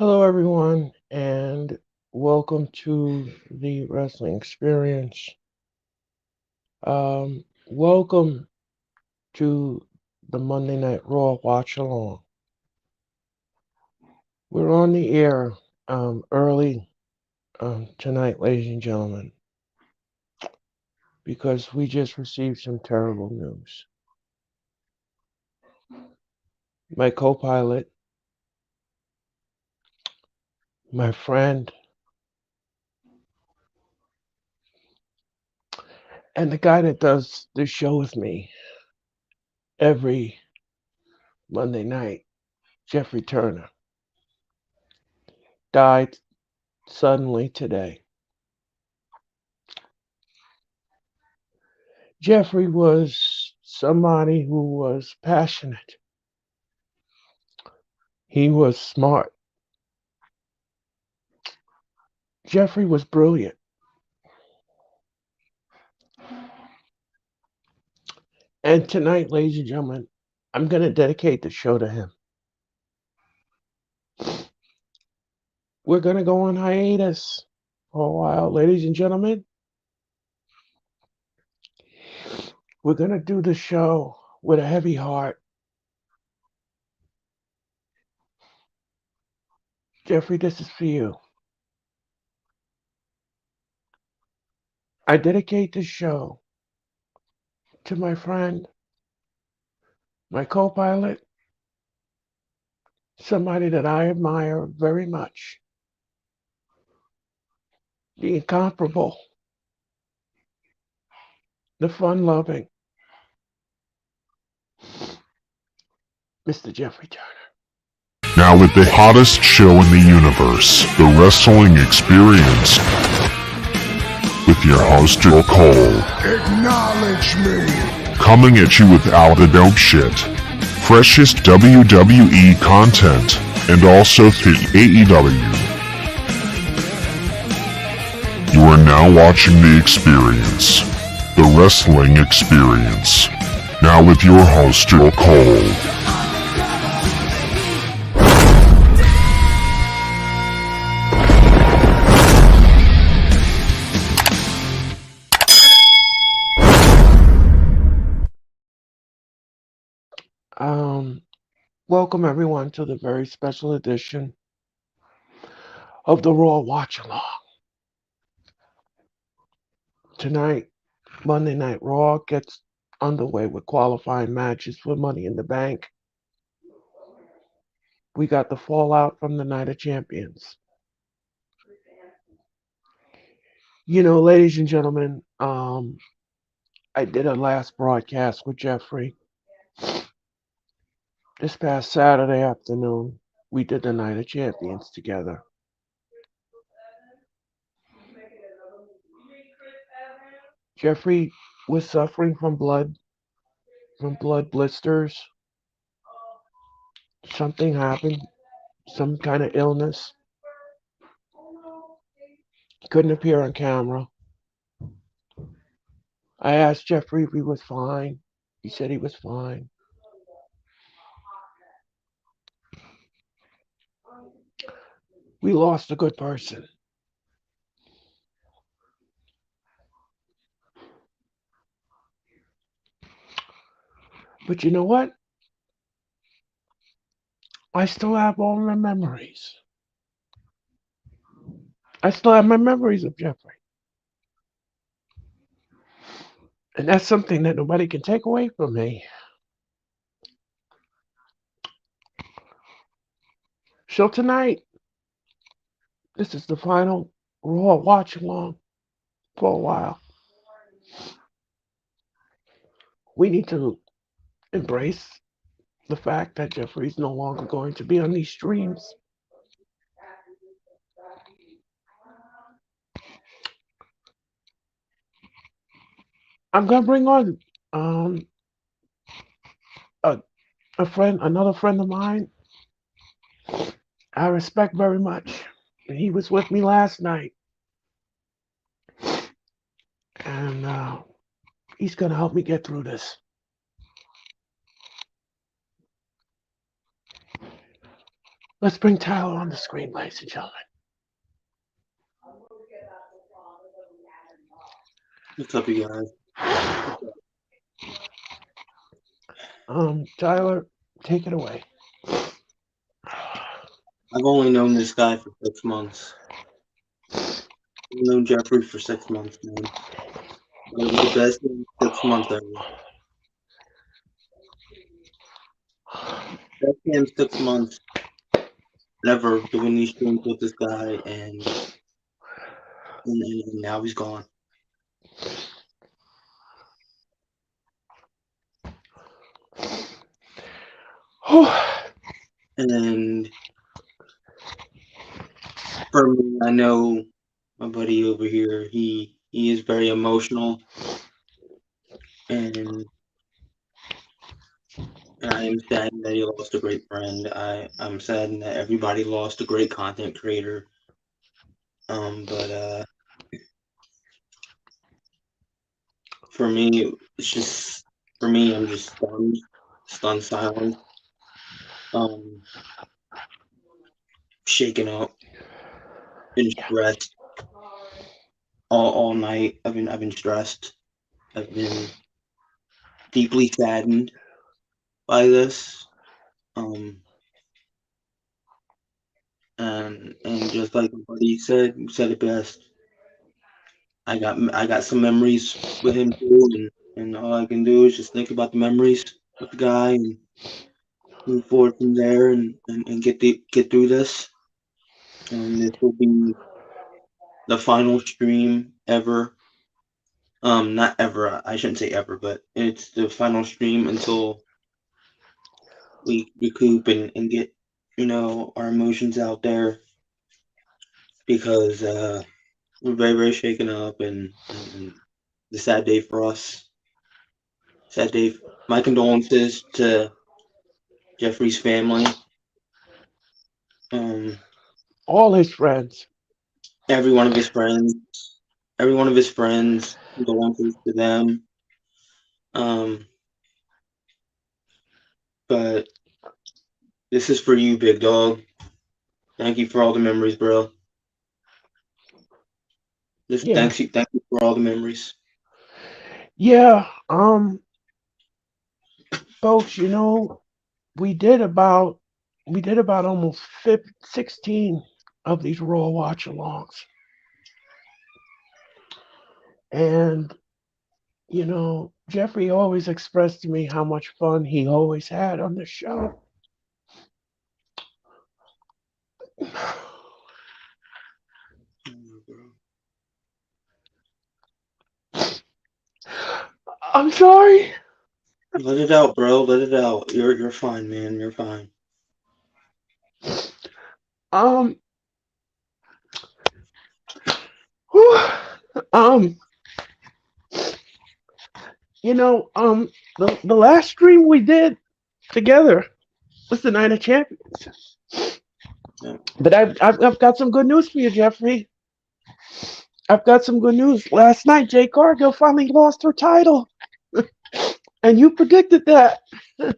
Hello, everyone, and welcome to the wrestling experience. Welcome to the Monday Night Raw watch along. We're on the air early tonight, ladies and gentlemen, because we just received some terrible news. My co pilot, my friend, and the guy that does the show with me every Monday night, Jeffrey Turner, died suddenly today. Jeffrey was somebody who was passionate. He was smart. Jeffrey was brilliant. And tonight, ladies and gentlemen, I'm going to dedicate the show to him. We're going to go on hiatus for a while, ladies and gentlemen. We're going to do the show with a heavy heart. Jeffrey, this is for you. I dedicate the show to my friend, my co pilot, somebody that I admire very much, the incomparable, the fun loving Mr. Jeffrey Turner. Now with the hottest show in the universe, the Wrestling Experience, with your host Earl Cole. Acknowledge me. Coming at you with all the dope shit, freshest WWE content, and also the AEW. You are now watching The Experience, the Wrestling Experience. Now with your host Earl Cole. Welcome everyone to the very special edition of the Raw Watch Along. Tonight, Monday Night Raw gets underway with qualifying matches for Money in the Bank. We got the fallout from the Night of Champions. You know, ladies and gentlemen, I did a last broadcast with Jeffrey. This past Saturday afternoon, we did the Night of Champions together. Jeffrey was suffering from blood blisters. Something happened, some kind of illness. He couldn't appear on camera. I asked Jeffrey if he was fine. He said he was fine. We lost a good person. But you know what? I still have all my memories. I still have my memories of Jeffrey. And that's something that nobody can take away from me. So tonight, this is the final Raw watch along for a while. We need to embrace the fact that Jeffrey's no longer going to be on these streams. I'm gonna bring on a, another friend of mine. I respect very much. He was with me last night, and he's gonna help me get through this. Let's bring Tyler on the screen, ladies and gentlemen. What's up, you guys? Tyler, take it away. I've only known this guy for 6 months. I've known Jeffrey for 6 months, man. It was the best 6 months ever. Best damn 6 months ever doing these streams with this guy, and now he's gone. And for me, I know my buddy over here, he is very emotional, and I am saddened that he lost a great friend. I'm saddened that everybody lost a great content creator. But for me, it's just I'm just stunned silent, shaken up, been stressed all night. I've been stressed. I've been deeply saddened by this. And just like buddy said, you said it best. I got some memories with him too, and all I can do is just think about the memories with the guy and move forward from there and get through this. And this will be the final stream ever. Not ever. I shouldn't say ever, but it's the final stream until we recoup and get our emotions out there, because we're very, very shaken up, and the sad day for us. Sad day. My condolences to Jeffrey's family. All his friends. Every one of his friends. Condolences to them. But this is for you, big dog. Thank you for all the memories, bro. Thank you for all the memories. Yeah, folks, we did about almost 16 of these Raw watch-alongs. And, Jeffrey always expressed to me how much fun he always had on the show. I'm sorry. Let it out, bro. Let it out. You're fine, man. You're fine. The last stream we did together was the Night of Champions. Yeah. But I've got some good news for you, Jeffrey. I've got some good news. Last night, Jade Cargill finally lost her title, and you predicted that. I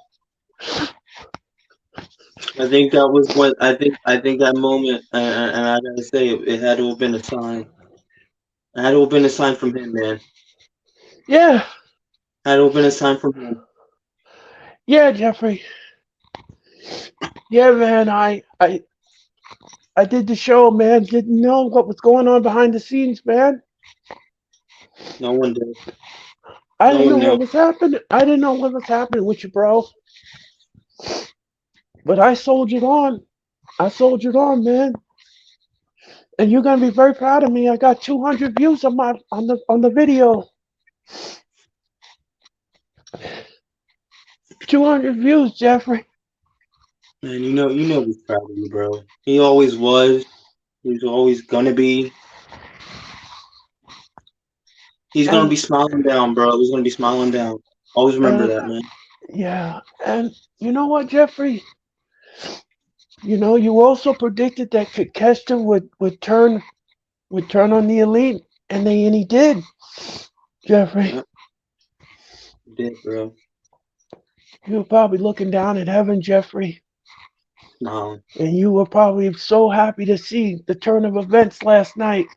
think that was what I think that moment, and I gotta say, it had to have been a sign. It had to have been a sign from him, man. Yeah. Had to have been a sign from him. Yeah, Jeffrey. Yeah, man. I did the show, man. Didn't know what was going on behind the scenes, man. No one did. I didn't know what was happening. I didn't know what was happening with you, bro. But I soldiered on. I soldiered on, man. And you're gonna be very proud of me. I got 200 views on the video. 200 views, Jeffrey. Man, you know he's proud of you, bro. He always was. He's always gonna be. He's gonna be smiling down, bro. He's gonna be smiling down. Always remember that, man. Yeah, and you know what, Jeffrey? You also predicted that Kesta would turn on the Elite, and he did, Jeffrey. Yeah. He did, bro. You're probably looking down at heaven, Jeffrey. And you were probably so happy to see the turn of events last night.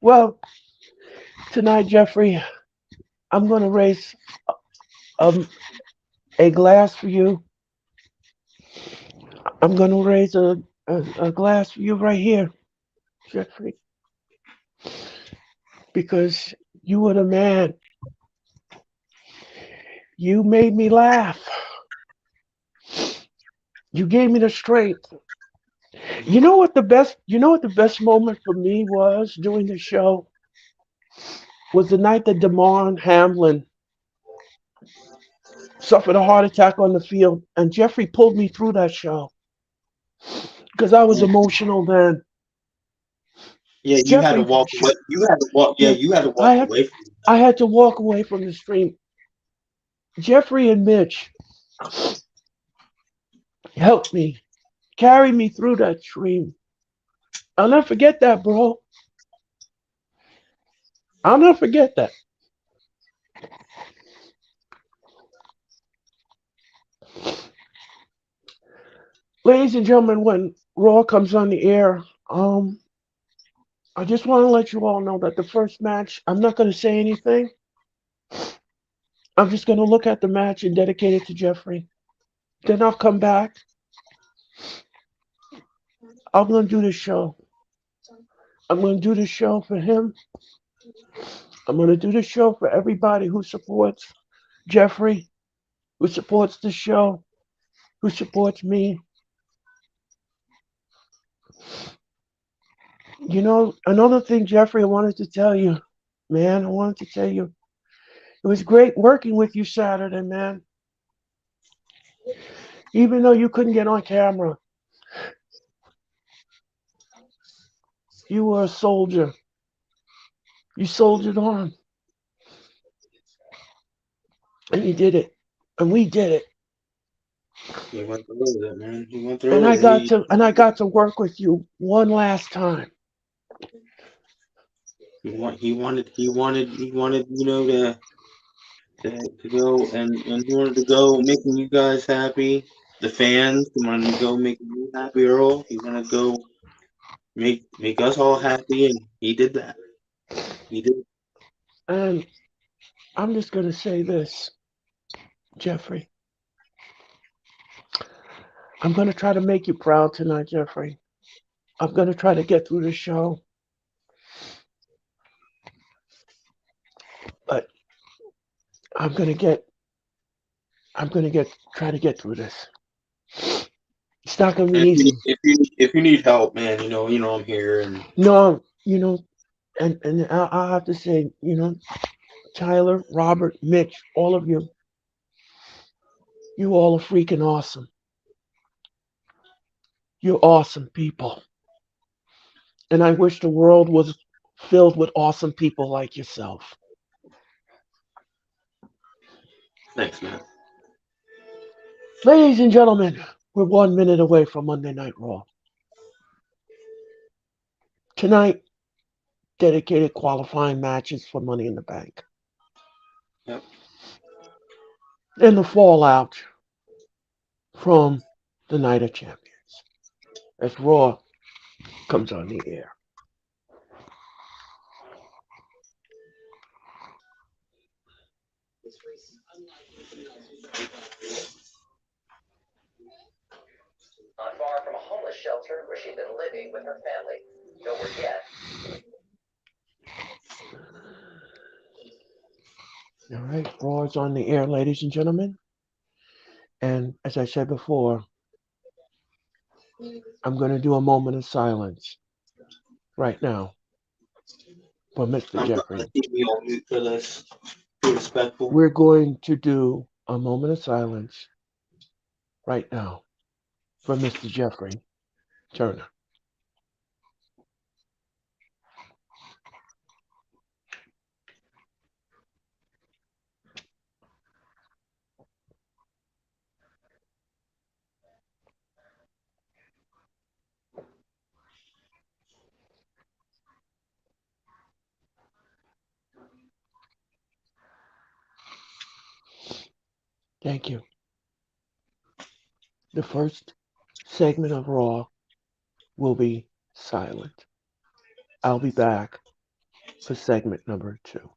Well, tonight, Jeffrey, I'm going to raise um, a glass for you. I'm going to raise a glass for you right here, Jeffrey, because you were the man. You made me laugh. You gave me the strength. You know what the best moment for me was doing the show was the night that Damon Hamlin suffered a heart attack on the field, and Jeffrey pulled me through that show because I was emotional then. Yeah, you had to Jeffrey, walk away. You had to walk. Yeah, yeah, you had to I walk had away from I had to walk away from the stream. Jeffrey and Mitch helped me, carry me through that stream. I'll never forget that, bro. I'll never forget that. Ladies and gentlemen, when Raw comes on the air, I just want to let you all know that the first match, I'm not going to say anything. I'm just going to look at the match and dedicate it to Jeffrey. Then I'll come back. I'm going to do the show. I'm going to do the show for him. I'm going to do the show for everybody who supports Jeffrey, who supports the show, who supports me. You know, another thing, Jeffrey, I wanted to tell you, man, I wanted to tell you, it was great working with you Saturday, man. Even though you couldn't get on camera, you were a soldier. You soldiered on, and you did it, and we did it. He went through it, man. He went And through I it. got to work with you one last time. He wanted, to go and he wanted to go making you guys happy. The fans, he wanted to go making you happy, Earl. He wanted to go make us all happy, and he did that. He did. And I'm just going to say this, Jeffrey. I'm going to try to make you proud tonight, Jeffrey. I'm going to try to get through the show. But I'm going to get, try to get through this. It's not going to be And easy. if you need help, man, I'm here. And No, and I'll have to say, Tyler, Robert, Mitch, all of you, you all are freaking awesome. You're awesome people. And I wish the world was filled with awesome people like yourself. thanks, man. Ladies and gentlemen, we're 1 minute away from Monday Night Raw. Tonight, dedicated qualifying matches for Money in the Bank. Yep. And the fallout from the Night of Champions as Raw comes on the air. Not far from a homeless shelter where she'd been living with her family. No word yet. All right, Raw is on the air, ladies and gentlemen. And as I said before, I'm going to do a moment of silence right now for Mr. I Jeffrey. think we all mute for this. Be respectful. We're going to do a moment of silence right now for Mr. Jeffrey Turner. Thank you. The first segment of Raw will be silent. I'll be back for segment number 2.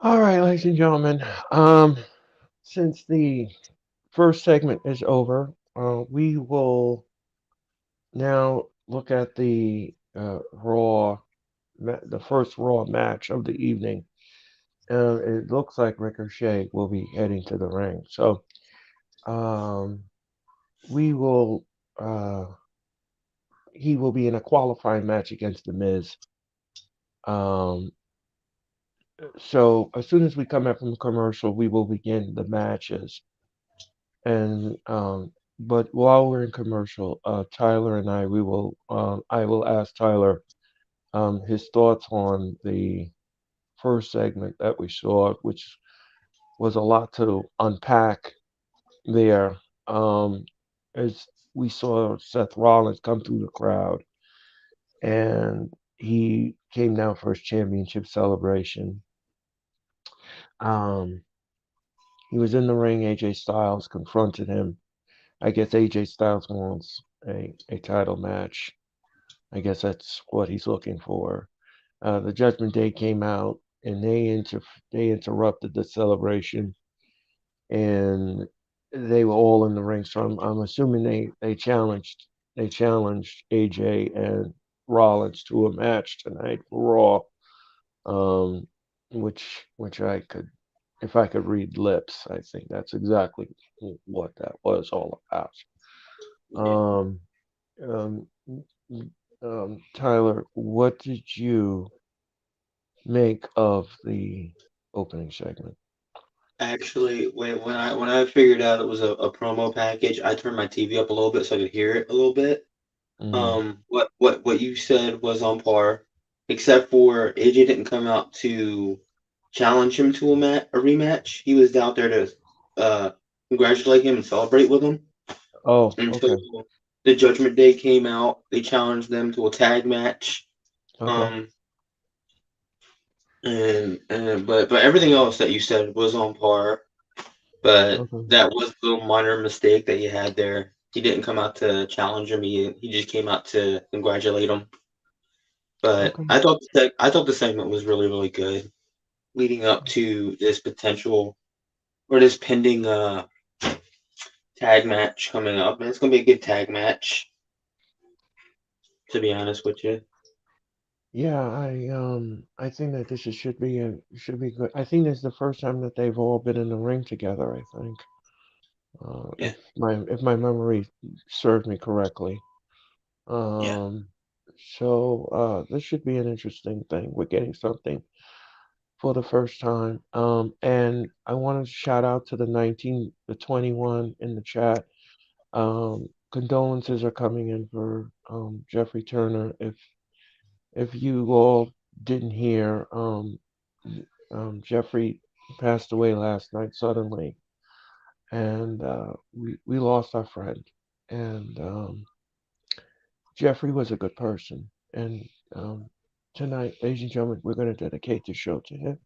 All right, ladies and gentlemen. Since the first segment is over, we will now look at the the first Raw match of the evening. It looks like Ricochet will be heading to the ring. So um, we will. He will be in a qualifying match against The Miz. Um, so as soon as we come back from the commercial, we will begin the matches. And but while we're in commercial, Tyler and I will ask Tyler his thoughts on the first segment that we saw, which was a lot to unpack there. As we saw Seth Rollins come through the crowd, and he came down for his championship celebration. Um, he was in the ring. AJ Styles confronted him. I guess AJ Styles wants a title match. I guess that's what he's looking for. The Judgment Day came out and they interrupted the celebration, and they were all in the ring. So I'm assuming they challenged AJ and Rollins to a match tonight for Raw, which I could, if I could read lips, I think that's exactly what that was all about. Um, um, Tyler, what did you make of the opening segment. Actually, when I figured out it was a promo package, I turned my TV up a little bit so I could hear it a little bit. Mm. What you said was on par, except for AJ didn't come out to challenge him to a rematch. He was out there to congratulate him and celebrate with him. Oh, Until okay, the Judgment Day came out, they challenged them to a tag match. okay, Um, but everything else that you said was on par. But okay, that was a little minor mistake that he had there. He didn't come out to challenge him. He just came out to congratulate him. But okay. I thought the segment was really good, leading up to this potential or this pending tag match coming up, and it's gonna be a good tag match. To be honest with you, Yeah, I think that should be good. I think this is the first time that they've all been in the ring together. I think, yeah, if my memory served me correctly. yeah, Um, this should be an interesting thing. We're getting something for the first time. And I want to shout out to the 21 in the chat. Condolences are coming in for Jeffrey Turner. If you all didn't hear, Jeffrey passed away last night suddenly, and we lost our friend. And Jeffrey was a good person, and tonight, ladies and gentlemen, we're going to dedicate the show to him.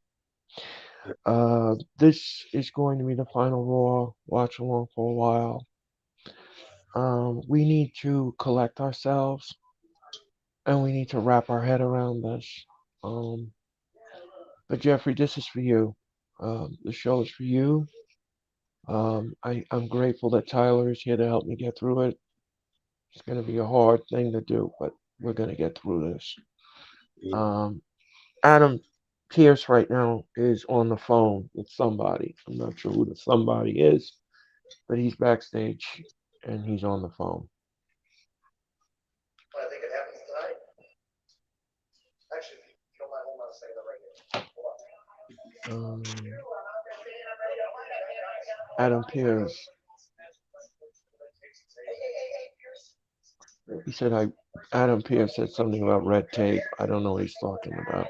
This is going to be the final Raw watch along for a while. We need to collect ourselves, and we need to wrap our head around this. Um, but Jeffrey, this is for you. The show is for you. I'm grateful that Tyler is here to help me get through it. It's going to be a hard thing to do, but we're going to get through this. yeah. Um, Adam Pierce right now is on the phone with somebody. I'm not sure who the somebody is, but he's backstage and he's on the phone. I think it happens tonight. Actually, if you don't mind, hold on a second, right here. Hold on. Adam Pierce. He said Adam Pierce said something about red tape. I don't know what he's talking about.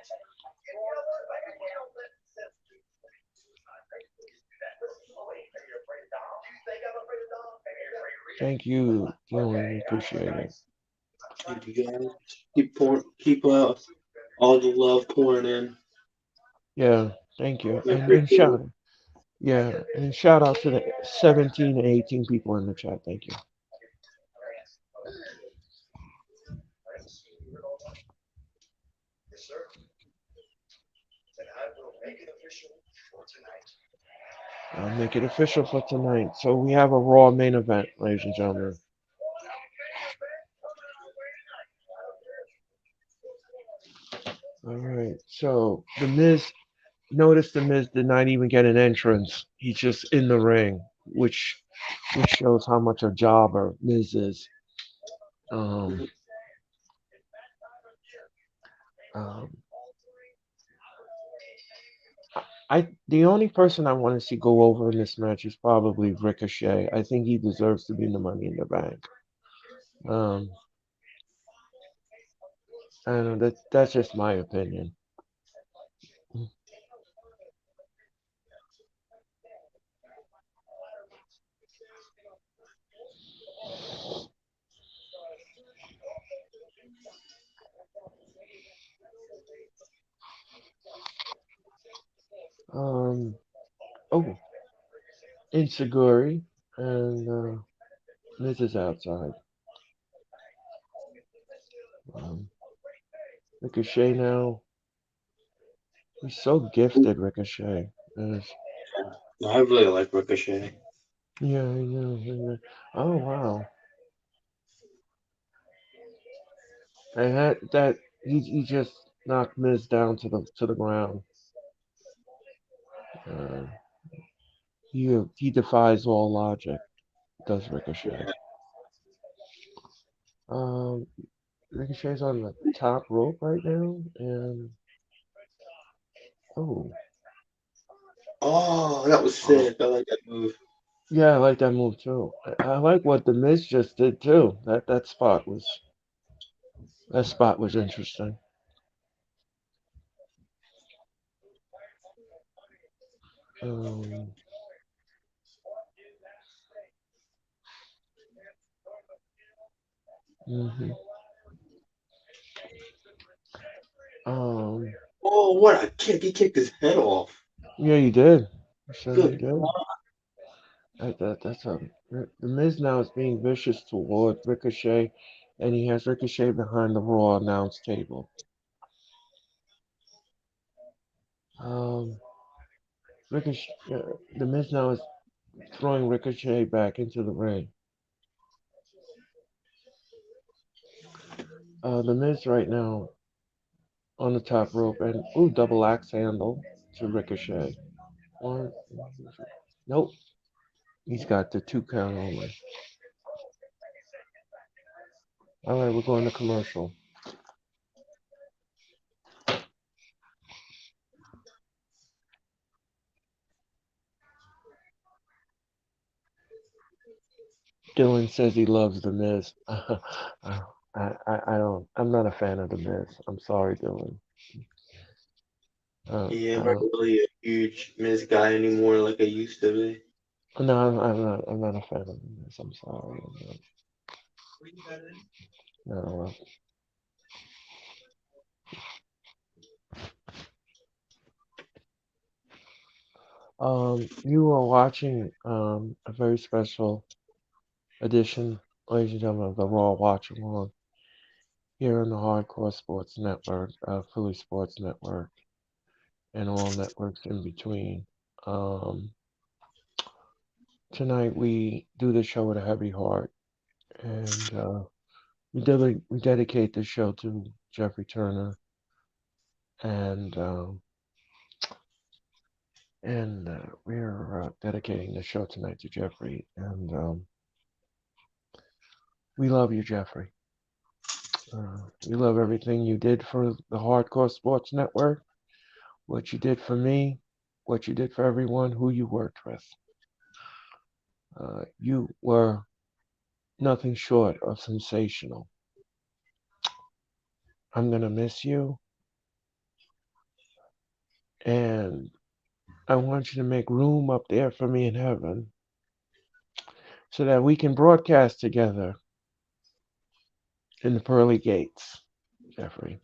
Thank you, Dylan. Appreciate it. Thank you guys. Keep all the love pouring in. Yeah, thank you. I appreciate it. And shout out to the 17 and 18 people in the chat. Thank you. Yes, sir. And I will make it official for tonight. I'll make it official for tonight. So we have a Raw main event, ladies and gentlemen. All right. So the Miz, notice the Miz did not even get an entrance. He's just in the ring, which shows how much a jobber Miz is. Um, um, the only person I want to see go over in this match is probably Ricochet. I think he deserves to be in the Money in the Bank. Um, I don't know. That's just my opinion. Um, oh, Inseguri and Miz is outside. Um, Ricochet now. He's so gifted, Ricochet. Yes. No, I really like Ricochet. Yeah, I know. I know. Oh wow. And that he just knocked Miz down to the ground. Uh, he defies all logic. Does Ricochet? Yeah, Um, Ricochet's on the top rope right now, and oh, Oh, that was sick. I like that move. Yeah, I like that move too. I like what the Miz just did too. That spot was interesting. Um, hmm um, Oh, what a kick! He kicked his head off. yeah, you did. You certainly Good. did. The Miz now is being vicious toward Ricochet, and he has Ricochet behind the Raw announce table. Um, Ricochet, the Miz now is throwing Ricochet back into the ring. The Miz right now on the top rope and ooh, double axe handle to Ricochet. One, nope, he's got the 2 count only. All right, we're going to commercial. Dylan says he loves the Miz. I don't. I'm not a fan of the Miz. I'm sorry, Dylan. Yeah, I I'm not don't. really a huge Miz guy anymore like I used to be. No, I'm not. I'm not a fan of the Miz. I'm sorry. No. You are watching a very special edition, ladies and gentlemen, of the Raw Watch Along here on the Hardcore Sports Network, Philly Sports Network, and all networks in between. Um, Tonight we do the show with a heavy heart, and we dedicate the show to Jeffrey Turner, and we're dedicating the show tonight to Jeffrey, and we love you, Jeffrey. We love everything you did for the Hardcore Sports Network, what you did for me, what you did for everyone who you worked with. You were nothing short of sensational. I'm gonna miss you, and I want you to make room up there for me in heaven so that we can broadcast together in the pearly gates, Jeffrey.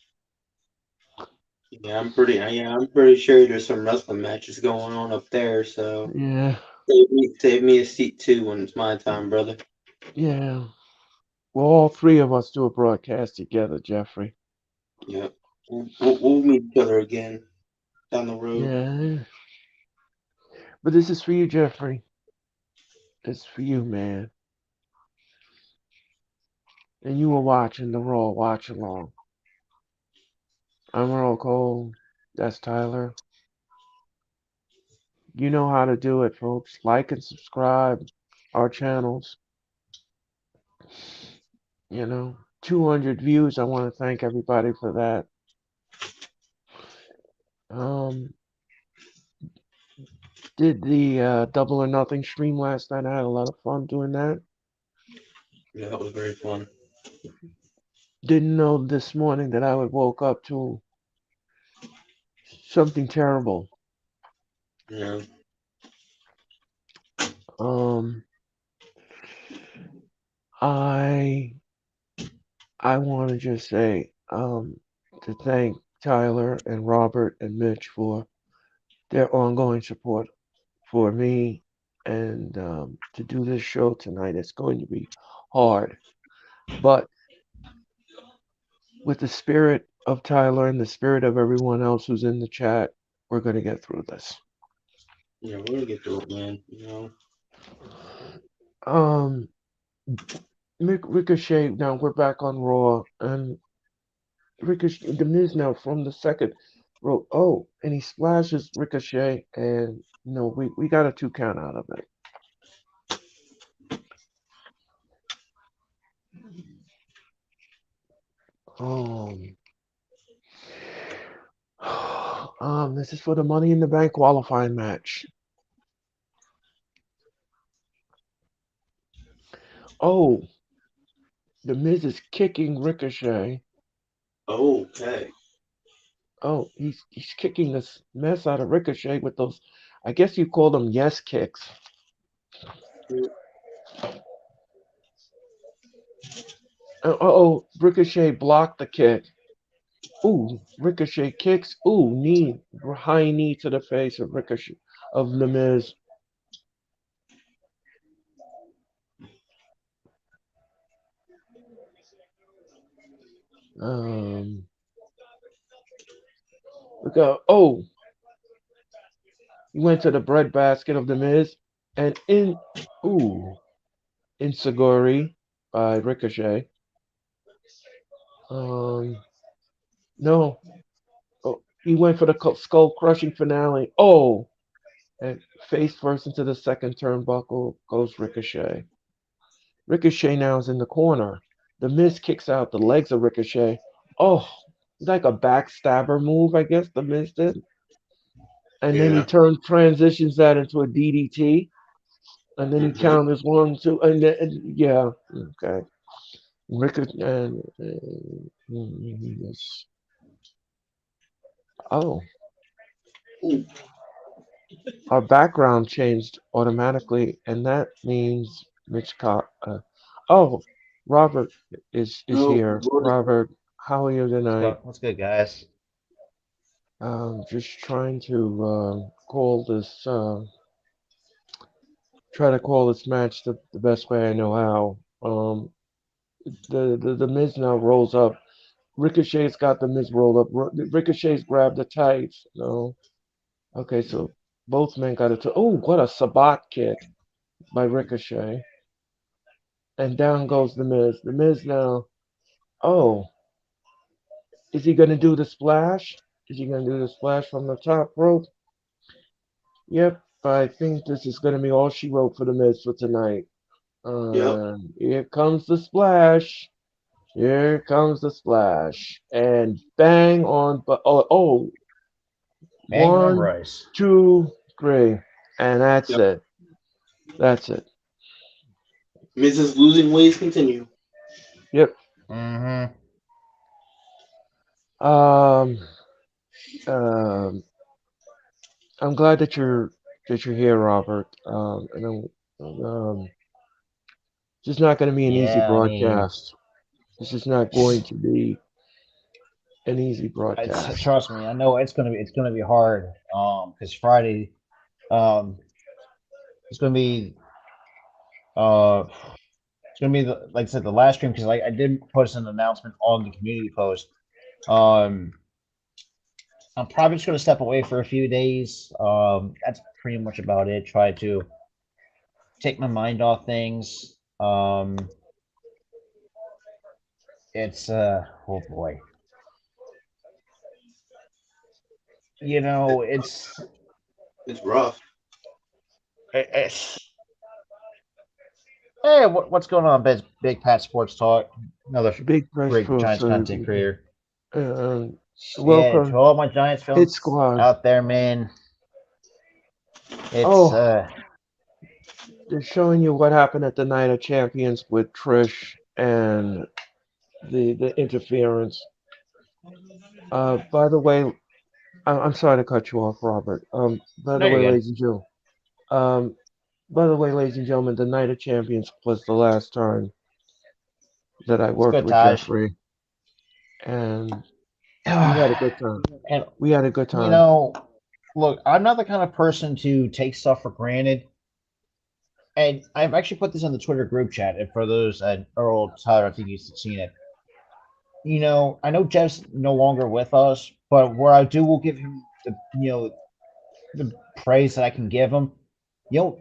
I'm pretty sure there's some wrestling matches going on up there. So Yeah, save me a seat too when it's my time, brother. yeah. Well, all three of us do a broadcast together, Jeffrey. Yep. We'll meet each other again down the road. Yeah. But this is for you, Jeffrey. It's for you, man. And you were watching the Raw Watch Along. I'm Earl Cole. That's Tyler. You know how to do it, folks. Like and subscribe our channels. 200 views. I want to thank everybody for that. Um, did the Double or Nothing stream last night. I had a lot of fun doing that. Yeah, that was very fun. Didn't know this morning that I would woke up to something terrible. Yeah. Um, I I want to just say to thank Tyler and Robert and Mitch for their ongoing support for me and to do this show tonight. It's going to be hard, but with the spirit of Tyler and the spirit of everyone else who's in the chat, we're going to get through this. Yeah, we're gonna get through it, man. Um, Ricochet. Now we're back on Raw, and Ricochet, the Miz now from the second rope. Oh, and he splashes Ricochet, and we got a 2 count out of it. Um, This is for the Money in the Bank qualifying match. Oh, the Miz is kicking Ricochet. Okay. Oh, he's kicking this mess out of Ricochet with those. I guess you call them yes kicks. Oh, Ricochet blocked the kick. Ooh, Ricochet kicks. Ooh, knee, high knee to the face of Ricochet of The Miz. Look out. Oh, he went to the breadbasket of The Miz, and Insagori by Ricochet. No. Oh, he went for the skull crushing finale. Oh, and face first into the second turnbuckle goes Ricochet. Ricochet now is in the corner. The Miz kicks out the legs of Ricochet. Oh, like a backstabber move, I guess the Miz did. And then he transitions that into a DDT. And then he counters 1, 2, and then, yeah, okay. Ricochet. Oh. Our background changed automatically, and that means Mitch Robert is here. Robert, how are you tonight? What's good, guys? Just trying to call this. Try to call this match the best way I know how. The Miz now rolls up. Ricochet's got the Miz rolled up. Ricochet's grabbed the tights. No. Okay, so both men got it. Oh, what a Sabat kick by Ricochet. And down goes the Miz. The Miz now. Oh. Is he going to do the splash? Is he going to do the splash from the top rope? Yep. I think this is going to be all she wrote for the Miz for tonight. Here comes the splash. Here comes the splash. And bang on. Bang on 1, Bryce. 2, 3. And that's it. That's it. Mrs. Losing Ways continue. Yep. Mm-hmm. I'm glad that you're here, Robert. And it's not going to be an easy broadcast. This is not going to be an easy broadcast. Trust me, I know it's gonna be hard. Because Friday, it's gonna be like I said, the last stream because I did post an announcement on the community post. I'm probably just gonna step away for a few days. That's pretty much about it. Try to take my mind off things. It's oh boy. It's rough. Hey, what's going on, Big Pat Sports Talk? Another Big great Giants content creator. Welcome. To all my Giants fans out there, man. It's they're showing you what happened at the Night of Champions with Trish and the interference. By the way, I'm sorry to cut you off, Robert. By the way, ladies and gentlemen, the Night of Champions was the last time that I worked with Jeffrey, and we had a good time. We had a good time. Look, I'm not the kind of person to take stuff for granted. And I've actually put this in the Twitter group chat. And for those, Earl, Tyler, I think you've seen it. I know Jeff's no longer with us, but where I will give him the praise that I can give him.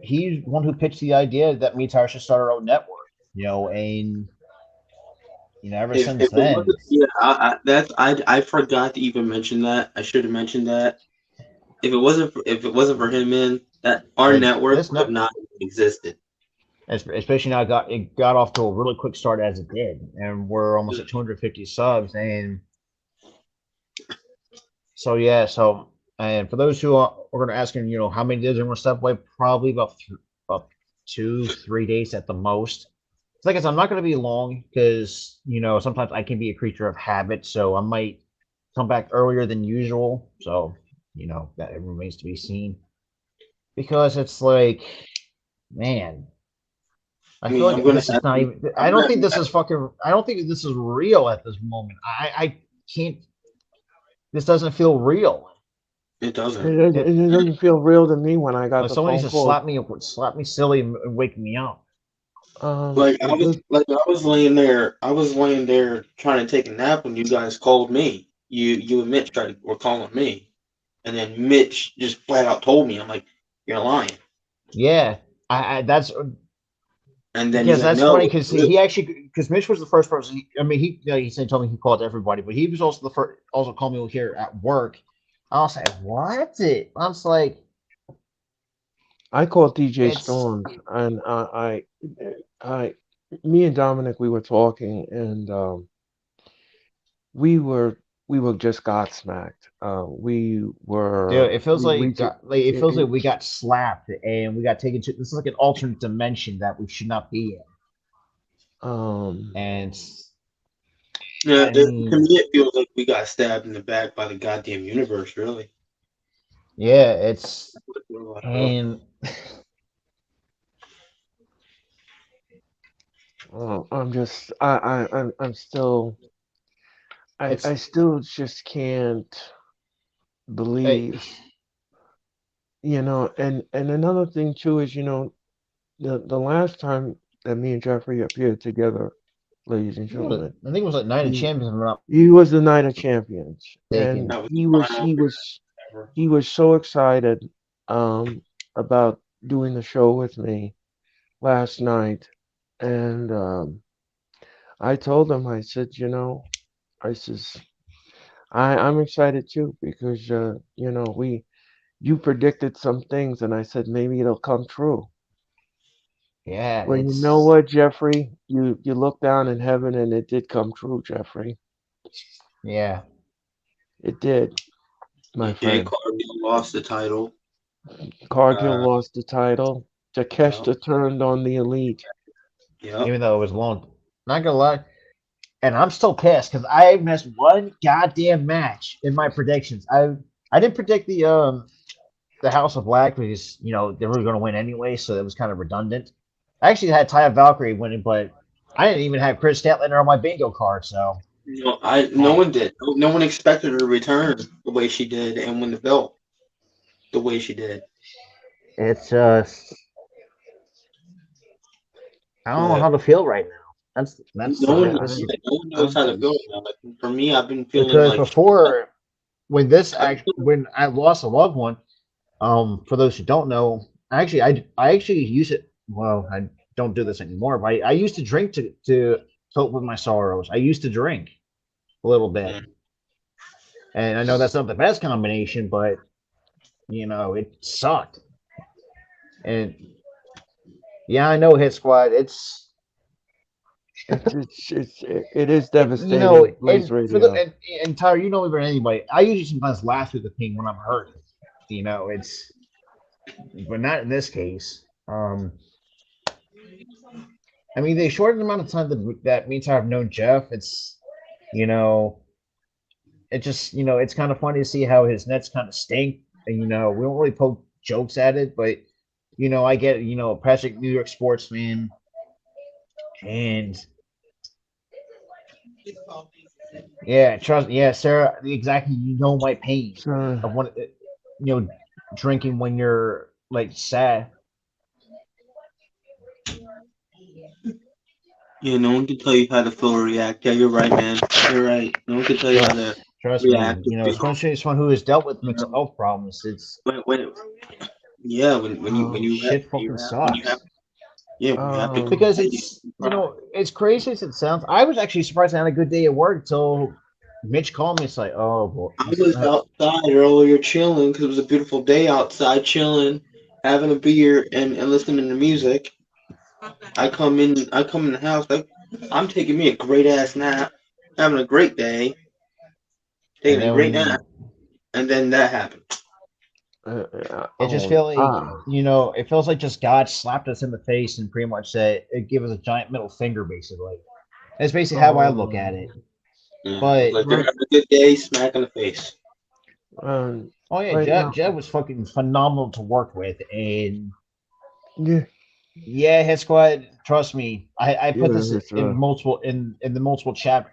He's one who pitched the idea that me and Tyler should start our own network. And ever since then. I forgot to even mention that. I should have mentioned that. If it wasn't for him, man, that our network would have not existed. Especially now, it got off to a really quick start as it did, and we're almost at 250 subs, and so yeah. So And for those who are going to ask, how many days are going to step away? Probably about 2, 3 days at the most. It's like I said, I'm not going to be long because sometimes I can be a creature of habit, so I might come back earlier than usual. So that it remains to be seen. Because it's like, man, I feel I'm like gonna this is have not to, even. I'm I don't gonna think this have is fucking. I don't think this is real at this moment. I can't. This doesn't feel real. it It doesn't. doesn't, It, it doesn't feel real to me when I got like the someone needs phone to call. slap me silly and wake me up. Like It was, I was laying there trying to take a nap when you guys called me. You and Mitch were calling me, and then Mitch just flat out told me, I'm like, you're lying. Yeah, I that's And then he's because like, that's no, funny it's because real. he actually because Mitch was the first person. He said told me he called everybody, but he was also the first. Also called me here at work. I was like, what? I was like, I called DJ it's Storms, and I, me and Dominic, we were talking, and we were we were just gobsmacked. Dude, it feels We like ju- it feels like it, we got slapped and we got taken to this is like an alternate dimension that we should not be um in. And Yeah, I to mean, me it feels like we got stabbed in the back by the goddamn universe. Really. yeah, it's Bro. and I'm just I'm still I it's still just can't hey, believe, and another thing too is, the last time that me and Jeffrey appeared together, ladies and gentlemen, I think it was like Night of he Champions, if I'm not he was the Night of Champions, and mistaken. That was the final appearance ever. he was so excited um about doing the show with me last night, and I told him, I said, I says I'm excited too because you predicted some things, and I said maybe it'll come true. Yeah, Well, you know it's what, Jeffrey? You look down in heaven, and it did come true, Jeffrey. yeah. It did, my Jay friend. Cargill lost the title. Cargill Uh, lost the title. yeah, Takeshita turned on the Elite. yep. Even though it was long, not gonna lie, and I'm still pissed because I missed one goddamn match in my predictions. I didn't predict the House of Black because they were going to win anyway, so it was kind of redundant. I actually had Taya Valkyrie winning, but I didn't even have Chris Statlander on my bingo card. So No hey, one did. No one expected her to return the way she did and win the belt the way she did. it's just I don't know But how to feel right now. That's no one, this no one knows I'm how to feel just, now. Like, for me, I've been feeling because like before I've been, when I lost a loved one, for those who don't know, I actually use it. Well, I don't do this anymore, but I used to drink to cope with my sorrows. I used to drink a little bit. And I know that's not the best combination, but it sucked. And yeah, I know Hit Squad. it is devastating, Blaze And for the Radio. and Tyler, you know me better than anybody. I usually sometimes laugh through the pain when I'm hurt. It's but not in this case. I mean, the short amount of time that means I've known Jeff, you know, it just it's kind of funny to see how his nets kind of stink. And we don't really poke jokes at it, but I get Patrick, New York sports fan, and yeah, trust, yeah, Sarah, exactly. My pain So, of drinking when you're like sad. yeah, no one can tell you how to feel or react. Yeah, you're right, man. You're right. No one can tell you how to Trust me, react or feel. especially someone who has dealt with You mental know, health problems. It's when yeah, um, shit fucking when you have sucks. yeah, when you have to um, Because cry, you it's can cry. it's crazy as it sounds. I was actually surprised I had a good day at work until Mitch called me. It's like, oh boy, I was outside earlier chilling because it was a beautiful day outside, chilling, having a beer and listening to music. I come in the house. I'm taking me a great ass nap, having a great day, and taking a great nap, then and then that happened. It just Oh, feels like, it feels like just God slapped us in the face and pretty much said it gave us a giant middle finger, basically. That's basically how I look at it. Yeah, But like they're right, having a good day, smack in the face. oh yeah, right now, Jeb was fucking phenomenal to work with, and yeah, yeah, hit squad. Trust me, I put yeah, this it's in the multiple chat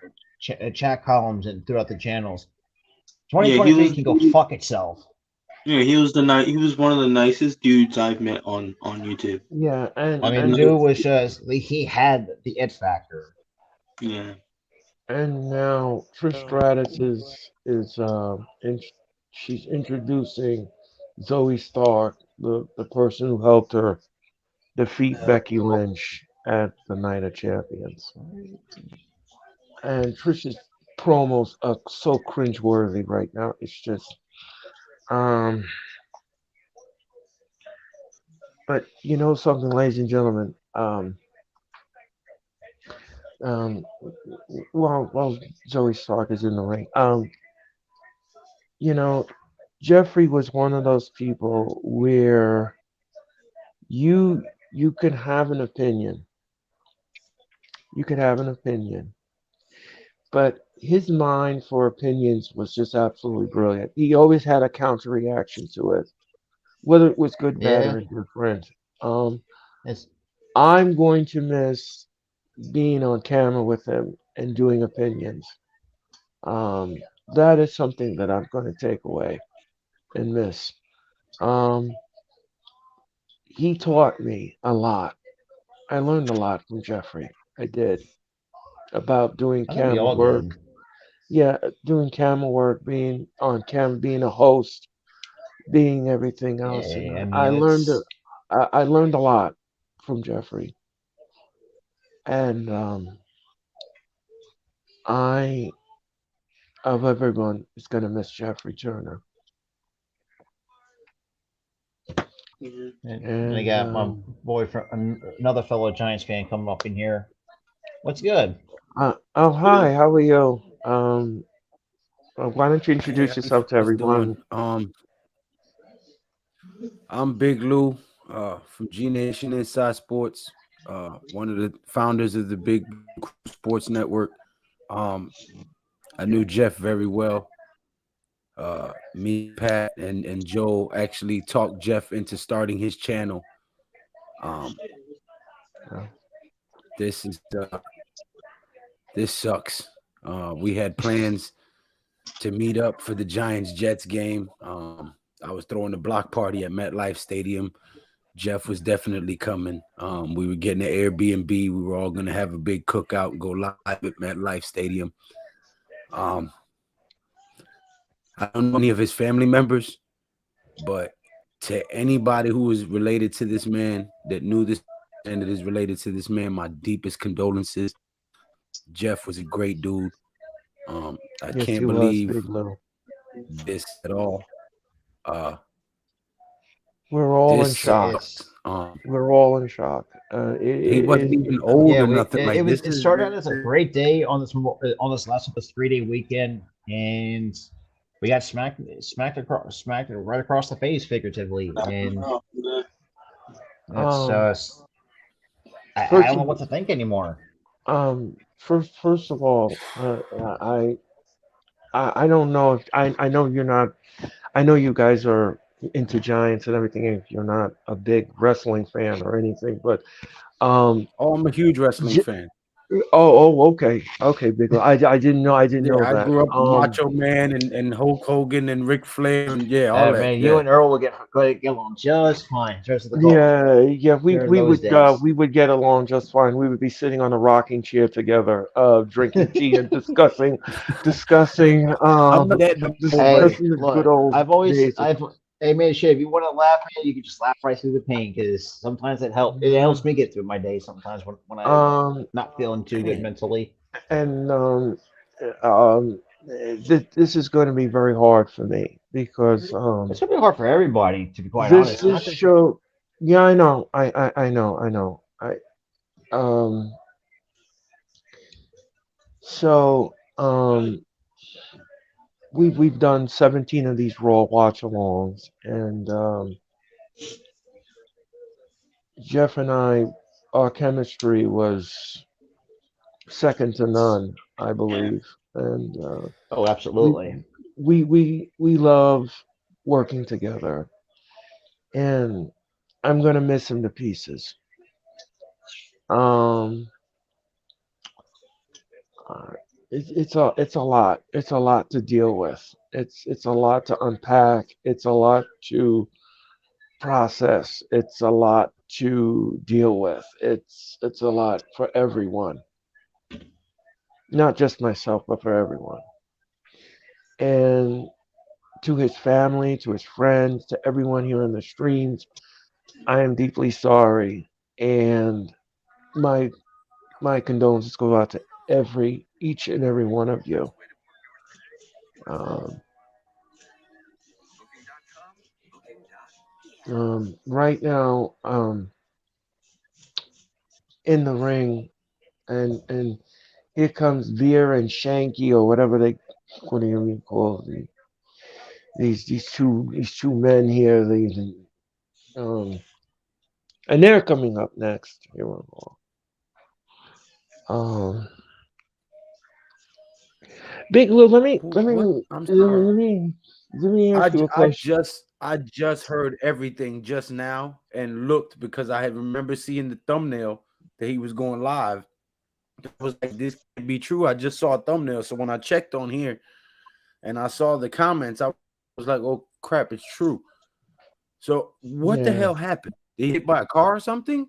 columns and throughout the channels. Yeah, 2023 can go fuck itself. he was he was one of the nicest dudes I've met on YouTube. yeah, I and Like mean, and dude was just he had the it factor. yeah, and now Trish Stratus is she's introducing Zoe Stark, the person who helped her defeat Becky Lynch at the Night of Champions. And Trish's promos are so cringeworthy right now. It's just, um, but you know something, ladies and gentlemen. Um, while Zoe Stark is in the ring, you know, Jeffrey was one of those people where you could have an opinion, you could have an opinion, but his mind for opinions was just absolutely brilliant. He always had a counter reaction to it, whether it was good, bad, Yeah, or indifferent. Um, it's I'm going to miss being on camera with him and doing opinions. Um, that is something that I'm going to take away and miss. Um, he taught me a lot. I learned a lot from Jeffrey. I did about doing I think we camera all work. did. Yeah, doing camera work, being on camera, being a host, being everything else, and Yeah, I I mean learned it's I learned a lot from Jeffrey, and I of everyone is gonna miss Jeffrey Turner, yeah. and I and got my boyfriend, another fellow Giants fan coming up in here. What's good? oh hi, how are you? Why don't you Hey, introduce how you yourself to fellas doing? everyone? I'm Big Lou, from G Nation Inside Sports, one of the founders of the Big Blue Sports Network. Um, I knew Jeff very well. Me, Pat, and Joe actually talked Jeff into starting his channel. Um, Uh, this is this sucks. We had plans to meet up for the Giants Jets game. I was throwing a block party at MetLife Stadium. Jeff was definitely coming. We were getting an Airbnb. We were all going to have a big cookout and go live at MetLife Stadium. I don't know any of his family members, but to anybody who is related to this man, that knew this and that is related to this man, my deepest condolences. Jeff was a great dude. I yes, he can't was believe Big Lou. this at all. Uh, We're all in this shock. sucks. It's We're all in shock. He wasn't It, even old yeah, or nothing like this. it Is started out as a great day on this last 3 day weekend, and we got smacked right across the face figuratively, and Yeah. it's um, I first don't of know what to think anymore. first of all, I don't know if I know you're not. I know you guys are into Giants and everything. If you're not a big wrestling fan or anything, but um, Oh, I'm a huge wrestling J- fan. okay, okay, Big Lou. I didn't know Yeah, I that. grew up with Macho Man and Hulk Hogan and Ric Flair and yeah, all that. Man, you Yeah. and Earl will get along just fine. Just the call Yeah, during those days. we would get along just fine. We would be sitting on a rocking chair together, drinking tea and discussing, I'm not that no more, Hey, buddy. discussing the good look, old days. I've, hey man, shit, if you want to laugh, man, you can just laugh right through the pain because sometimes it helps me get through my day sometimes when I'm Um, not feeling too good mentally. and this is going to be very hard for me because It's gonna be hard for everybody, to be quite this honest. this Not just show. Yeah, I know. I know. Um so we've done 17 of these Raw watch-alongs, and Jeff and I, our chemistry was second to none, I believe, and Oh, we absolutely. we love working together, and I'm gonna miss him to pieces. Um, uh, it's a lot. It's a lot to deal with. It's a lot to unpack. It's a lot to process. It's a lot to deal with. It's a lot for everyone, not just myself, but for everyone. And to his family, to his friends, to everyone here in the streams, I am deeply sorry, and my my condolences go out to each and every one of you. Um, right now, in the ring, and here comes Veer and Shanky or whatever they what do you mean call these two men here. Um, and they're coming up next. Here we go. Um, Big Lou, What? I'm let sorry. me let me ask you a question. I just heard everything just now and looked because I had remember seeing the thumbnail that he was going live. I was like, this can't be true. I just saw a thumbnail. So when I checked on here and I saw the comments, I was like, oh crap, it's true. So what the Yeah. hell happened? Did he hit by a car or something?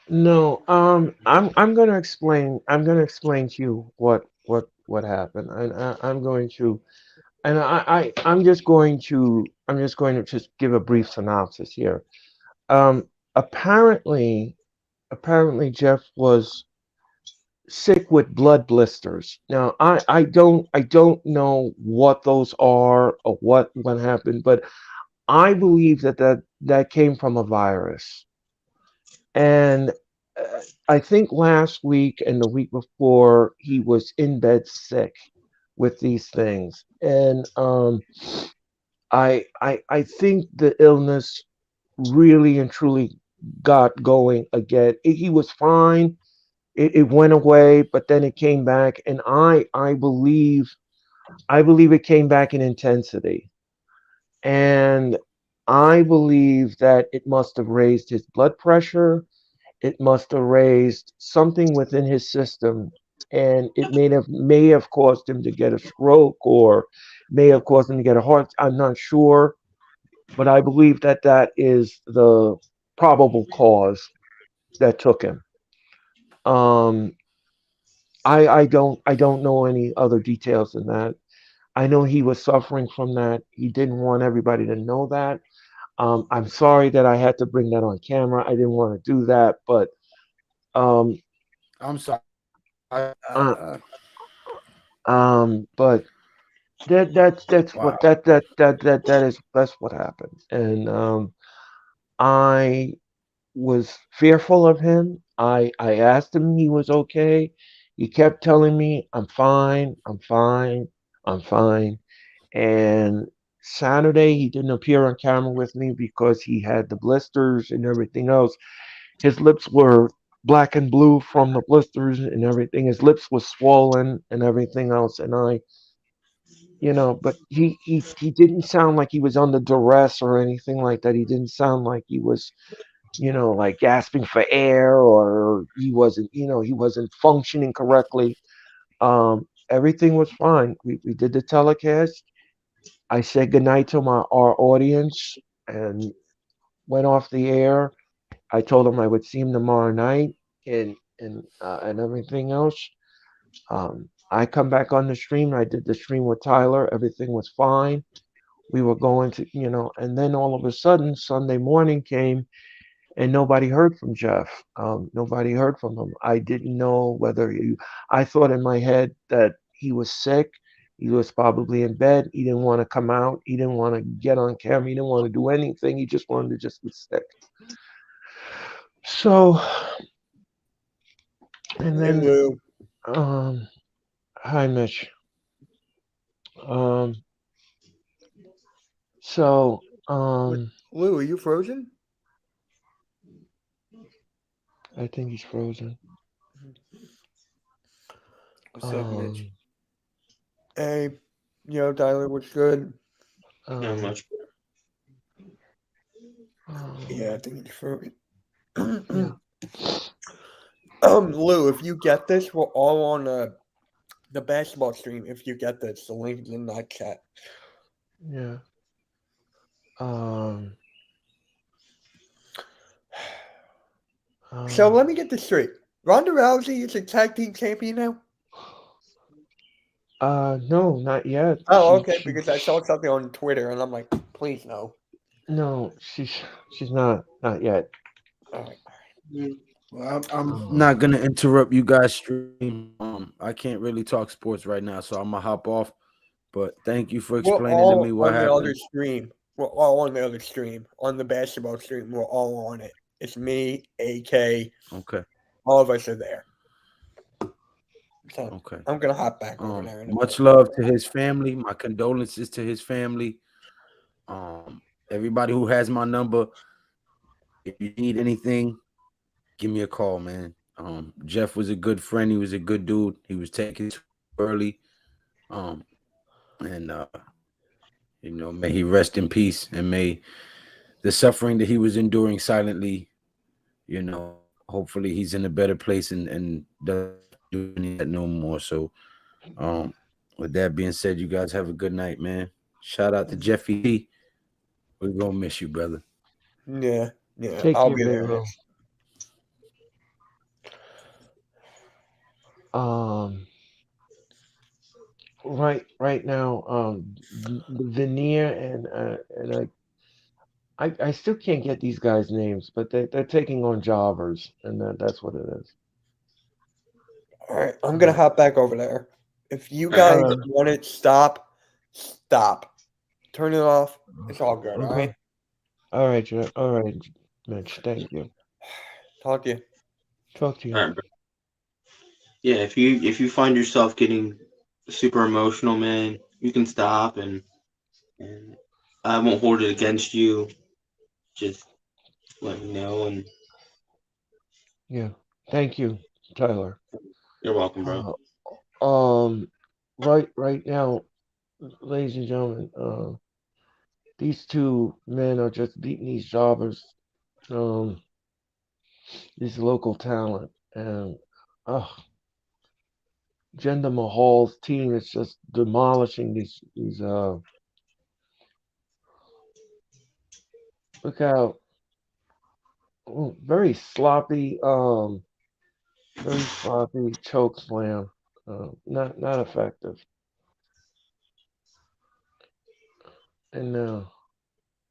No, I'm gonna explain. I'm gonna explain to you what happened, and I'm going to, and I'm just going to just give a brief synopsis here. Um, apparently, apparently Jeff was sick with blood blisters. Now, I don't know what those are or what happened, but I believe that came from a virus. And I think last week and the week before, he was in bed sick with these things. And I think the illness really and truly got going again. He was fine. It went away, but then it came back, and I believe it came back in intensity. And I believe that it must have raised his blood pressure. It must have raised something within his system, and it may have caused him to get a stroke, or may have caused him to get a heart. I'm not sure, but I believe that that is the probable cause that took him. Um, I don't know any other details than that. I know he was suffering from that. He didn't want everybody to know that. I'm sorry that I had to bring that on camera. I didn't want to do that, but um, I'm sorry. I, uh, uh, but that's what wow. that's what happened. And I was fearful of him. I asked him he was okay. He kept telling me, "I'm fine, I'm fine, I'm fine." And Saturday he didn't appear on camera with me because he had the blisters and everything else. His lips were black and blue from the blisters and everything. His lips was swollen and everything else. And but he didn't sound like he was under duress or anything like that. He didn't sound like he was, like gasping for air, or he wasn't functioning correctly. Everything was fine. We did the telecast. I said goodnight to our audience and went off the air. I told him I would see him tomorrow night, and everything else. I come back on the stream. I did the stream with Tyler. Everything was fine. We were going to, and then all of a sudden, Sunday morning came, and nobody heard from Jeff. Nobody heard from him. I didn't know whether I thought in my head that he was sick. He was probably in bed. He didn't want to come out. He didn't want to get on camera. He didn't want to do anything. He just wanted to just be sick. So, and Hey, then, Lou. hi, Mitch. Um. So. Lou, are you frozen? I think he's frozen. What's up, Mitch? Um. Hey, Tyler, what's good? Not Um. much. Yeah, I think he's frozen. Yeah. Lou, if you get this, we're all on the basketball stream. If you get this, the link is in that chat. Yeah. Um. So let me get this straight. Ronda Rousey is a tag team champion now? No, not yet. Oh, okay, because I saw something on Twitter and I'm like, please no. No, she's not yet. All right. Well, I'm not gonna interrupt you guys' stream. I can't really talk sports right now, so I'm gonna hop off. But thank you for We're explaining to me all what on the other happened. stream. We're all on the other stream. On the basketball stream, we're all on it. It's me, AK. Okay. All of us are there. So Okay. I'm gonna hop back over there. In a Much minute. love to his family. My condolences to his family. Everybody who has my number, if you need anything, give me a call, man. Jeff was a good friend. He was a good dude. He was taken too early. And may he rest in peace, and may the suffering that he was enduring silently, hopefully he's in a better place and doesn't do that no more. So, with that being said, you guys have a good night, man. Shout out to Jeffy T. We're gonna miss you, brother. Yeah. Take I'll care, be Big there. Bro. Right now, the Veneer and I still can't get these guys' names, but they're taking on jobbers, and that's what it is. All right, I'm gonna hop back over there. If you guys want it, stop. Turn it off. It's all good. All right. All right, Jeff. All right, Mitch. Thank you. Talk to you. Talk to you. All right, bro. Yeah, if you find yourself getting super emotional, man, you can stop and I won't hold it against you. Just let me know, and Yeah. Thank you, Tyler. you're welcome, bro. Right now, ladies and gentlemen, these two men are just beating these jobbers, this local talent, and Jinder Mahal's team is just demolishing these. Look how very sloppy choke slam, not effective. And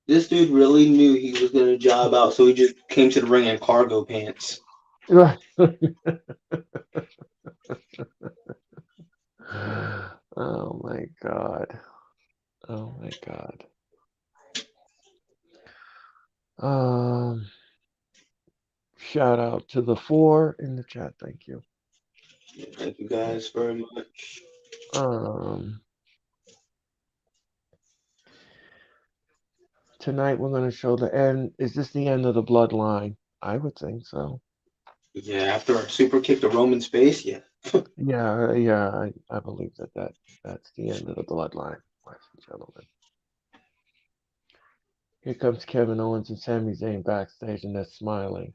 This dude really knew he was gonna job out, so he just came to the ring in cargo pants. right. Oh my god. Oh my god. Shout out to the 4 in the chat. Thank you. Yeah, thank you guys very much. Tonight we're going to show the end. Is this the end of the bloodline? I would think so. Yeah, after our super kick to Roman's face, yeah. Yeah, I believe that's the end of the bloodline, ladies and gentlemen. Here comes Kevin Owens and Sami Zayn backstage, and they're smiling.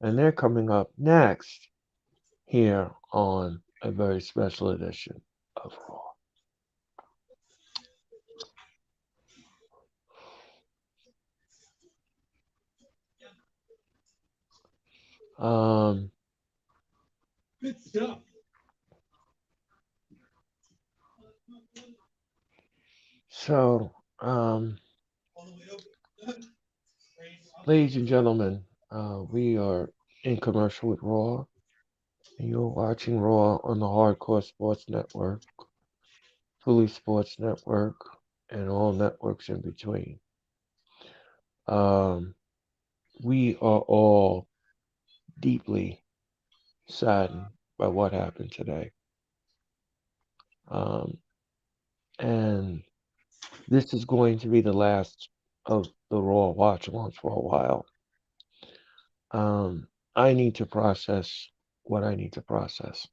And they're coming up next here on a very special edition of Raw. So, ladies and gentlemen, we are in commercial with Raw, and you're watching Raw on the Hardcore Sports Network, Fully Sports Network, and all networks in between. We are all deeply saddened by what happened today. and this is going to be the last of the Raw watch-alongs for a while. I need to process what I need to process.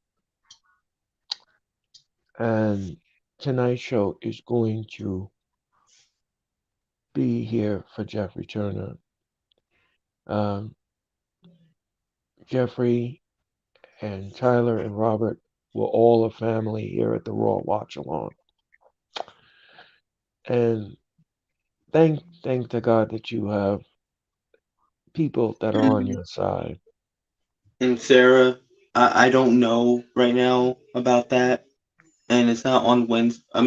And tonight's show is going to be here for Jeffrey Turner. Um, Jeffrey and Tyler and Robert were all a family here at the Raw Watch Along. And thank to God that you have people that are on your side. And Sarah, I don't know right now about that, and it's not on Wednesday. I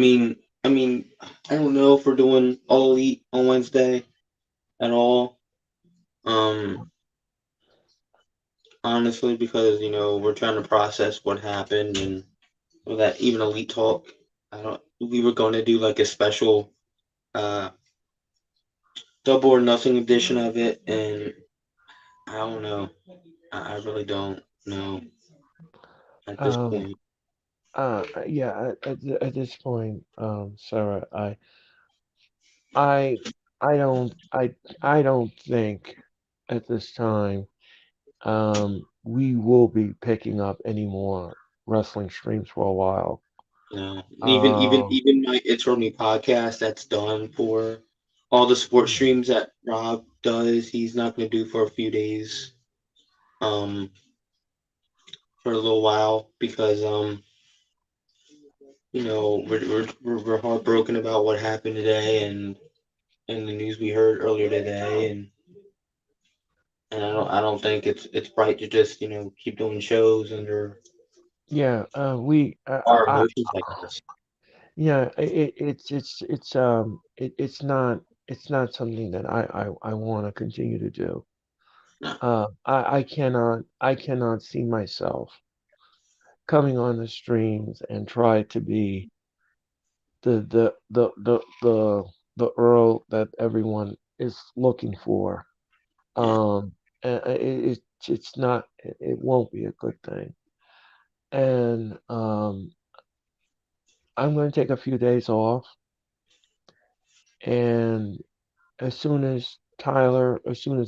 don't know if we're doing All Elite on Wednesday at all. Honestly, because we're trying to process what happened and with that even Elite talk. I don't. We were going to do like a special double or nothing edition of it, and I don't know. I really don't know at this Um, point. yeah, at this point, Sarah, I, I don't think at this time, we will be picking up any more wrestling streams for a while. No, Um, even my It's For Me podcast that's done for all the sports streams that Rob does. He's not going to do for a few days, um, for a little while because we're heartbroken about what happened today and the news we heard earlier today, and I don't think it's right to just keep doing shows under yeah, our emotions like this. yeah, it's not something that I want to continue to do. No, I cannot see myself coming on the streams and try to be the the the the the the Earl that everyone is looking for. yeah, It's not, it won't be a good thing. And I'm going to take a few days off, and as soon as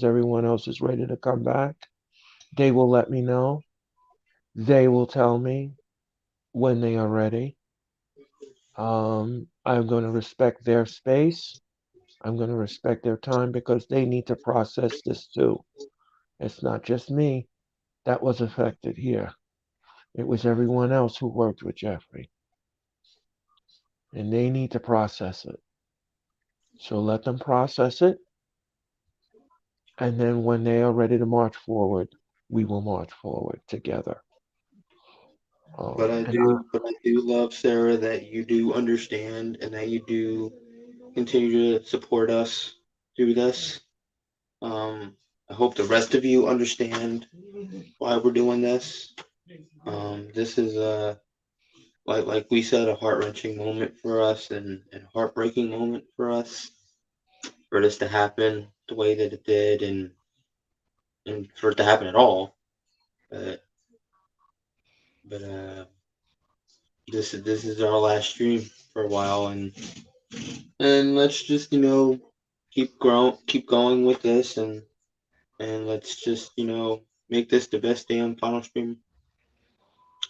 everyone else is ready to come back, they will let me know. They will tell me when they are ready. I'm going to respect their space. I'm going to respect their time because they need to process this too. It's not just me that was affected here. It was everyone else who worked with Jeffrey, and they need to process it. So let them process it, and then when they are ready to march forward, we will march forward together. And but I do love Sarah that you do understand and that you do continue to support us through this. I hope the rest of you understand why we're doing this. This is like we said, a heart wrenching moment for us and a heartbreaking moment for us for this to happen the way that it did and for it to happen at all. But but this is our last stream for a while and let's just keep going with this and let's just make this the best damn final stream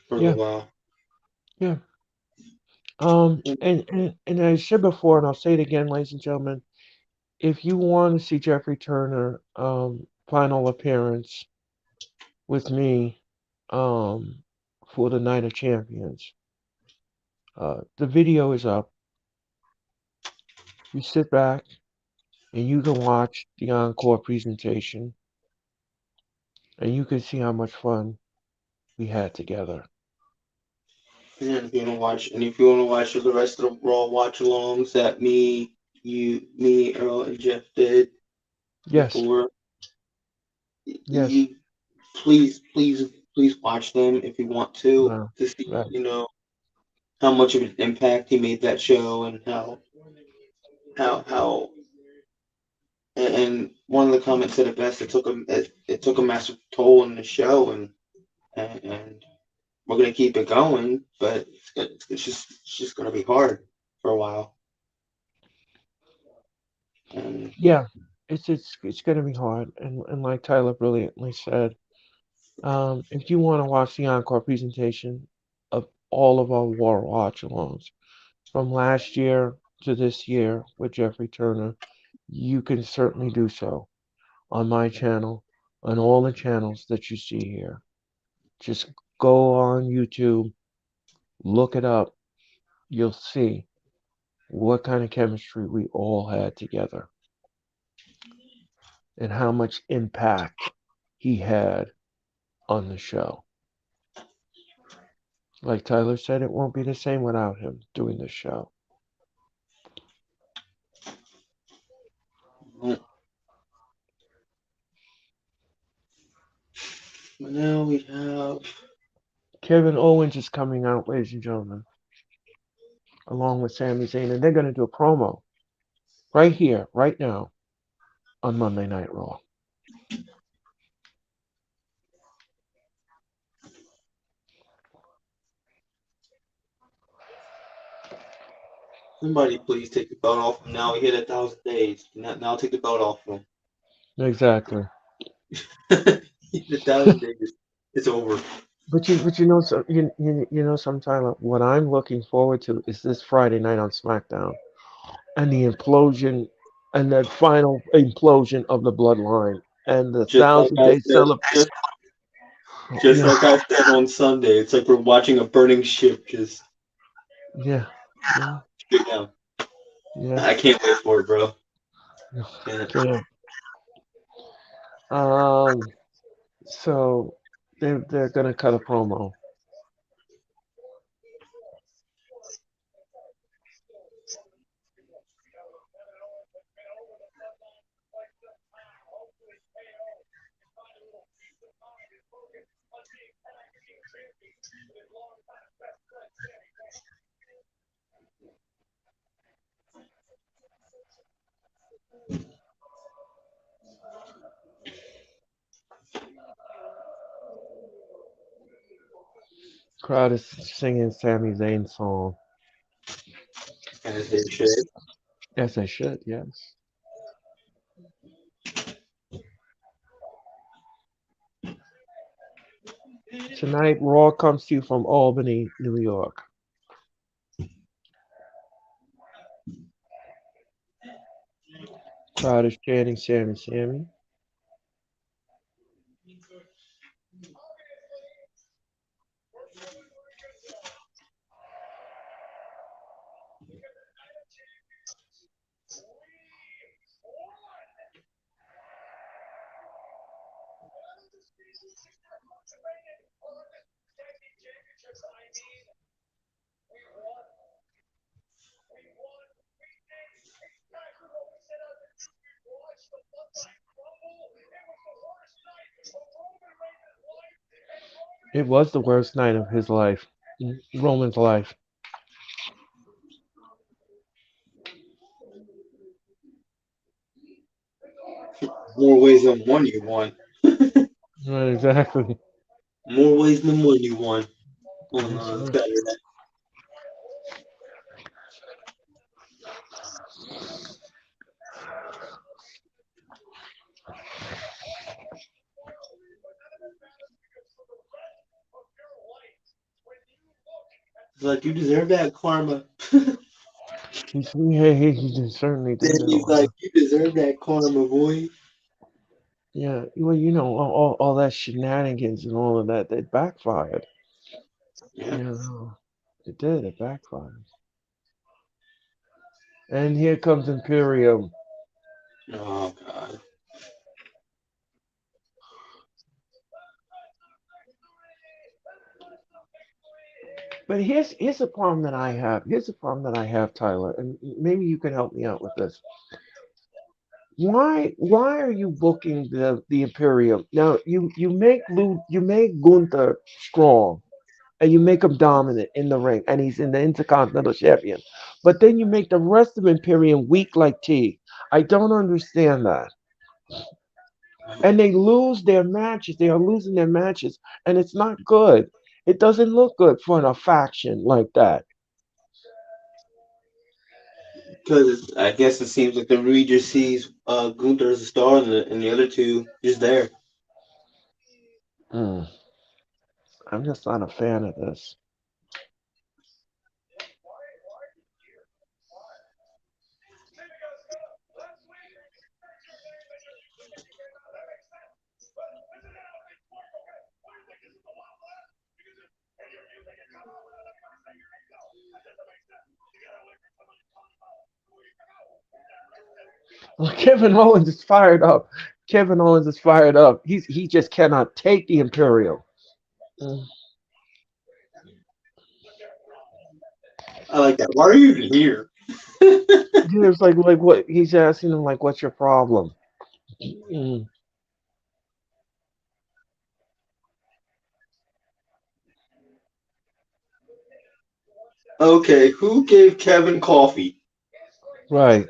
for a yeah, little while. yeah. And And I said before, and I'll say it again, ladies and gentlemen, if you want to see Jeffrey Turner final appearance with me um for the Night of Champions, the video is up. You sit back and you can watch the encore presentation, and you can see how much fun we had together. if you wanna watch the rest of the Raw watch alongs that me, Earl, and Jeff did Yes, before, yes, you please watch them if you want to see right. how much of an impact he made that show and how and one of the comments said it best. It took a massive toll on the show and we're gonna keep it going, but it's just gonna be hard. for a while. And Yeah, it's gonna be hard, and like Tyler brilliantly said, if you want to watch the encore presentation of all of our War watch-alongs from last year to this year with Jeffrey Turner, you can certainly do so on my channel, on all the channels that you see here. Just go on YouTube, look it up. You'll see what kind of chemistry we all had together and how much impact he had on the show. Like Tyler said, it won't be the same without him doing the show. now we have Kevin Owens is coming out, ladies and gentlemen, along with Sami Zayn, and they're going to do a promo right here, right now, on Monday Night Raw. somebody please take the belt off him now. He hit 1,000 days. Now take the belt off him. Exactly. He hit 1,000 days. It's over. But you know so you know sometime what I'm looking forward to is this Friday night on SmackDown and the implosion and that final implosion of the bloodline and the Just like 1,000 I day said, celebration. just Yeah, like I said on Sunday, it's like we're watching a burning ship just yeah, yeah, straight down. yeah. I can't wait for it, bro. Can't. Yeah. Um. So they're gonna cut a promo. Crowd is singing Sami Zayn's song, As they should. as they should. Yes. Tonight, Raw comes to you from Albany, New York. Crowd is chanting Sammy, Sammy. It was the worst night of his life, Roman's life. More ways than one you won. Right, exactly. More ways than one you won. Hold That's on, it's right. better. It's like you deserve that karma. He certainly did. He's like, you deserve that karma, boy. Yeah, well, you know, all that shenanigans and all of that, that backfired. Yeah. You know, it did. It backfired. And here comes Imperium. Oh god. But here's a problem that I have. Here's a problem that I have, Tyler, and maybe you can help me out with this. Why are you booking the Imperium? Now you make Gunther strong and you make him dominant in the ring and he's in the Intercontinental Champion. But then you make the rest of Imperium weak like tea. I don't understand that. And they lose their matches. They are losing their matches and it's not good. It doesn't look good for a faction like that. Because I guess it seems like the Reed just sees Gunther as a star, and the other two just there. Hmm. I'm just not a fan of this. Well, Kevin Owens is fired up. Kevin Owens is fired up. He just cannot take the Imperium. Mm. I like that. Why are you even here? It's like what he's asking him, like, what's your problem? Mm. Okay, who gave Kevin coffee? Right.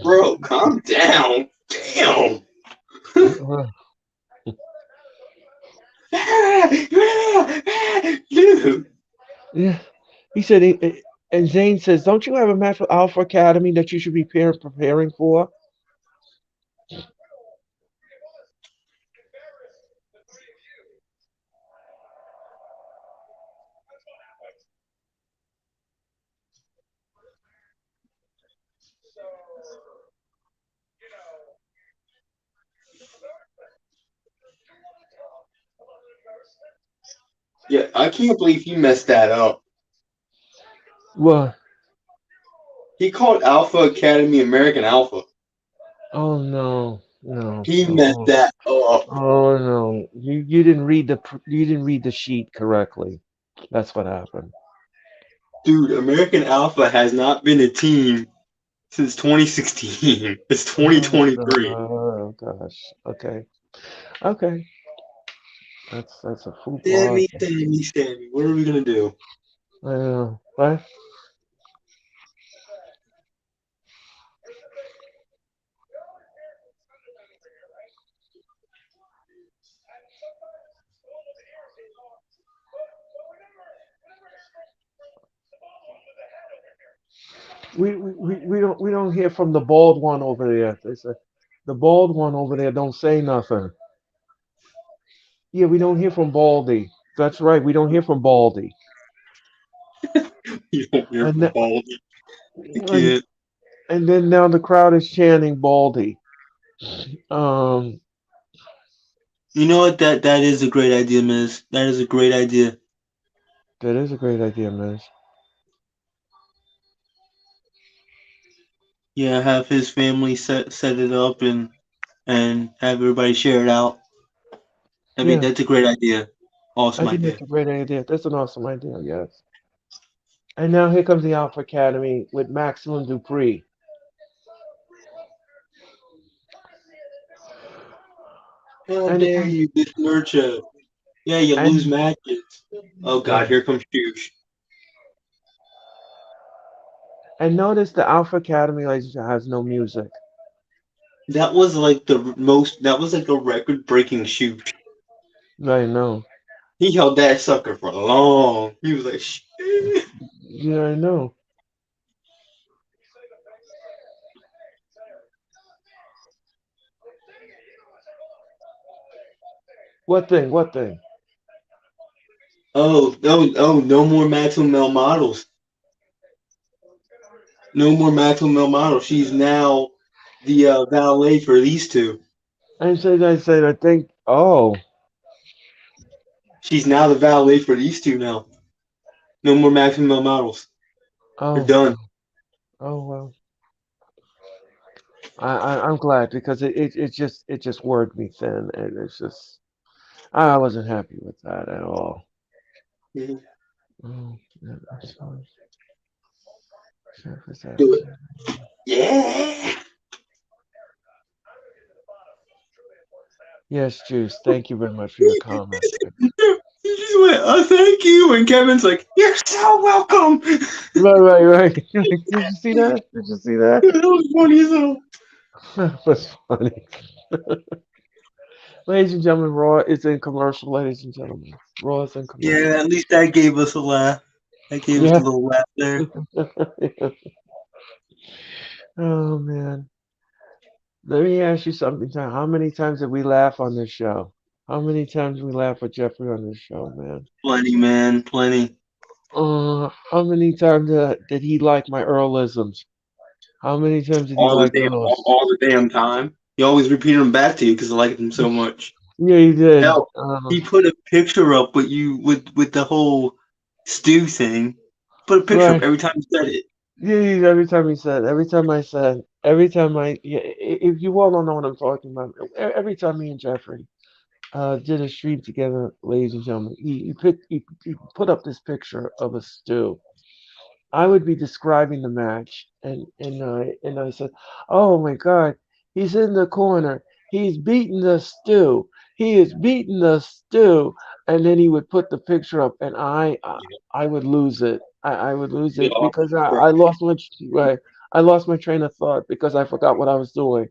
Bro, calm down. Damn. Uh, Dude. yeah. He said, and Zane says, don't you have a match with Alpha Academy that you should be preparing for? Yeah, I can't believe he messed that up. What? He called Alpha Academy American Alpha. Oh no, no. He messed Oh, that up. oh no. You didn't read you didn't read the sheet correctly. That's what happened. Dude, American Alpha has not been a team since 2016. It's Oh, 2023. oh gosh. Okay. Okay. That's a football. Sammy, Sammy, Sammy. What are we gonna do? I know. Right? We don't hear from the bald one over there. They say the bald one over there don't say nothing. Yeah, we don't hear from Baldy. That's right. We don't hear from Baldy. You don't hear And from th- Baldy. I and can't. and then now the crowd is chanting Baldy. Um, You know what? That is a great idea, Miz. That is a great idea. that is a great idea, Miz. Yeah, have his family set it up and have everybody share it out. I mean, Yeah, that's a great idea. I Awesome think idea. that's a great idea. That's an awesome idea. Yes. And now here comes the Alpha Academy with Maximum Dupree. How And dare you besmirch us? Yeah, you lose and matches. Oh God, right. here comes Huge. And notice the Alpha Academy, ladies and gentlemen, has no music. That was like the most. That was like a record-breaking shoot. I know. He held that sucker for long. He was like, "Shit." Yeah, I know. What thing? What thing? Oh, no more maximum male models. No more maximum male models. She's now the valet for these two. I think. Oh, She's now the valet for these two now. No more maximum male models. They're oh, done. oh well. I'm glad because it just wore me thin, and it's just I wasn't happy with that at all. Mhm. Oh, yeah, Do it. Yeah. yes, Juice. Thank you very much for your comment. He just went, oh, thank you. And Kevin's like, you're so welcome. Right. Did you see that? Did you see that? That was funny as hell. That was funny. Ladies and gentlemen, Raw is in commercial. Ladies and gentlemen, Raw is in Yeah, commercial. at least that gave us a laugh. That gave us a Yeah. little laugh there. Oh man. Let me ask you something, Ty. How many times did we laugh on this show? How many times we laugh with Jeffrey on this show, man? Plenty, man, plenty. How many times did he like my Earlisms? How many times did he All the like damn, those? all the damn time. He always repeated them back to you because I liked them so much. Yeah, he did. Hell, he put a picture up with you with the whole stew thing. Put a picture up Right. every time he said it. Yeah, every time he said, every time I said, every time yeah, if you all don't know what I'm talking about, every time me and Jeffrey did a stream together, ladies and gentlemen, he put up this picture of a stew. I would be describing the match, and I said, "Oh my God, he's in the corner. He's beating the stew. He is beating the stew." And then he would put the picture up, and I would lose it. I would lose We it all because I lost I lost my train of thought because I forgot what I was doing.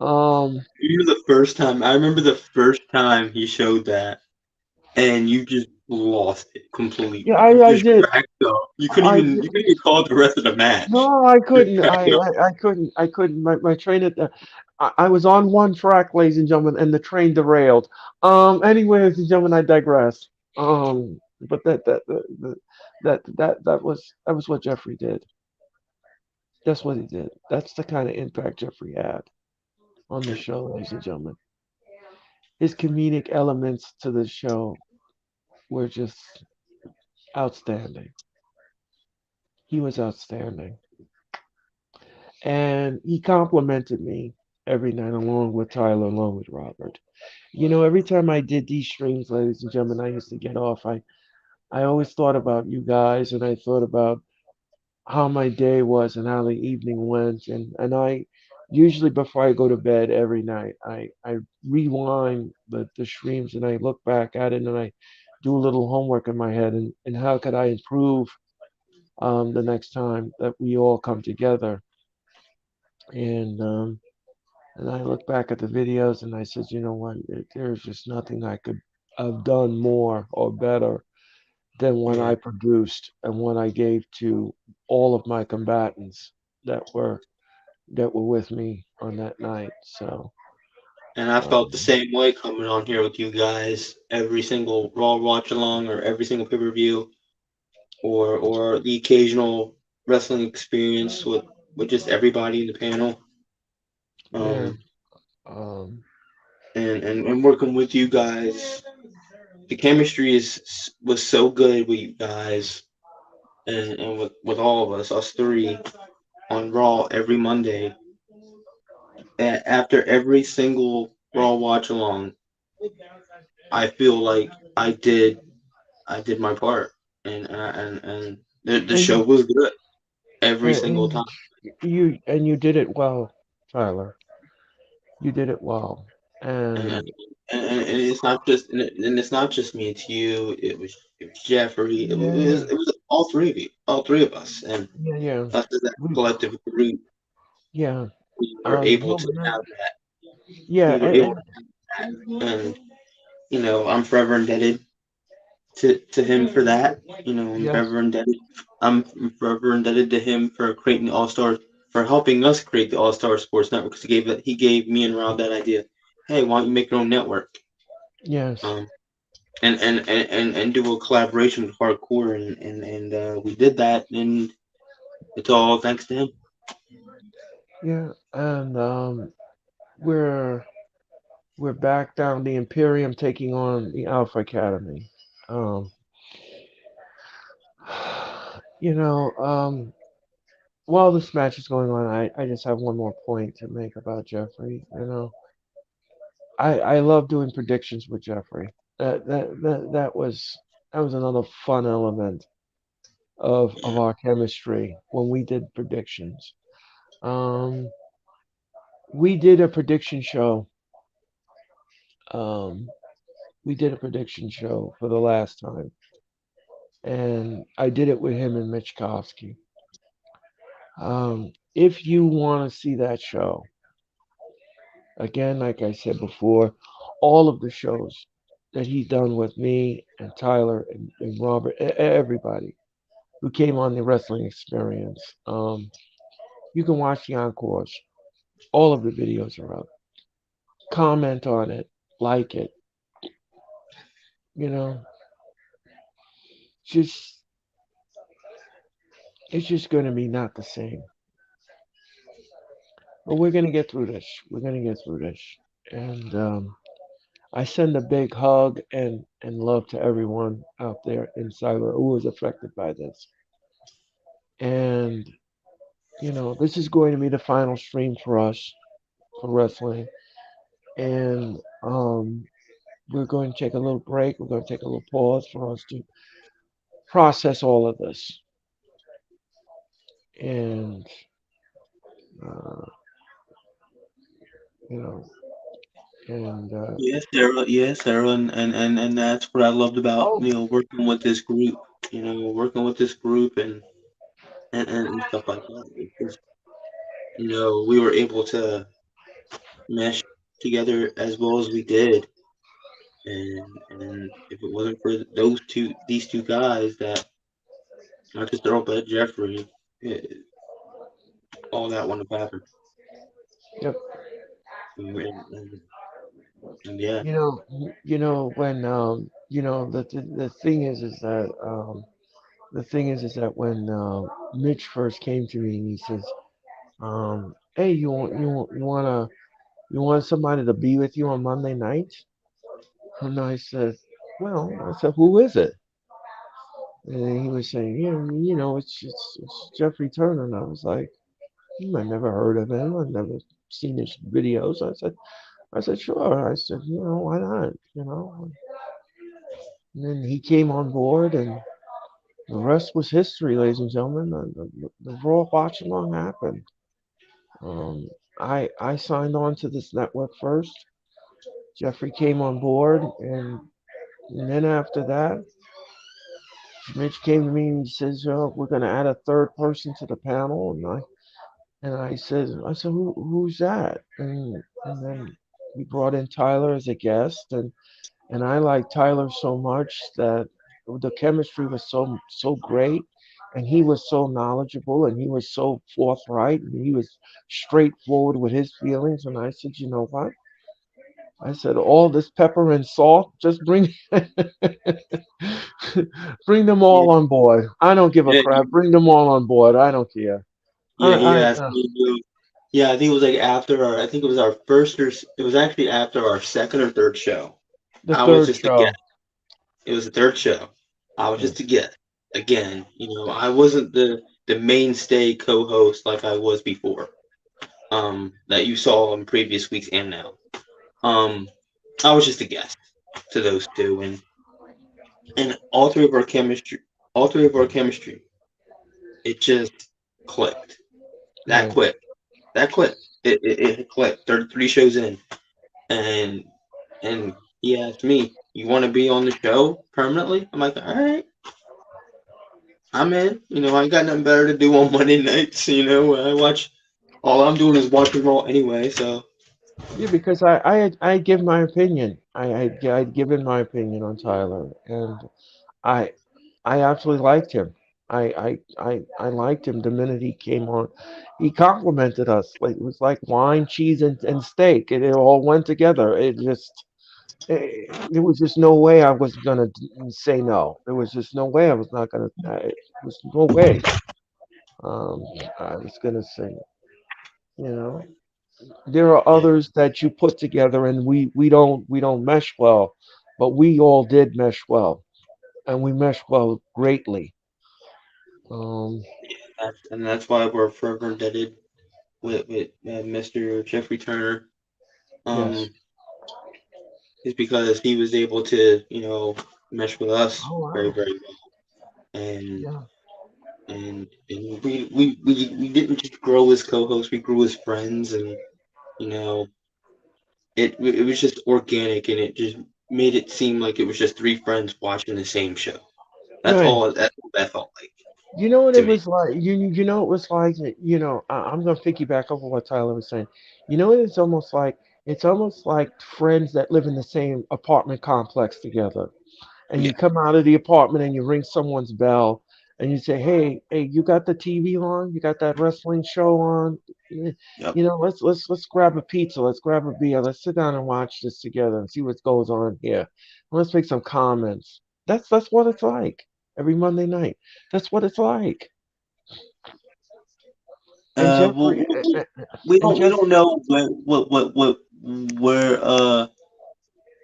Um, remember the first time. I remember the first time he showed that, and you just lost it yeah, completely. You I just did. cracked up. I You couldn't even call it the rest of the match. No, I Just couldn't. cracked up. I couldn't. I couldn't. My train at the, I was on one track, ladies and gentlemen, and the train derailed. Anyway, ladies and gentlemen, I digress. But that was what Jeffrey did. That's what he did. That's the kind of impact Jeffrey had on the show, ladies and gentlemen. His comedic elements to the show were just outstanding. He was outstanding. And he complimented me every night along with Tyler, along with Robert. Every time I did these streams, ladies and gentlemen, I used to get off. I always thought about you guys, and I thought about how my day was and how the evening went. And I usually, before I go to bed every night, I rewind the streams and I look back at it and I do a little homework in my head and how could I improve the next time that we all come together. And I look back at the videos and I said, you know what? There's just nothing I could have done more or better than what Yeah. I produced and what I gave to all of my combatants that were with me on that night. So, And I felt the um, same way coming on here with you guys every single Raw watch along or every single pay per view or the occasional wrestling experience with just everybody in the panel. yeah, Um, um, and working with you guys, the chemistry was so good with you guys and with all of us three on Raw every Monday. After every single Raw watch along, I feel like I did my part, and the and show was good every single and time. you did it well, Tyler. You did it well, And and and it's not just and it's not just me. It's you. It was Jeffrey. yeah, It was all three of you, all three of us, and yeah, yeah, us as that we, collective group, yeah. we were able to have that. Yeah, We were able to have that, and I'm forever indebted to him for that. I'm yes, forever indebted. I'm forever indebted to him for creating the All Star, for helping us create the All Star Sports Network. Because he gave me and Rob that idea. Hey, why don't you make your own network? yes, Um, and do a collaboration with Hardcore, and we did that, and it's all thanks to him. yeah, and we're we're back down the Imperium taking on the Alpha Academy. Um, you know, while this match is going on, I just have one more point to make about Jeffrey. I love doing predictions with Jeffrey. That was another fun element of our chemistry when we did predictions. Um, we did a prediction show. Um, we did a prediction show for the last time, and I did it with him and Mitch Kofsky. If you want to see that show, again, like I said before, all of the shows that he's done with me and Tyler and Robert, everybody who came on the wrestling experience. You can watch the encores. All of the videos are up. Comment on it, like it. You know, just it's just going to be not the same. But we're going to get through this. We're going to get through this. And I send a big hug and love to everyone out there in cyber who was affected by this. And this is going to be the final stream for us for wrestling. And we're going to take a little break. We're going to take a little pause for us to process all of this. And uh, you know, and Sarah, and that's what I loved about oh, working with this group. Working with this group and stuff like that. It's just, we were able to mesh together as well as we did, and if it wasn't for these two guys, that not just Earl but Jeffrey, all that wouldn't have happened. yep. And yeah, When the thing is that when Mitch first came to me and he says, "Hey, you want somebody to be with you on Monday night?" And I said, "Well," I said, "Who is it?" And he was saying, "Yeah, it's Jeffrey Turner." And I was like, "I never heard of him. I've never seen his videos." I said, "Sure." I said, "Why not?" And then he came on board, and the rest was history, ladies and gentlemen. The Raw watch along happened. Um, I signed on to this network first. Jeffrey came on board, and then after that, Mitch came to me and he says, "Oh, we're going to add a third person to the panel." I said, who's that?" And then we brought in Tyler as a guest, and I liked Tyler so much that the chemistry was so great, and he was so knowledgeable, and he was so forthright, and he was straightforward with his feelings. And I said, "You know what?" I said, "All this pepper and salt, just bring bring them yeah, all on board. I don't give a yeah, crap. Bring them all on board. I don't care." yeah. He I asked me. Yeah, I think it was like after our. I think it was our first or it was actually after our second or third show. The I was third just a guest. show. It was the third show. I was Yes. just a guest. Again, I wasn't the mainstay co-host like I was before. That you saw in previous weeks and now. Um, I was just a guest to those two, and all three of our chemistry, it just clicked. That Right. quick. That quick. It clicked. 33 shows in, and and he asked me, "You want to be on the show permanently?" I'm like, "All right, I'm in." I ain't got nothing better to do on Monday nights. I watch. All I'm doing is watching Raw anyway. So Yeah, because I give my opinion. I'd given my opinion on Tyler, and I I absolutely liked him. I liked him the minute he came on. He complimented us like it was like wine, cheese, and steak. It all went together. There was just no way I was gonna say no. There was just no way I was not gonna. There was no way. Um, I was gonna say, you know. There are yeah, others that you put together and we don't mesh well, but we all did mesh well, and we meshed well greatly. um that's why we're forever indebted with Mr. Jeffrey Turner. yes. Um, is because he was able to mesh with us Oh very wow. very well, Yeah. and we didn't just grow as co-hosts, we grew as friends, and you know it was just organic, and it just made it seem like it was just three friends watching the same show. Right. That's all that felt like You know what to it me. was like? You know it was like, I'm gonna piggyback over what Tyler was saying. You know what it's almost like? It's almost like friends that live in the same apartment complex together. And Yeah, you come out of the apartment and you ring someone's bell, and you say, hey, you got the TV on? You got that wrestling show on? You Yep. let's grab a pizza. Let's grab a beer. Let's sit down and watch this together and see what goes on here. Let's make some comments. That's what it's like every Monday night. That's what it's like. And Well, Jeffrey, and we Jeff, don't know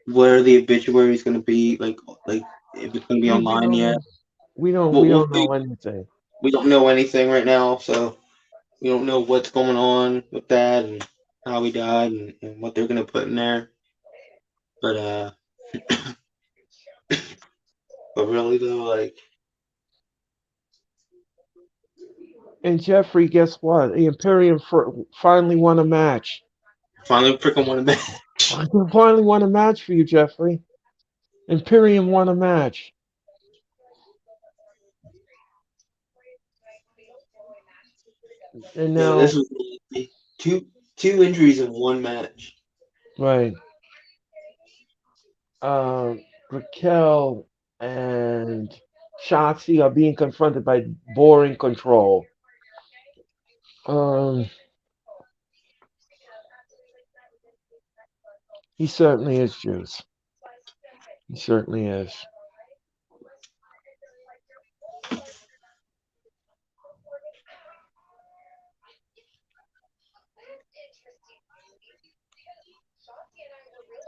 where the obituary is going to be. Like if it's going to be we online yet. don't we don't We'll, we we'll don't see. know anything. We don't know anything right now, so we don't know what's going on with that and how he died and what they're going to put in there. But but really though, like And Jeffrey, guess what? The Imperium finally won a match. finally freaking won a match. Finally won a match for you, Jeffrey. Imperium won a match. And Yeah, now, this was two injuries in one match. right, Raquel and Shotzi are being confronted by boring control. Um, he certainly is juice. He certainly is.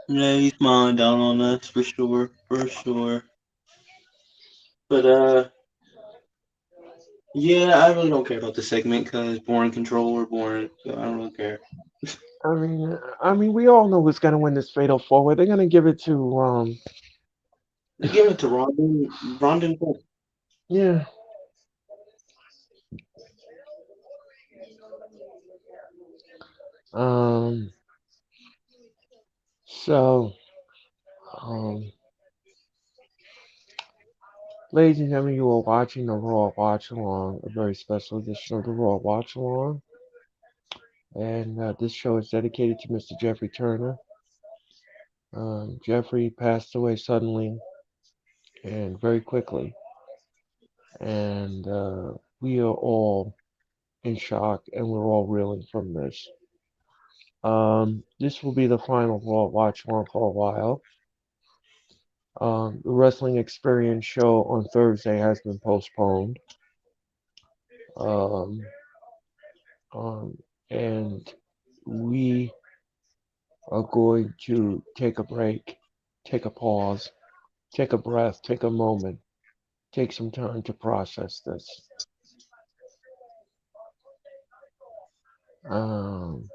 Yeah, he's smiling down on us for sure, for sure. But yeah, I really don't care about the segment because boring control or boring, so I don't really care. I mean, we all know who's gonna win this fatal four way. They're gonna give it to They give it to Ronda. Ronda. yeah. Um, so, um, ladies and gentlemen, you are watching the Raw Watch Along, a very special edition of the Raw Watch Along. And this show is dedicated to Mr. Jeffrey Turner. Jeffrey passed away suddenly and very quickly. And we are all in shock and we're all reeling from this. This will be the final Raw Watch Along for a while. The Wrestling Experience show on Thursday has been postponed. Um, um, and we are going to take a break, take a pause, take a breath, take a moment, take some time to process this. Um,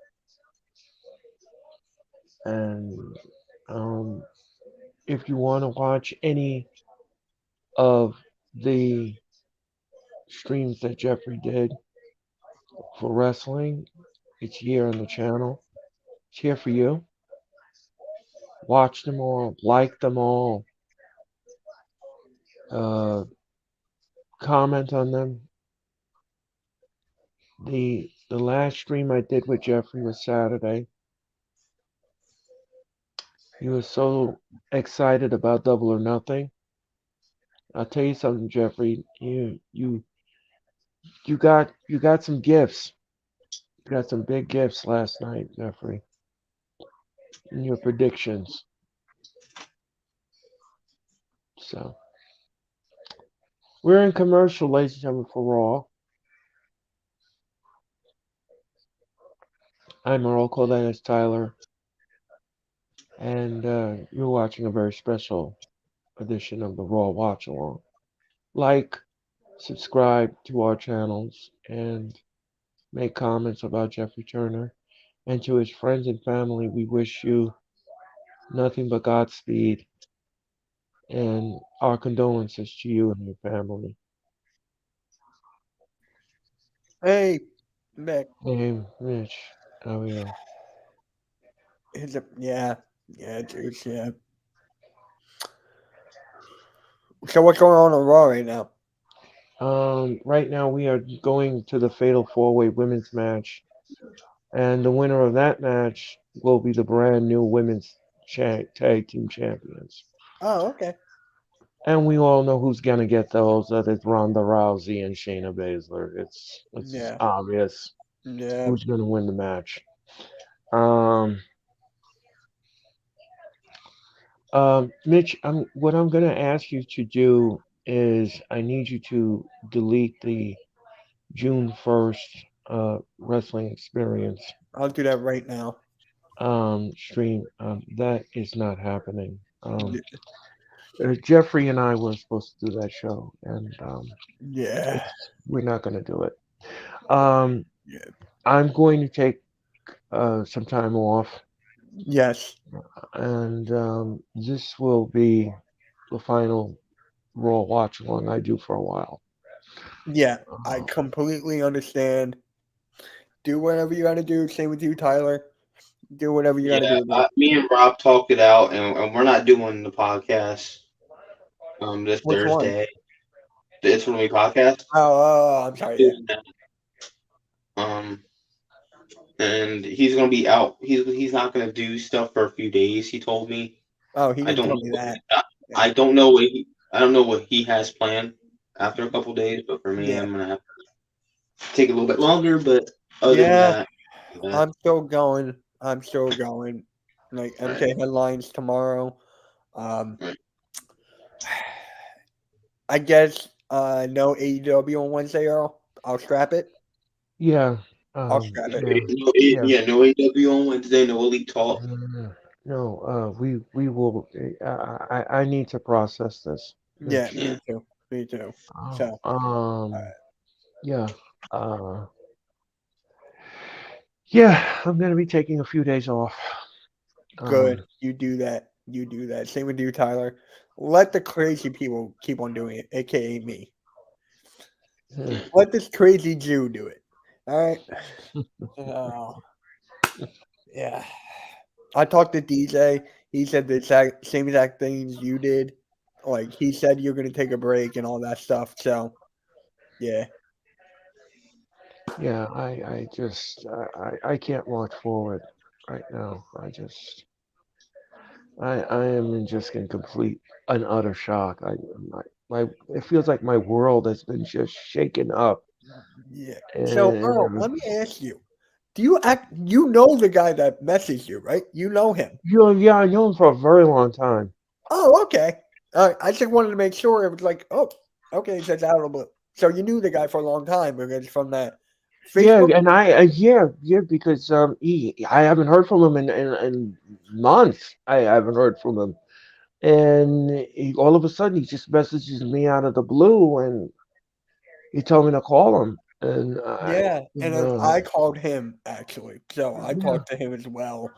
and if you want to watch any of the streams that Jeffrey did for wrestling, it's here on the channel. It's here for you. Watch them all, like them all, uh, comment on them. The last stream I did with Jeffrey was Saturday. He was so excited about Double or Nothing. I'll tell you something, Jeffrey. You got some gifts. You got some big gifts last night, Jeffrey. In your predictions. So we're in commercial, ladies and gentlemen, for Raw. I'm Earl Cole, that is Tyler, and you're watching a very special edition of the Raw Watch Along. Like, subscribe to our channels, and make comments about Jeffrey Turner. And to his friends and family, we wish you nothing but Godspeed and our condolences to you and your family. Hey, Mick. Hey, Mitch, how are you? Yeah, dude, yeah. So what's going on Raw right now? Right now we are going to the Fatal 4-Way Women's match, and the winner of that match will be the brand new Women's Tag Team Champions. Oh, okay. And we all know who's gonna get those. That it's Ronda Rousey and Shayna Baszler. It's Yeah. obvious Yeah. who's gonna win the match. Um, Mitch, what I'm gonna ask you to do is I need you to delete the June 1st wrestling experience I'll do that right now. stream. That is not happening. Yeah. Jeffrey and I were supposed to do that show, and Yeah. we're not gonna do it. Um, Yeah. I'm going to take some time off, Yes. and this will be the final Raw watch along I do for a while. Yeah. I Uh, completely understand. Do whatever you got to do. Same with you, Tyler. Do whatever you got to Yeah, do, man. me and Rob talked it out, and we're not doing the podcast this Which one? Thursday. The It's For Me podcast. I'm sorry. Yeah. Um, and he's gonna be out. He's not gonna do stuff for a few days. He told me. Oh, he I didn't don't tell know. me that. I don't know I don't know what he has planned after a couple days. But for me, Yeah. I'm gonna have to take a little bit longer. But other than Yeah. that, I'm still going. I'm still going. Like MK right, headlines tomorrow. Um, right. I guess no AEW on Wednesday, Earl. I'll scrap it. yeah, I'll scrap it. yeah. No AW on Wednesday. No Elite Talk. No, we will. I need to process this, Yeah, Mitch. me too. Me too. So Yeah. Uh, yeah. I'm gonna be taking a few days off. good. You do that. You do that. Same with you, Tyler. Let the crazy people keep on doing it, aka me. Yeah. Let this crazy Jew do it. All right. Oh, yeah. I talked to DJ. He said the same exact things you did. Like he said, you're gonna take a break and all that stuff. So, yeah, Yeah. I just I can't watch forward right now. I am just in complete and utter shock. My it feels like my world has been just shaken up. yeah. So, Earl, And let me ask you: do you act? You know the guy that messaged you, right? You know him. yeah, I know him for a very long time. Oh, okay. All right. I just wanted to make sure it was like, oh, okay, it's out of the blue. So you knew the guy for a long time because from that Yeah, Facebook. and yeah, because I haven't heard from him in months. I haven't heard from him, and all of a sudden he just messages me out of the blue, and he told me to call him, and Yeah, and then I called him actually, so I yeah, talked to him as well.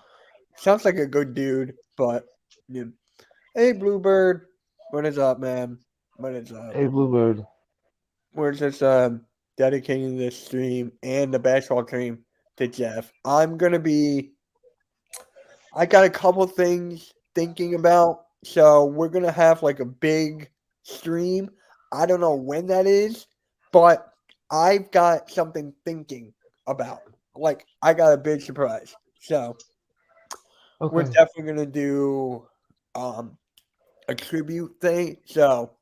Sounds like a good dude, but yeah. Hey, Bluebird, what is up, man? What is up? hey Bluebird, We're just dedicating this stream and the basketball stream to Jeff. I got a couple things thinking about, so we're gonna have like a big stream. I don't know when that is, but I've got something thinking about. Like I got a big surprise. So we're okay, definitely gonna do um a tribute thing. So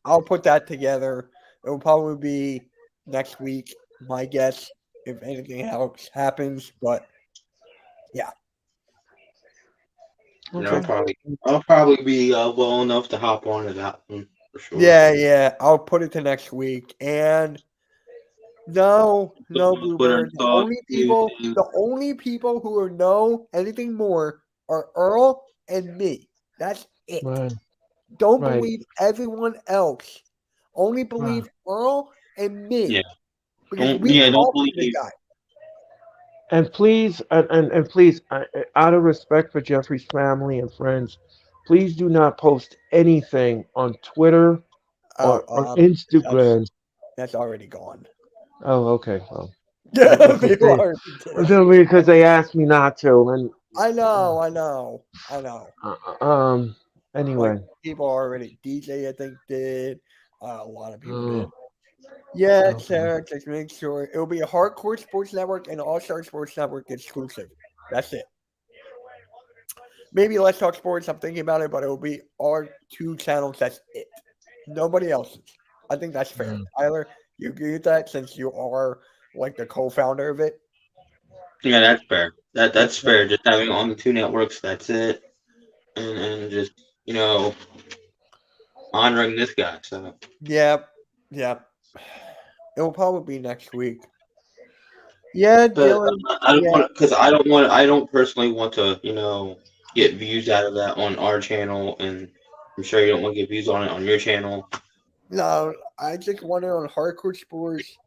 I'll put that together. It will probably be next week, my guess, if anything else happens. But yeah. And okay, I'll probably be well enough to hop on to that one for sure. Yeah. I'll put it to next week. And no, Twitter Bluebird. talk, YouTube. The only people who will know anything more are Earl and me. That's it. right, Don't right, believe everyone else. Only right. believe Earl and me. Yeah, Because we don't talked to the believe. guy. And please, and please, out of respect for Jeffrey's family and friends, please do not post anything on Twitter or That's Instagram. that's already gone. Oh, okay. Well, People already did it. because they asked me not to, and I know. uh, um. Like Anyway, people already DJ I think did. A lot of people oh, did. Yeah, okay. Sarah, just make sure it will be a Hardcore Sports Network and All Star Sports Network exclusive. That's it. maybe Let's Talk Sports. I'm thinking about it, but it will be our 2 channels. That's it. Nobody else's. I think that's fair. Tyler, you agree with that since you are like the co-founder of it? Yeah, that's fair. That's fair. Just having on the 2 networks, that's it, and just honoring this guy. So Yeah. It will probably be next week. Yeah, but Dylan. I don't Yeah. want because I don't personally want to get views out of that on our channel, and I'm sure you don't want to get views on it on your channel. No, I just want it on Hardcore Sports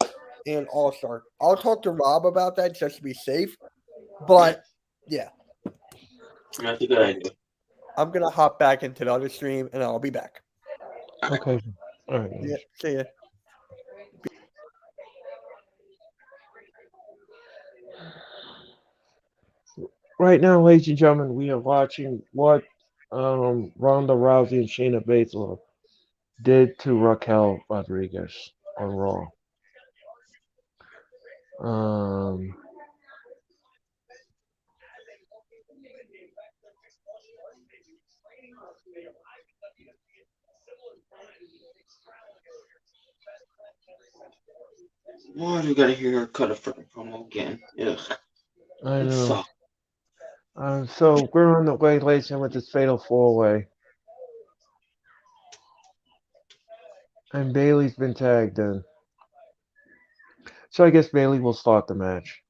and All Star. I'll talk to Rob about that just to be safe. But yeah, That's a good idea. I'm gonna hop back into the other stream and I'll be back. Okay. All right. Yeah, see ya. Right now, ladies and gentlemen, we are watching what Ronda Rousey and Shayna Baszler did to Raquel Rodriguez on Raw. Why do we gotta hear her cut a freaking promo again? Ugh, I it know. sucks. So we're on the way, ladies and gentlemen, with this fatal 4-way. And Bailey's been tagged in. So I guess Bailey will start the match.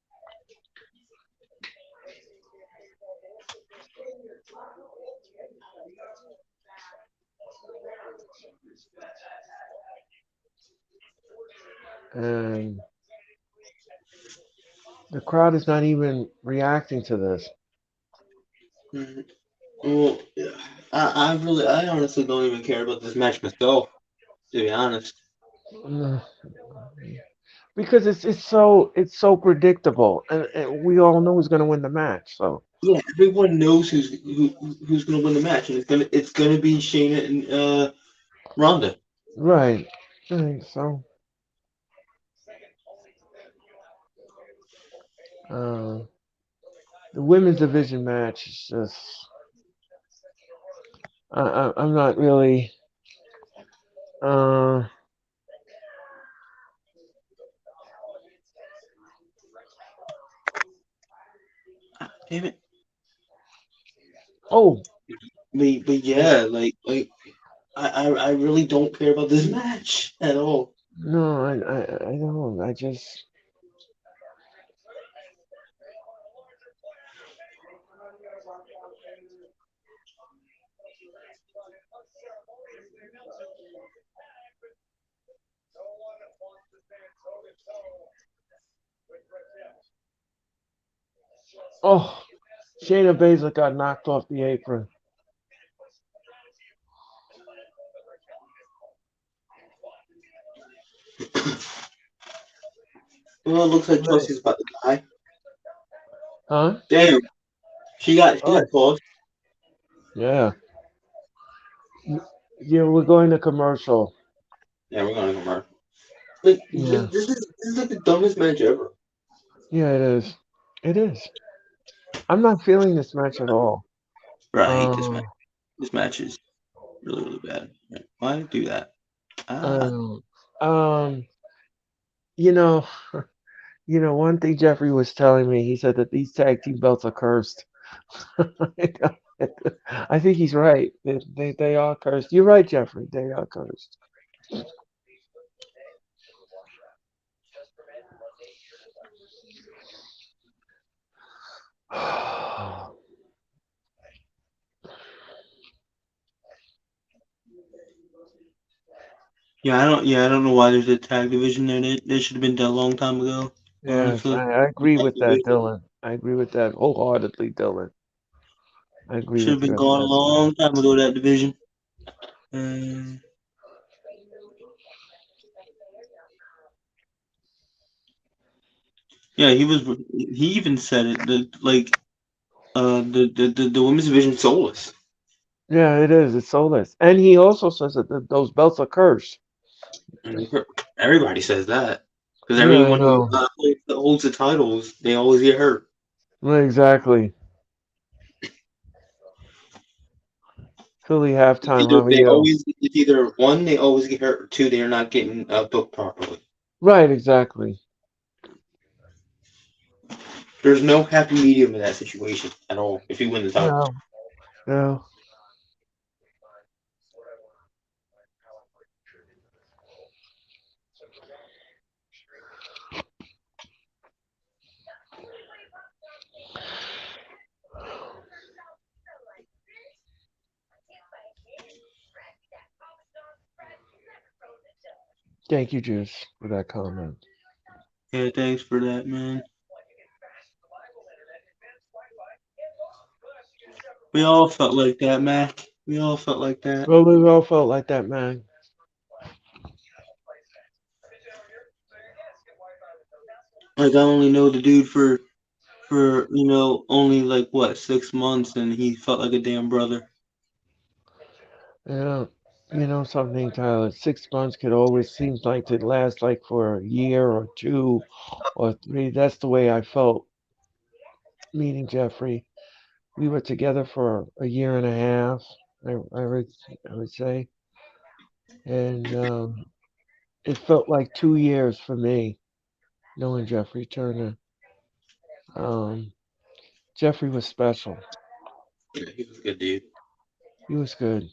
And the crowd is not even reacting to this. Mhm. Well, yeah, I honestly don't even care about this match myself, to be honest. Because it's so predictable, and we all know who's going to win the match. So Yeah, everyone knows who's gonna win the match, and it's gonna be Shayna and Ronda. right. So the women's division match is just I'm not really Damn it. oh But yeah, I really don't care about this match at all. no, I don't. I just oh, Shayna Baszler got knocked off the apron. Well, it looks like Chelsea's about to die. Huh? Damn, she got caught. Yeah. Yeah, we're going to commercial. Yeah, we're gonna commercial. Like Yeah. this is like the dumbest match ever. Yeah, it is. It is. I'm not feeling this match at all. Bro, I hate this match. This match is really, really bad. Why do that? You know, one thing Jeffrey was telling me, he said that these tag team belts are cursed. I think he's right. They are cursed. You're right, Jeffrey. They are cursed. Yeah, I don't know why there's a tag division there. They should have been done a long time ago. Yes, Honestly, I agree with that, Dylan. I agree with that wholeheartedly, Dylan. I agree should with have been you gone a on that. long time ago. That division. Yeah, he even said it. The women's division soulless. Yeah, it is. It's soulless. And he also says that those belts are cursed. And everybody says that because Yeah, I everyone who know. holds the titles, they always get hurt. Exactly. Philly halftime. Either How are they you? always, it's either one, they always get hurt, or two, they're not getting booked properly. Right, exactly. There's no happy medium in that situation at all. If you win the title, No, no. Thank you, Juice, for that comment. yeah, thanks for that, man. We all felt like that, Mac. We all felt like that. Well, we all felt like that, man. Like I only know the dude for only like what 6 months, and he felt like a damn brother. Yeah. You know something, Tyler? 6 months could always seems like to last like for a year or two or three. That's the way I felt meeting Jeffrey. We were together for a year and a half, I would say, and it felt like 2 years for me knowing Jeffrey Turner. Um, Jeffrey was special. Yeah, he was a good dude. He was good.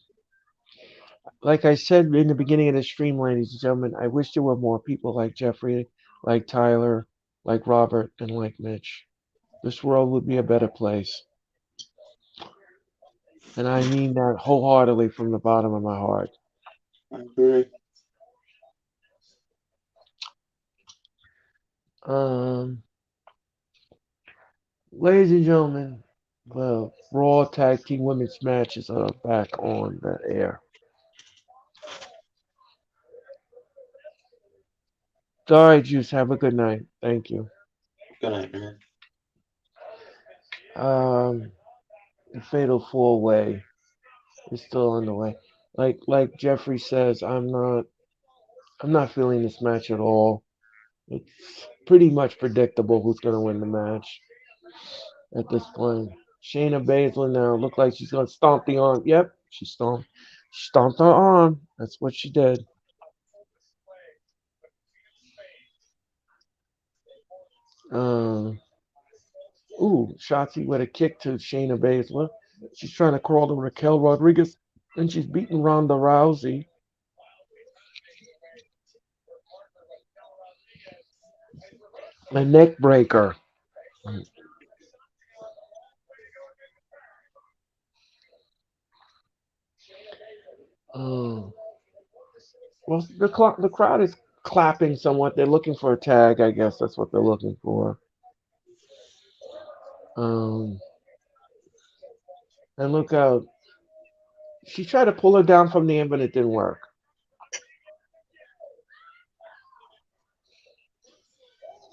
Like I said in the beginning of the stream, ladies and gentlemen, I wish there were more people like Jeffrey, like Tyler, like Robert, and like Mitch. This world would be a better place. And I mean that wholeheartedly from the bottom of my heart. I agree. Um, Ladies and gentlemen, the Raw Tag Team Women's matches are back on the air. All right, Juice. Have a good night. Thank you. Good night, man. The Fatal Four Way is still on the way. Like Jeffrey says, I'm not feeling this match at all. It's pretty much predictable who's gonna win the match at this point. Shayna Baszler now look like she's gonna stomp the arm. Yep, she stomped her arm. That's what she did. Um, Shotzi with a kick to Shayna Baszler. She's trying to crawl to Raquel Rodriguez, and she's beating Ronda Rousey. A neck breaker. Um, well, the crowd is clapping somewhat. They're looking for a tag. I guess that's what they're looking for. Um, and look out. She tried to pull her down from the end, but it didn't work.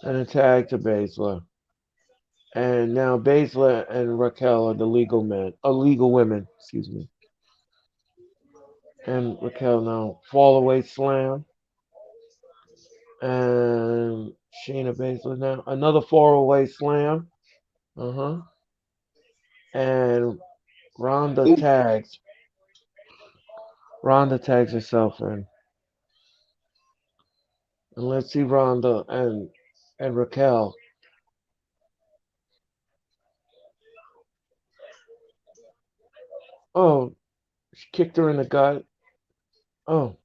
And a tag to Baszler. And now Baszler and Raquel are the legal women, excuse me. And Raquel now fall away slam. And Shayna Baszler now another fall away slam. Uh-huh. And Ronda Ooh, tags. Ronda tags herself in. And let's see Ronda and Raquel. Oh, she kicked her in the gut. Oh,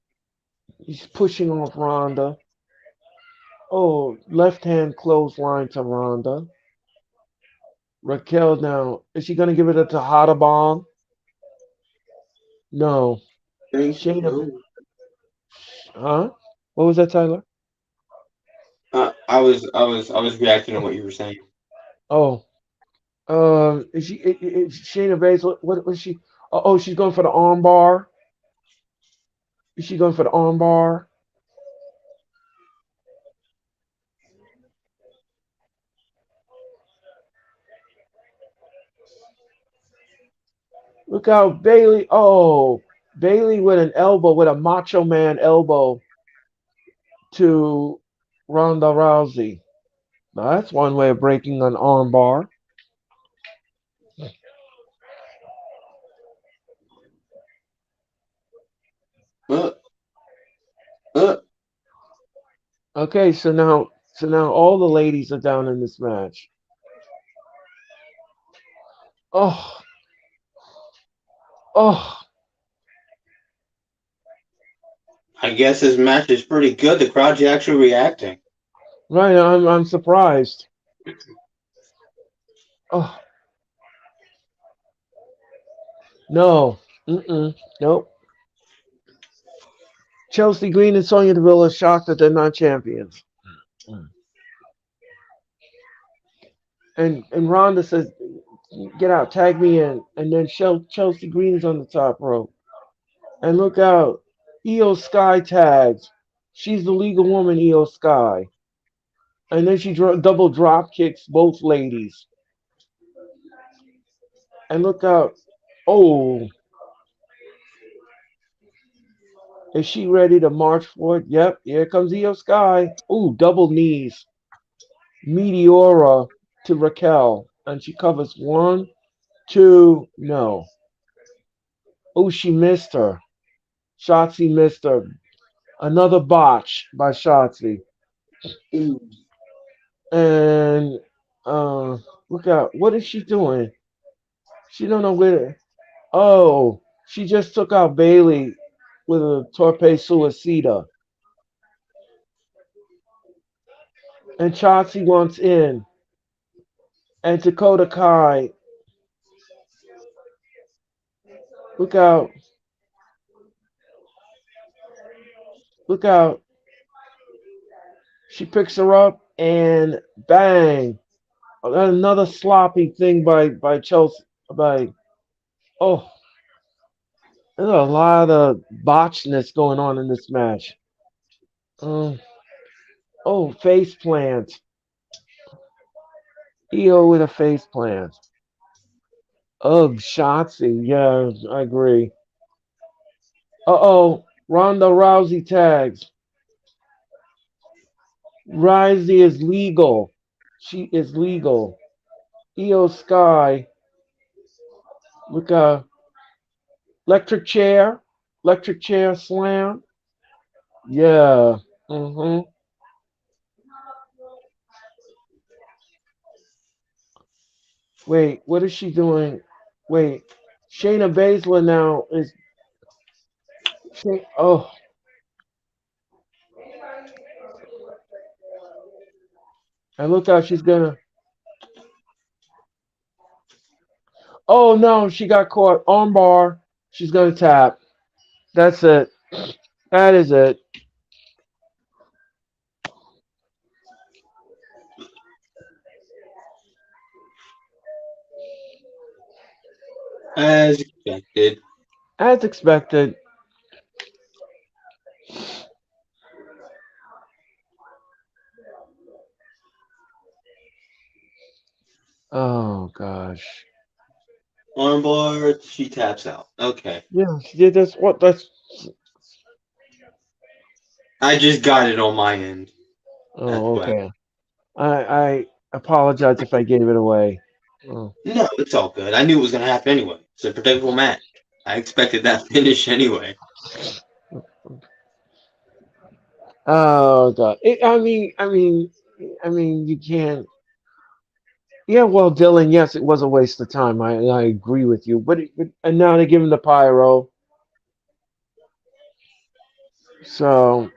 he's pushing off Ronda. Oh, left hand clothesline to Ronda. Raquel now. Is she gonna give it a Tejada bomb? No. thank Shayna. you. Huh? What was that, Tyler? I was reacting to what you were saying. Oh. Is Shayna Baszler? What was she? Oh, she's going for the arm bar. Is she going for the arm bar? Look out, Bailey. Oh, Bailey with an elbow, with a Macho Man elbow to Ronda Rousey. Now that's one way of breaking an arm bar. Uh, uh. Okay, so now all the ladies are down in this match. Oh, oh, I guess this match is pretty good. The crowd's actually reacting. right. I'm surprised. Oh no, nope. Chelsea Green and Sonya Deville are shocked that they're not champions. And Ronda says, "Get out, tag me in." And then Chelsea Green's on the top rope. And look out, Io Sky tags. She's the legal woman, Io Sky. And then she double drop kicks both ladies. And look out, oh, is she ready to march forward? Yep, here comes Io Sky. Ooh, double knees. Meteora to Raquel. And she covers one, two, no. Oh, she missed her. Shotzi missed her. Another botch by Shotzi. Ooh. And look out. What is she doing? She don't know where. Oh, she just took out Bailey with a torpe suicida. And Shotzi wants in. And Dakota Kai. Look out. Look out. She picks her up and bang. Another sloppy thing by Chelsea. Oh, there's a lot of botchness going on in this match. Um, oh, face plant. EO with a face plant. Ugh, Shotzi. Yeah, I agree. Uh-oh. Ronda Rousey tags. Rousey is legal. She is legal. EO Sky. Look, electric chair. Electric chair slam. Yeah. Mm-hmm. Wait, what is she doing? Wait. Shayna Baszler now is. Oh, and look how she's gonna. Oh no, she got caught. Armbar. She's gonna tap. That's it. That is it. As expected. As expected. Oh gosh. Armbar, she taps out. Okay. Yeah, that's what that's. I just got it on my end. That's Oh, what. okay. I apologize if I gave it away. Oh, No, it's all good. I knew it was going to happen anyway. It's a predictable match. I expected that finish anyway. oh God. I mean, you can't. Yeah, well, Dylan, yes, it was a waste of time. I agree with you. And now they give him the pyro. So,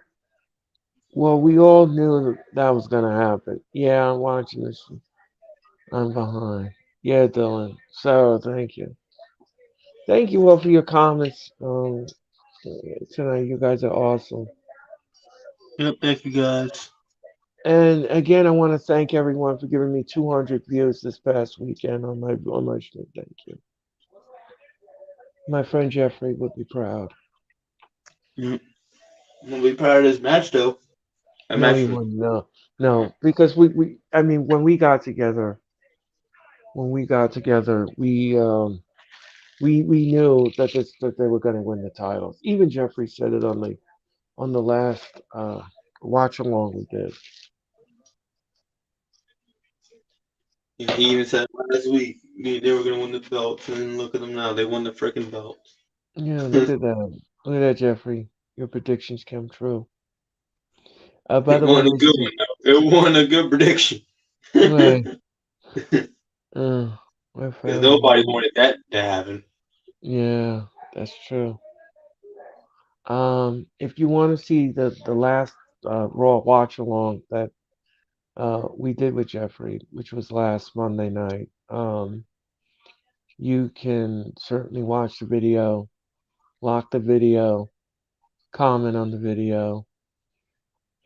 well, we all knew that was gonna happen. Yeah, I'm watching this. I'm behind. Yeah, Dylan. So, thank you. Thank you all for your comments tonight. You guys are awesome. Yep, thank you guys. And again, I want to thank everyone for giving me 200 views this past weekend on my stream. Thank you. My friend Jeffrey would be proud. I'm going to be proud of this match, though. That No, match he was. wouldn't. No, because I mean, when we got together, we knew that they were going to win the titles. Even Jeffrey said it on the last watch along we did. Yeah, he even said last week they were going to win the belts, and look at them now. They won the freaking belts. Yeah, look at that. Look at that, Jeffrey. your predictions came true. By It the way, wasn't a ladies good and one, though. It wasn't a good prediction. gentlemen, Because my family. nobody wanted that to happen. Yeah, that's true. If you want to see the last Raw watch along that we did with Jeffrey, which was last Monday night, you can certainly watch the video, lock the video, comment on the video,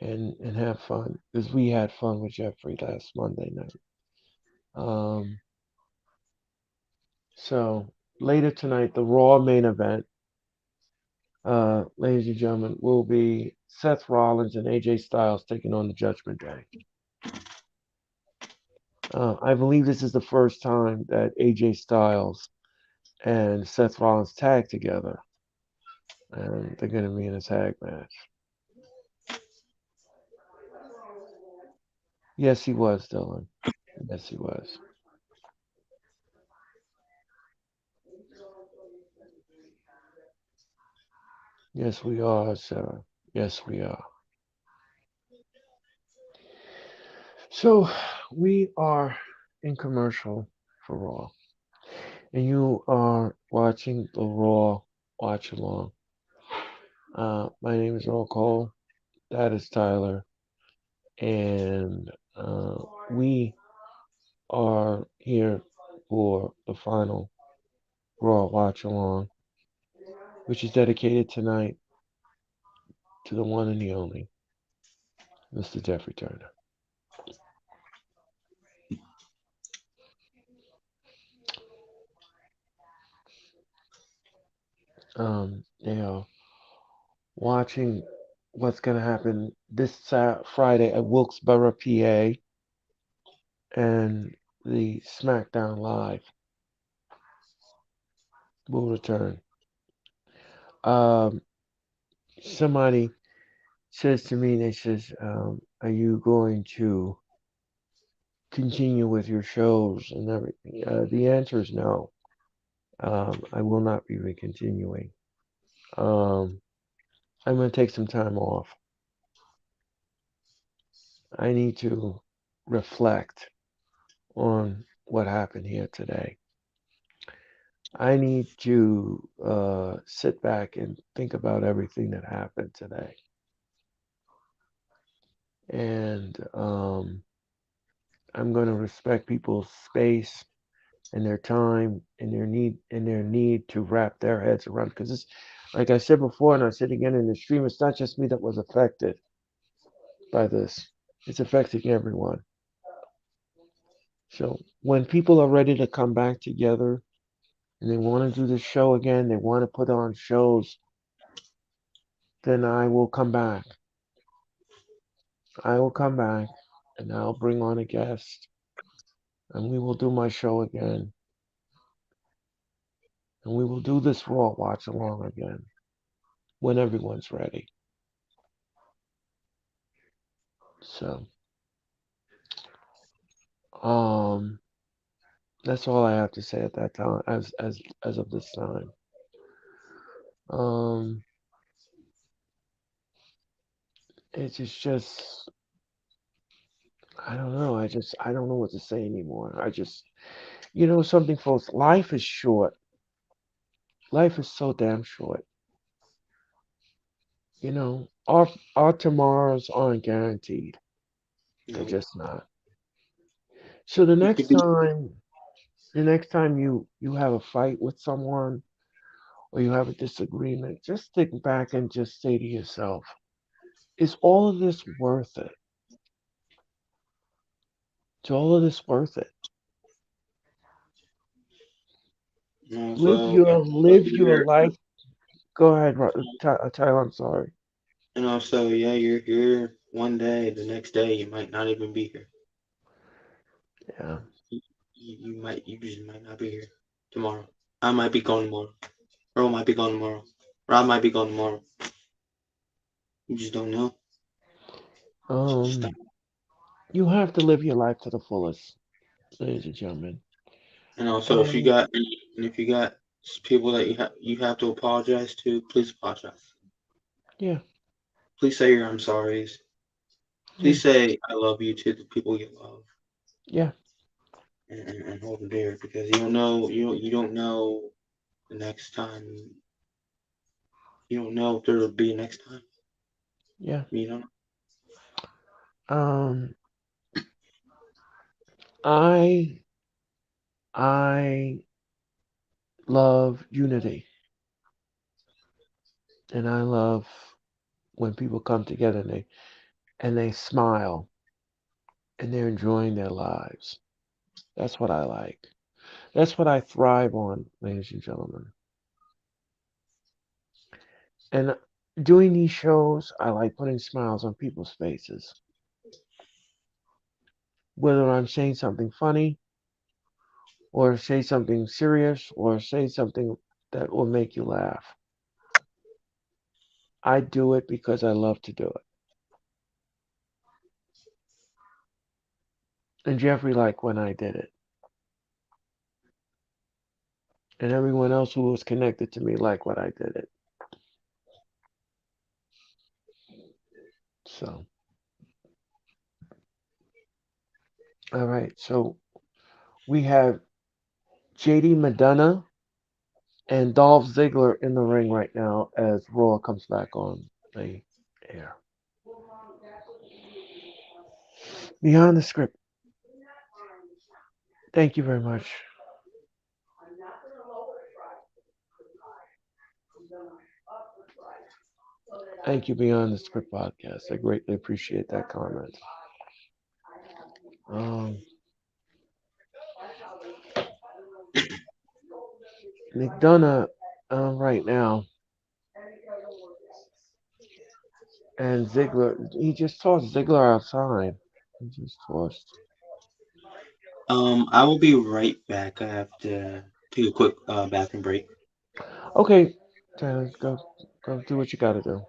and have fun because we had fun with Jeffrey last Monday night. Um, so later tonight, the Raw main event, ladies and gentlemen, will be Seth Rollins and AJ Styles taking on the Judgment Day. I believe this is the first time that AJ Styles and Seth Rollins tag together, and they're going to be in a tag match. Yes, he was, Dylan. Yes, he was. Yes, we are, sir. Yes, we are. So we are in commercial for Raw, and you are watching the Raw watch along. My name is Earl Cole. That is Tyler, and we are here for the final Raw watch along, which is dedicated tonight to the one and the only Mr. Jeffrey Turner. They are watching what's going to happen this Friday at Wilkes-Barre, PA, and the SmackDown Live will return. Um, somebody says to me, they says, "Are you going to continue with your shows and everything?" The answer is no. I will not be continuing. I'm going to take some time off. I need to reflect on what happened here today. I need to sit back and think about everything that happened today. And I'm going to respect people's space and their time and their need to wrap their heads around, because it's like I said before, and I said again in the stream, it's not just me that was affected by this. It's affecting everyone. So when people are ready to come back together and they want to do the show again, they want to put on shows, then I will come back. I will come back and I'll bring on a guest and we will do my show again. And we will do this Raw watch along again when everyone's ready. So, that's all I have to say at that time, as of this time. It's just I don't know. I don't know what to say anymore. Something, folks. Life is short. Life is so damn short. Our tomorrows aren't guaranteed. They're No, just not. So it could be. the next time you have a fight with someone or you have a disagreement, just think back and just say to yourself, is all of this worth it? Is all of this worth it? So, Live your life. Go ahead, Tyler. I'm sorry. yeah, you're here one day, the next day you might not even be here. Yeah. You just might not be here tomorrow. I might be gone tomorrow. Earl might be gone tomorrow. Rob might be gone tomorrow. You just don't know. Just Um, you have to live your life to the fullest, ladies and gentlemen. so And if you got people that you have to apologize to, please apologize. Yeah. Please say your I'm sorry's. Please say I love you to the people you love, Yeah. and hold them dear, because you don't know the next time. You don't know if there'll be a next time. Yeah. You know. Um. I I love unity, and I love when people come together and they smile and they're enjoying their lives. That's what I like. That's what I thrive on, ladies and gentlemen. And doing these shows, I like putting smiles on people's faces. Whether I'm saying something funny, or say something serious, or say something that will make you laugh. I do it because I love to do it. And Jeffrey liked when I did it. And everyone else who was connected to me liked when I did it. So, all right. So we have JD Madonna and Dolph Ziggler in the ring right now as Raw comes back on the air. Beyond the script. Thank you very much. Thank you, Beyond the Script podcast. I greatly appreciate that comment. Um, McDonough right now, and Ziggler, he just tossed Ziggler outside. He just tossed. I will be right back. I have to take a quick bathroom break. Okay, Tyler, go do what you gotta do.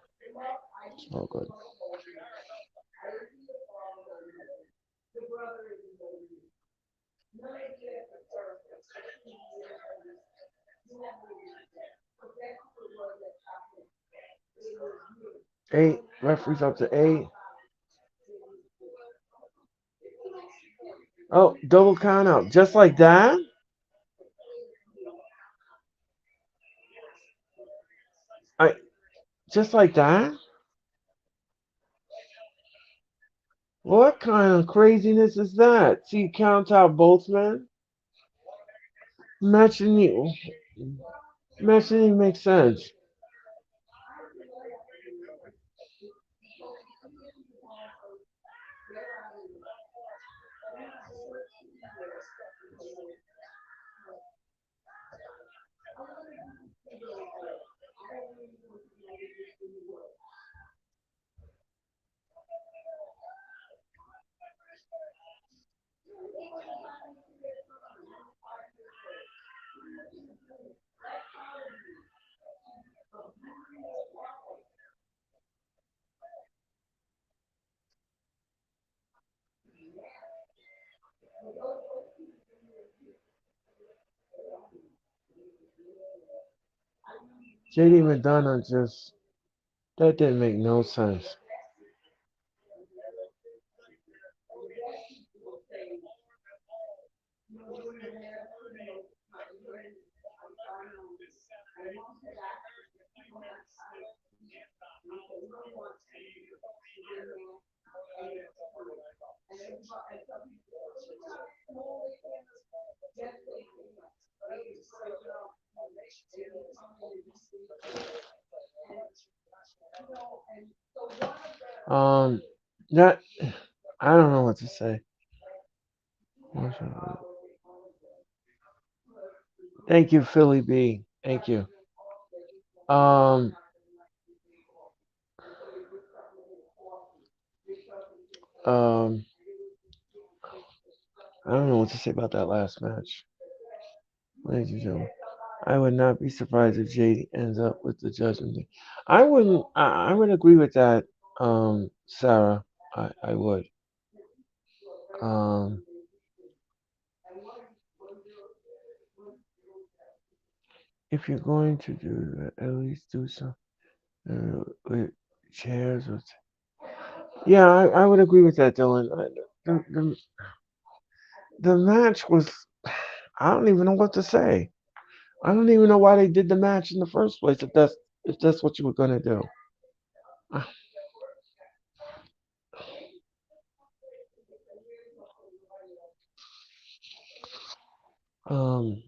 It's all good. Eight, referee's up to eight. Oh, double count out. Just like that? I just like that? What kind of craziness is that? So you count out both men? Matching you matching makes sense. JD Madonna just that didn't make no sense. Um that I don't know what to say. Thank you, Philly B. Thank you. Um um I don't know what to say about that last match. Ladies and gentlemen. I would not be surprised if JD ends up with the Judgment Day. I wouldn't. I would agree with that, Sarah. I would. Um, if you're going to do that, at least do so. with chairs. Yeah, I would agree with that, Dylan. The match was. I don't even know what to say. I don't even know why they did the match in the first place. If that's what you were gonna do. Um,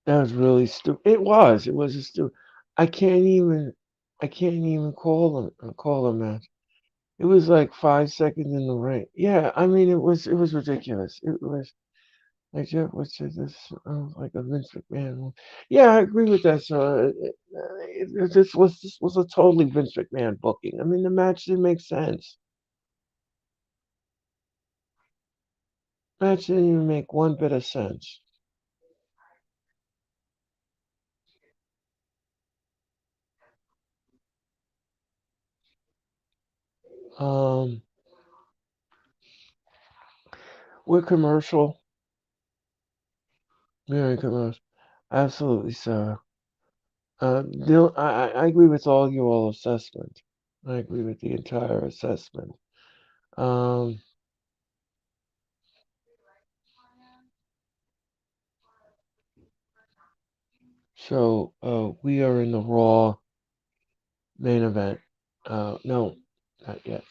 that was really stupid. It was. It was a stupid. I can't even. I can't even call a match. It was like 5 seconds in the ring. Yeah, I mean it was ridiculous. It was like Jeff was this like a Vince McMahon. Yeah, I agree with that. So this was a totally Vince McMahon booking. I mean the match didn't make sense. Match didn't even make one bit of sense. Um, we're commercial. Very commercial. Absolutely, sir. I agree with all your assessment. I agree with the entire assessment. Um, so we are in the Raw main event. No, not yet.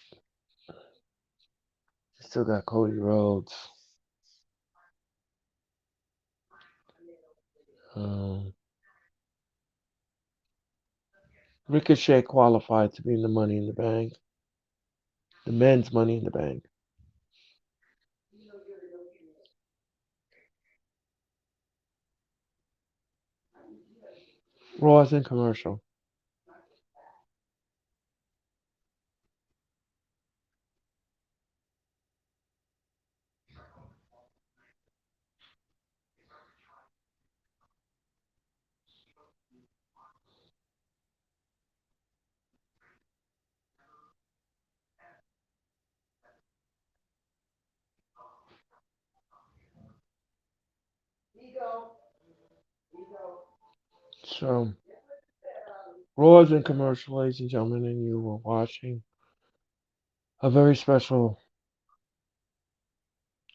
Still got Cody Rhodes. Um, Ricochet qualified to be in the Money in the Bank. The men's Money in the Bank. Raw's in commercial. So Raw's in commercial, ladies and gentlemen, and you were watching a very special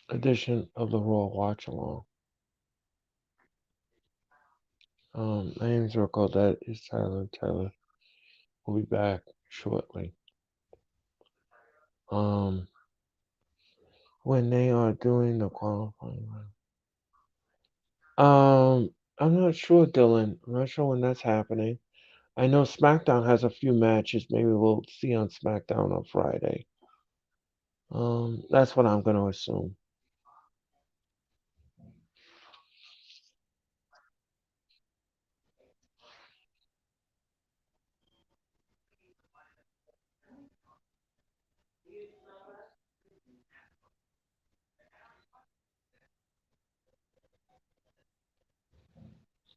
edition of the Raw Watch Along. My name is Earl Cole. That is Tyler. Tyler will be back shortly. When they are doing the qualifying round. I'm not sure, Dylan. I'm not sure when that's happening. I know SmackDown has a few matches. Maybe we'll see on SmackDown on Friday. That's what I'm going to assume.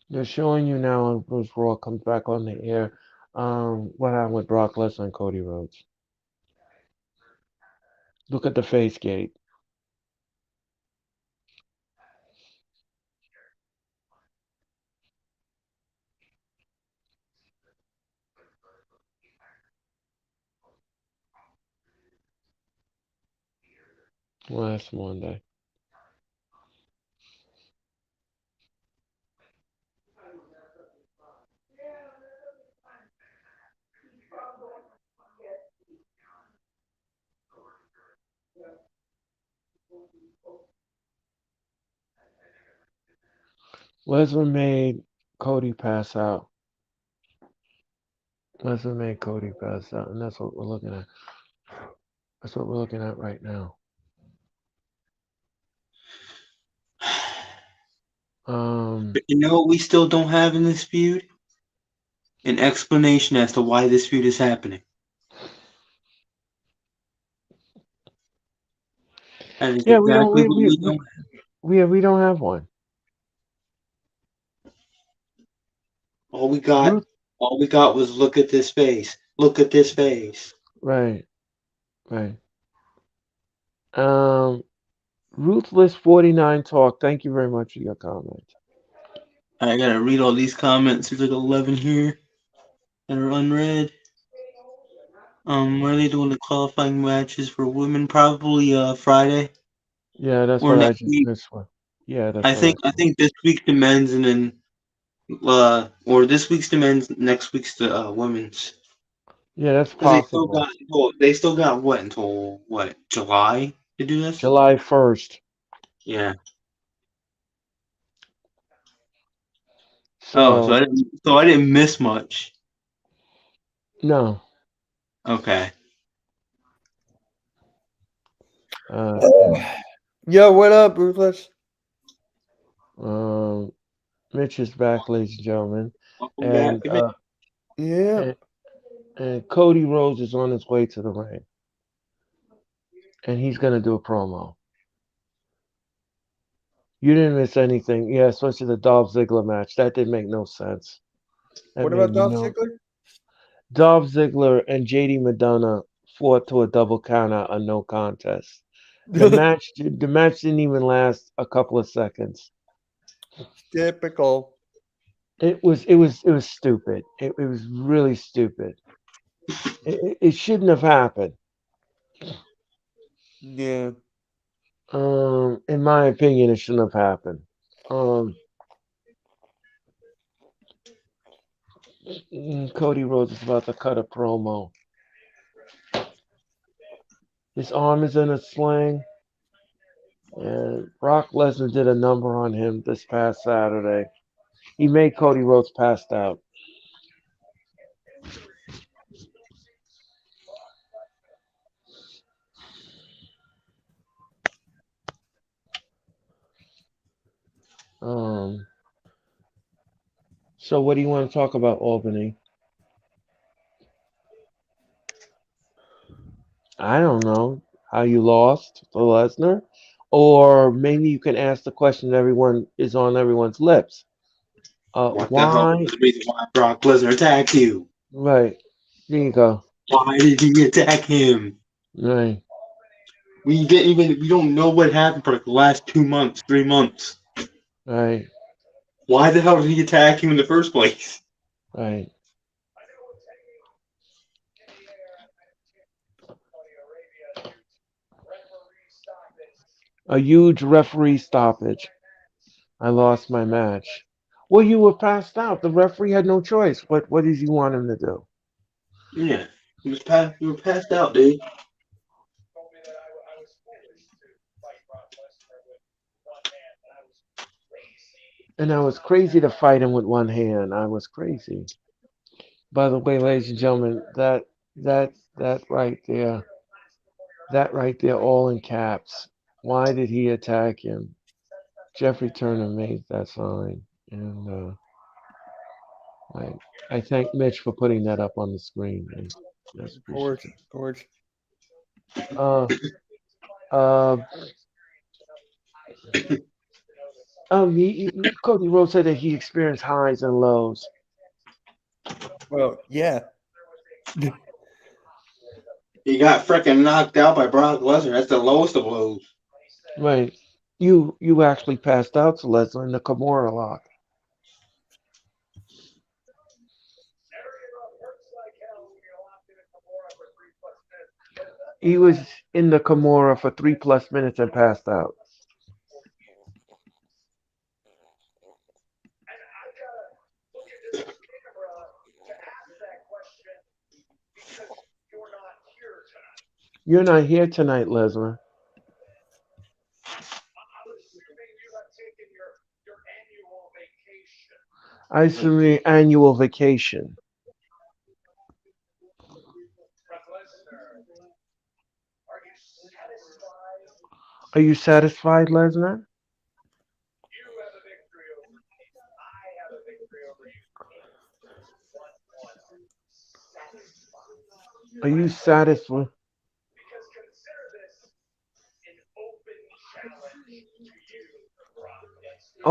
They're showing you now when Bruce Raw comes back on the air. What happened with Brock Lesnar and Cody Rhodes? Look at the face gate. Last Monday. Lesnar made Cody pass out. Lesnar made Cody pass out, and that's what we're looking at. That's what we're looking at right now. But you know what we still don't have in this feud? An explanation as to why this feud is happening. That is Yeah, we don't exactly what we don't. we don't have one. All we got, Ruth, all we got was look at this face. Look at this face. right, right. Um, Ruthless 49 Talk. Thank you very much for your comment. I gotta read all these comments. There's like 11 here that are unread. When are they doing the qualifying matches for women? Probably Friday Yeah, that's or what I next just week. missed one. Yeah, that's I what think this week's the men's and then or this week's the men's, next week's the women's. yeah, that's Because possible. they still got what until what, July to do this? July 1st. Yeah. Oh, So so I didn't miss much. no. Okay. Yo, what up, Ruthless? Um, Mitch is back, ladies and gentlemen, Welcome back. and Yeah. and, and Cody Rhodes is on his way to the ring, and he's gonna do a promo. You didn't miss anything, yeah, especially the Dolph Ziggler match. That didn't make no sense. That What made about Dolph no. Ziggler? Dolph Ziggler and JD Madonna fought to a double countout, a no contest. The match didn't even last a couple of seconds. Typical. It was stupid. It was really stupid. It shouldn't have happened. Yeah. In my opinion, it shouldn't have happened. Cody Rhodes is about to cut a promo. His arm is in a sling, and Brock Lesnar did a number on him this past Saturday. He made Cody Rhodes passed out. So what do you want to talk about, Albany? I don't know how you lost to Lesnar, or maybe you can ask the question that everyone is on everyone's lips. What the hell Why? was the reason why Brock Lesnar attacked you? Right. There you go. Why did he attack him? Right. We don't know what happened for like the last 2 months, 3 months. Right. Why the hell did he attack you in the first place? Right. A huge referee stoppage. I lost my match. Well, you were passed out. The referee had no choice. What did you want him to do? Yeah. You were passed out, dude. And I was crazy to fight him with one hand. I was crazy. By the way, ladies and gentlemen, that right there, all in caps. Why did he attack him? Jeffrey Turner made that sign, and I thank Mitch for putting that up on the screen. That's George. appreciative. George. Uh, uh, Cody Rhodes said that he experienced highs and lows. Well, yeah. He got freaking knocked out by Brock Lesnar. That's the lowest of lows. Right. You actually passed out to Lesnar in the Kimura lock. He was in the Kimura for 3+ minutes and passed out. You're not here tonight, Lesnar. I assume your annual vacation. Are you satisfied, Lesnar? Are you satisfied?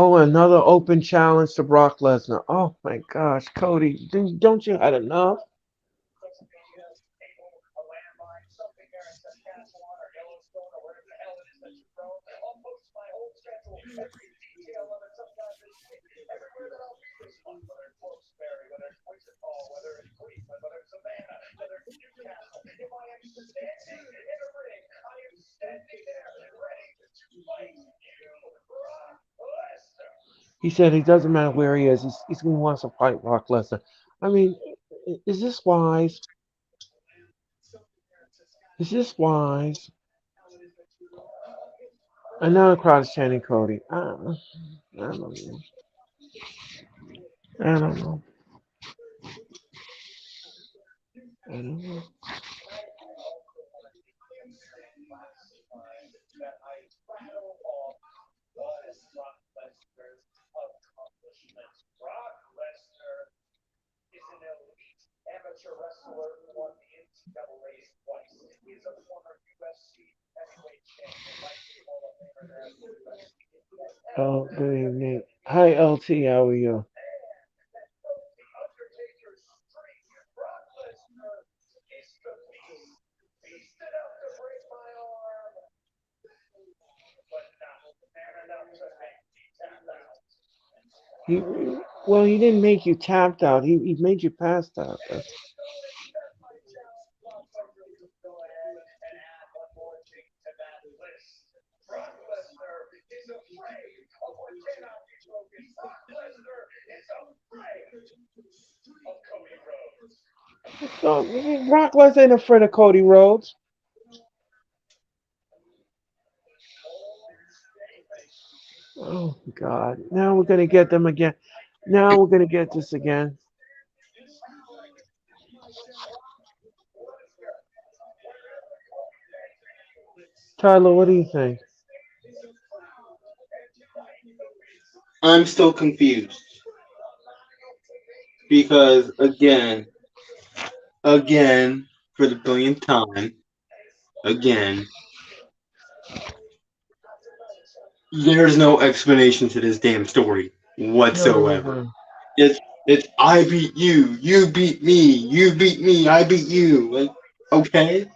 Oh, another open challenge to Brock Lesnar. Oh my gosh, Cody, don't you had enough? He said it doesn't matter where he is. He wants to fight Brock Lesnar. I mean, is this wise? Is this wise? And now the crowd is chanting Cody. I don't know. I don't know. I don't know. Oh, good evening. Hi, LT. How are you? He, well, he didn't make you tapped out. He made you passed out. So Brock Lesnar ain't afraid of Cody Rhodes. Oh God! Now we're gonna get them again. Now we're gonna get this again. Tyler, what do you think? I'm still confused because again, for the billionth time, again, there's no explanation to this damn story whatsoever. No. It's I beat you, you beat me, you beat me, I beat you. Like, okay,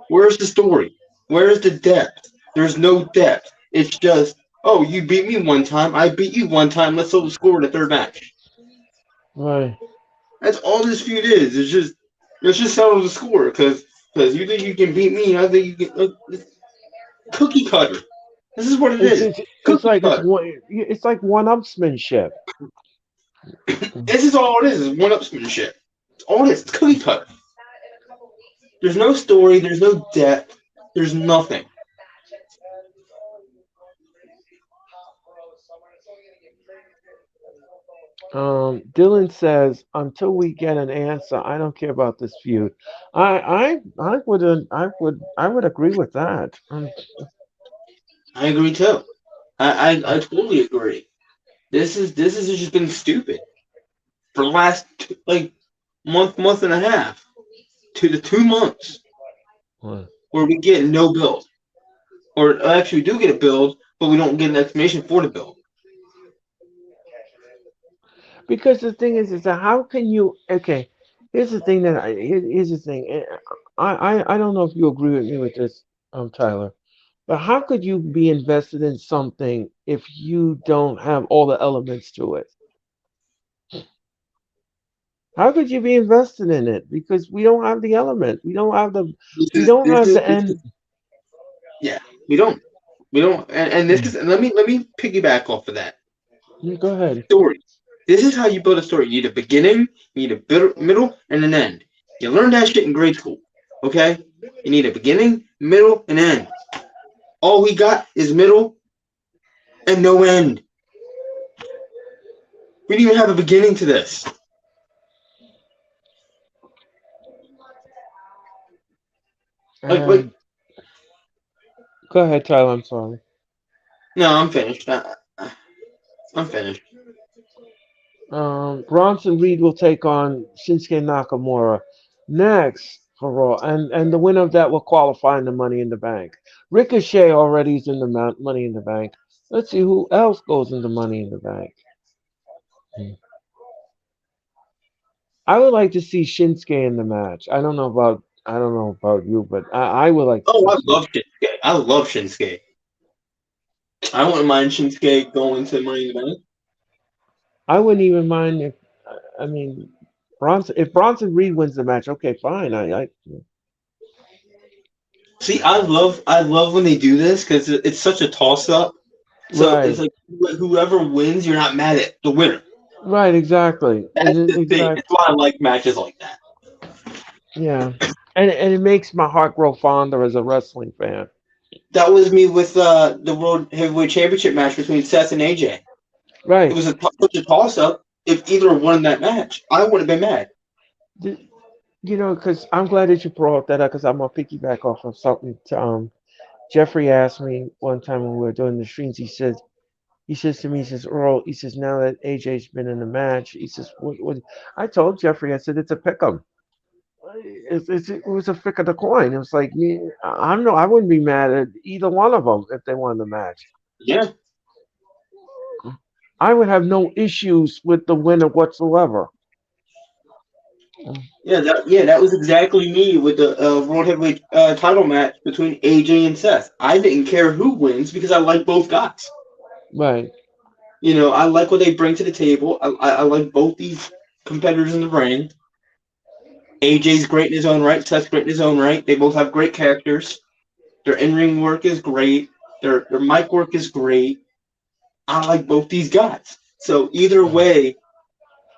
where's the story? Where's the depth? There's no depth. It's just, oh, you beat me one time, I beat you one time. Let's settle the score in the third match. Right. That's all this feud is. It's just settle the score because you think you can beat me, I think you can. Cookie cutter. This is what it It's is. it's, it's Cookie like cutter. it's like one-upsmanship. This is all it is one-upsmanship. It's all it is. It's cookie cutter. There's no story. There's no depth. There's nothing. Dylan says, until we get an answer, I don't care about this feud. I would agree with that. I agree too. I totally agree. This has just been stupid for the last month and a half to the 2 months What? where we get no build, or actually we do get a build, but we don't get an explanation for the build. Because the thing is that how can you? Okay, here's the thing here's the thing. I don't know if you agree with me with this, Tyler. But how could you be invested in something if you don't have all the elements to it? How could you be invested in it? Because we don't have the element. We don't have the. We don't have the end. Yeah, we don't. And this is. And let me piggyback off of that Go ahead. story. This is how you build a story. You need a beginning, you need a middle, and an end. You learned that shit in grade school, okay? You need a beginning, middle, and end. All we got is middle and no end. We didn't even have a beginning to this. Like, go ahead, Tyler. I'm sorry. No, I'm finished. I'm finished. Bronson Reed will take on Shinsuke Nakamura next for Raw, and the winner of that will qualify in the Money in the Bank. Ricochet already is in the Money in the Bank. Let's see who else goes into Money in the Bank. I would like to see Shinsuke in the match. I don't know about you, but I would like to Oh, see I Shinsuke. love Shinsuke. I love Shinsuke. I wouldn't mind Shinsuke going to Money in the Bank. I wouldn't even mind if I mean Bronson. If Bronson Reed wins the match, okay, fine. I See, I love when they do this because it's such a toss up. So it's right, like whoever wins, you're not mad at the winner. right, exactly, That's the thing. exactly. That's why I like matches like that. Yeah, and it makes my heart grow fonder as a wrestling fan. That was me with the World Heavyweight Championship match between Seth and AJ. It Right. was such a toss up. If either won that match, I wouldn't have been mad. You know, because I'm glad that you brought that up because I'm gonna piggyback off of something. Jeffrey asked me one time when we were doing the streams. He says to me, he says, Earl, he says, now that AJ's been in the match, he says, what? I told Jeffrey, I said, it's a pick 'em. It was a flick of the coin. It was like, yeah, I don't know. I wouldn't be mad at either one of them if they won the match. Yeah, I would have no issues with the winner whatsoever. that was exactly me with the World Heavyweight title match between AJ and Seth. I didn't care who wins because I like both guys. Right. You know, I like what they bring to the table. I like both these competitors in the ring. AJ's great in his own right. Seth's great in his own right. They both have great characters. Their in-ring work is great. Their mic work is great. I like both these guys. So either way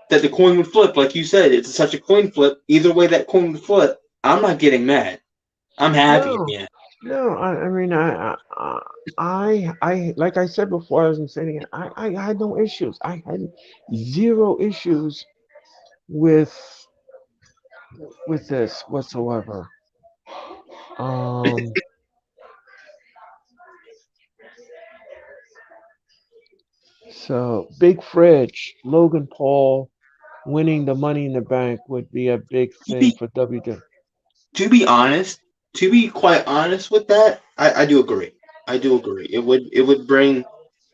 that the coin would flip, like you said, it's such a coin flip. Either way that coin would flip, I'm not getting mad. I'm happy at No, the end. no. I mean, like I said before, I was saying it. I had no issues. I had zero issues with this whatsoever. Um, so Big Fridge, Logan Paul winning the Money in the Bank would be a big To thing be for WWE. to be honest, to be quite honest with that, I do agree. I do agree. It would bring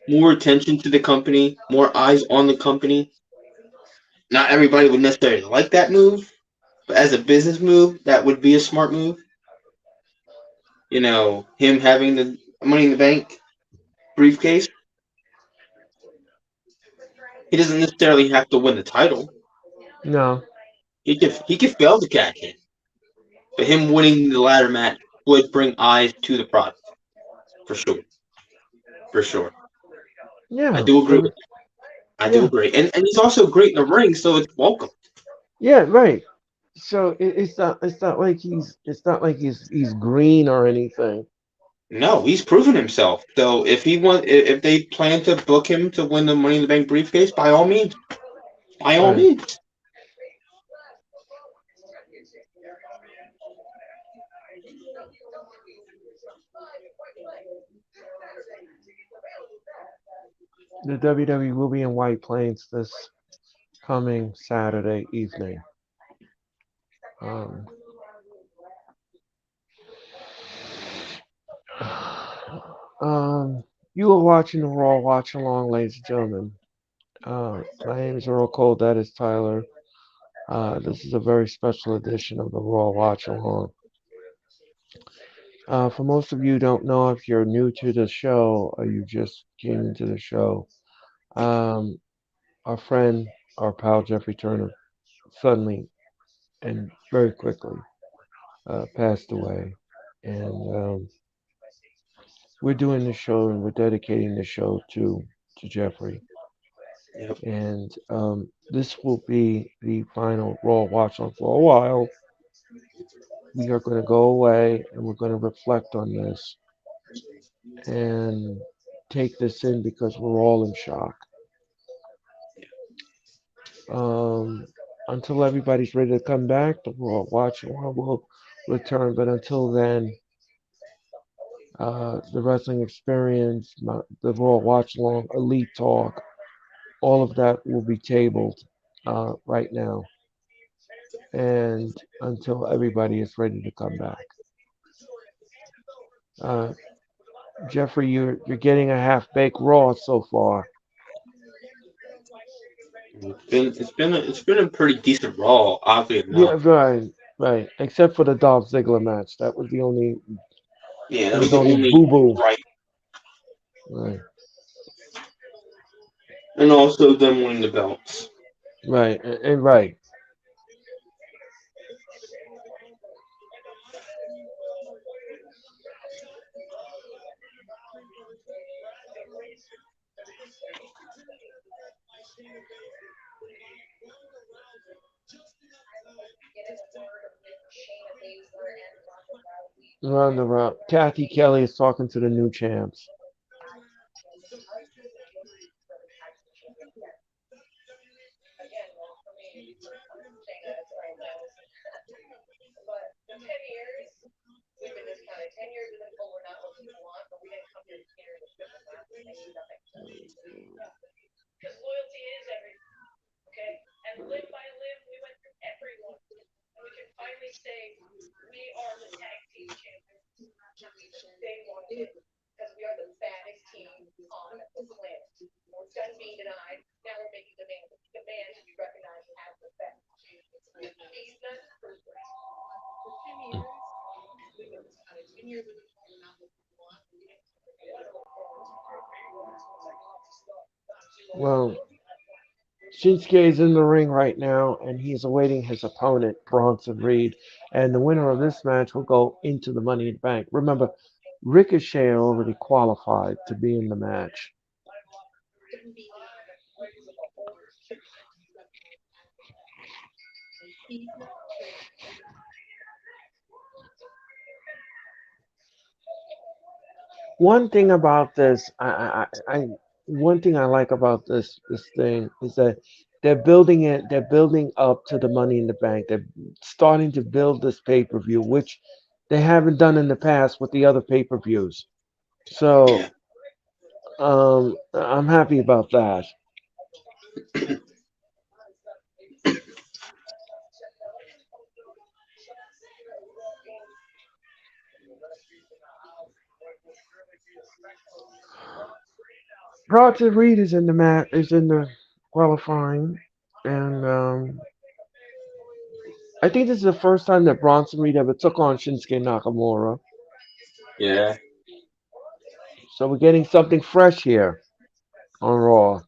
more attention to the company, more eyes on the company. Not everybody would necessarily like that move, but as a business move, that would be a smart move. You know, him having the Money in the Bank briefcase, he doesn't necessarily have to win the title. No, He could fail to catch it, but him winning the ladder match would bring eyes to the product for sure, for sure. I yeah, do agree with that. I do yeah, agree, and he's also great in the ring, so it's welcome. yeah, right. So it's not like he's green or anything. No, he's proven himself. So if they plan to book him to win the Money in the Bank briefcase, by all means, by all Right. means. The WWE will be in White Plains this coming Saturday evening. Um, you are watching the Raw Watch Along, ladies and gentlemen. My name is Earl Cole. That is Tyler. This is a very special edition of the Raw Watch Along. For most of you who don't know if you're new to the show or you just came into the show, um, our friend, our pal Jeffrey Turner, suddenly and very quickly passed away. And we're doing the show and we're dedicating the show to Jeffrey. Yep. And this will be the final Raw Watch on for a while. We are going to go away and we're going to reflect on this and take this in because we're all in shock. Um, until everybody's ready to come back, the Raw Watch will return. But until then, the wrestling experience, the Raw Watch Along, Elite Talk, all of that will be tabled right now. And until everybody is ready to come back. Uh, Jeffrey, you're getting a half-baked Raw so far. It's been a pretty decent Raw, oddly Yeah, enough. right, right. Except for the Dolph Ziggler match. Yeah, That that was was the only only boo-boo. right, Right, and also them winning the belts. right, and right. Ronda Rousey. Kathy Kelly is talking to the new champs. Well, Shinsuke is in the ring right now, and he's awaiting his opponent, Bronson Reed. And the winner of this match will go into the Money in the Bank. Remember, Ricochet already qualified to be in the match. One thing about this, one thing I like about this thing is that they're building it. They're building up to the Money in the Bank. They're starting to build this pay-per-view, which they haven't done in the past with the other pay-per-views. So Yeah, I'm happy about that. Bronson Reed is in the is in the qualifying, and I think this is the first time that Bronson Reed ever took on Shinsuke Nakamura. yeah. So we're getting something fresh here on Raw.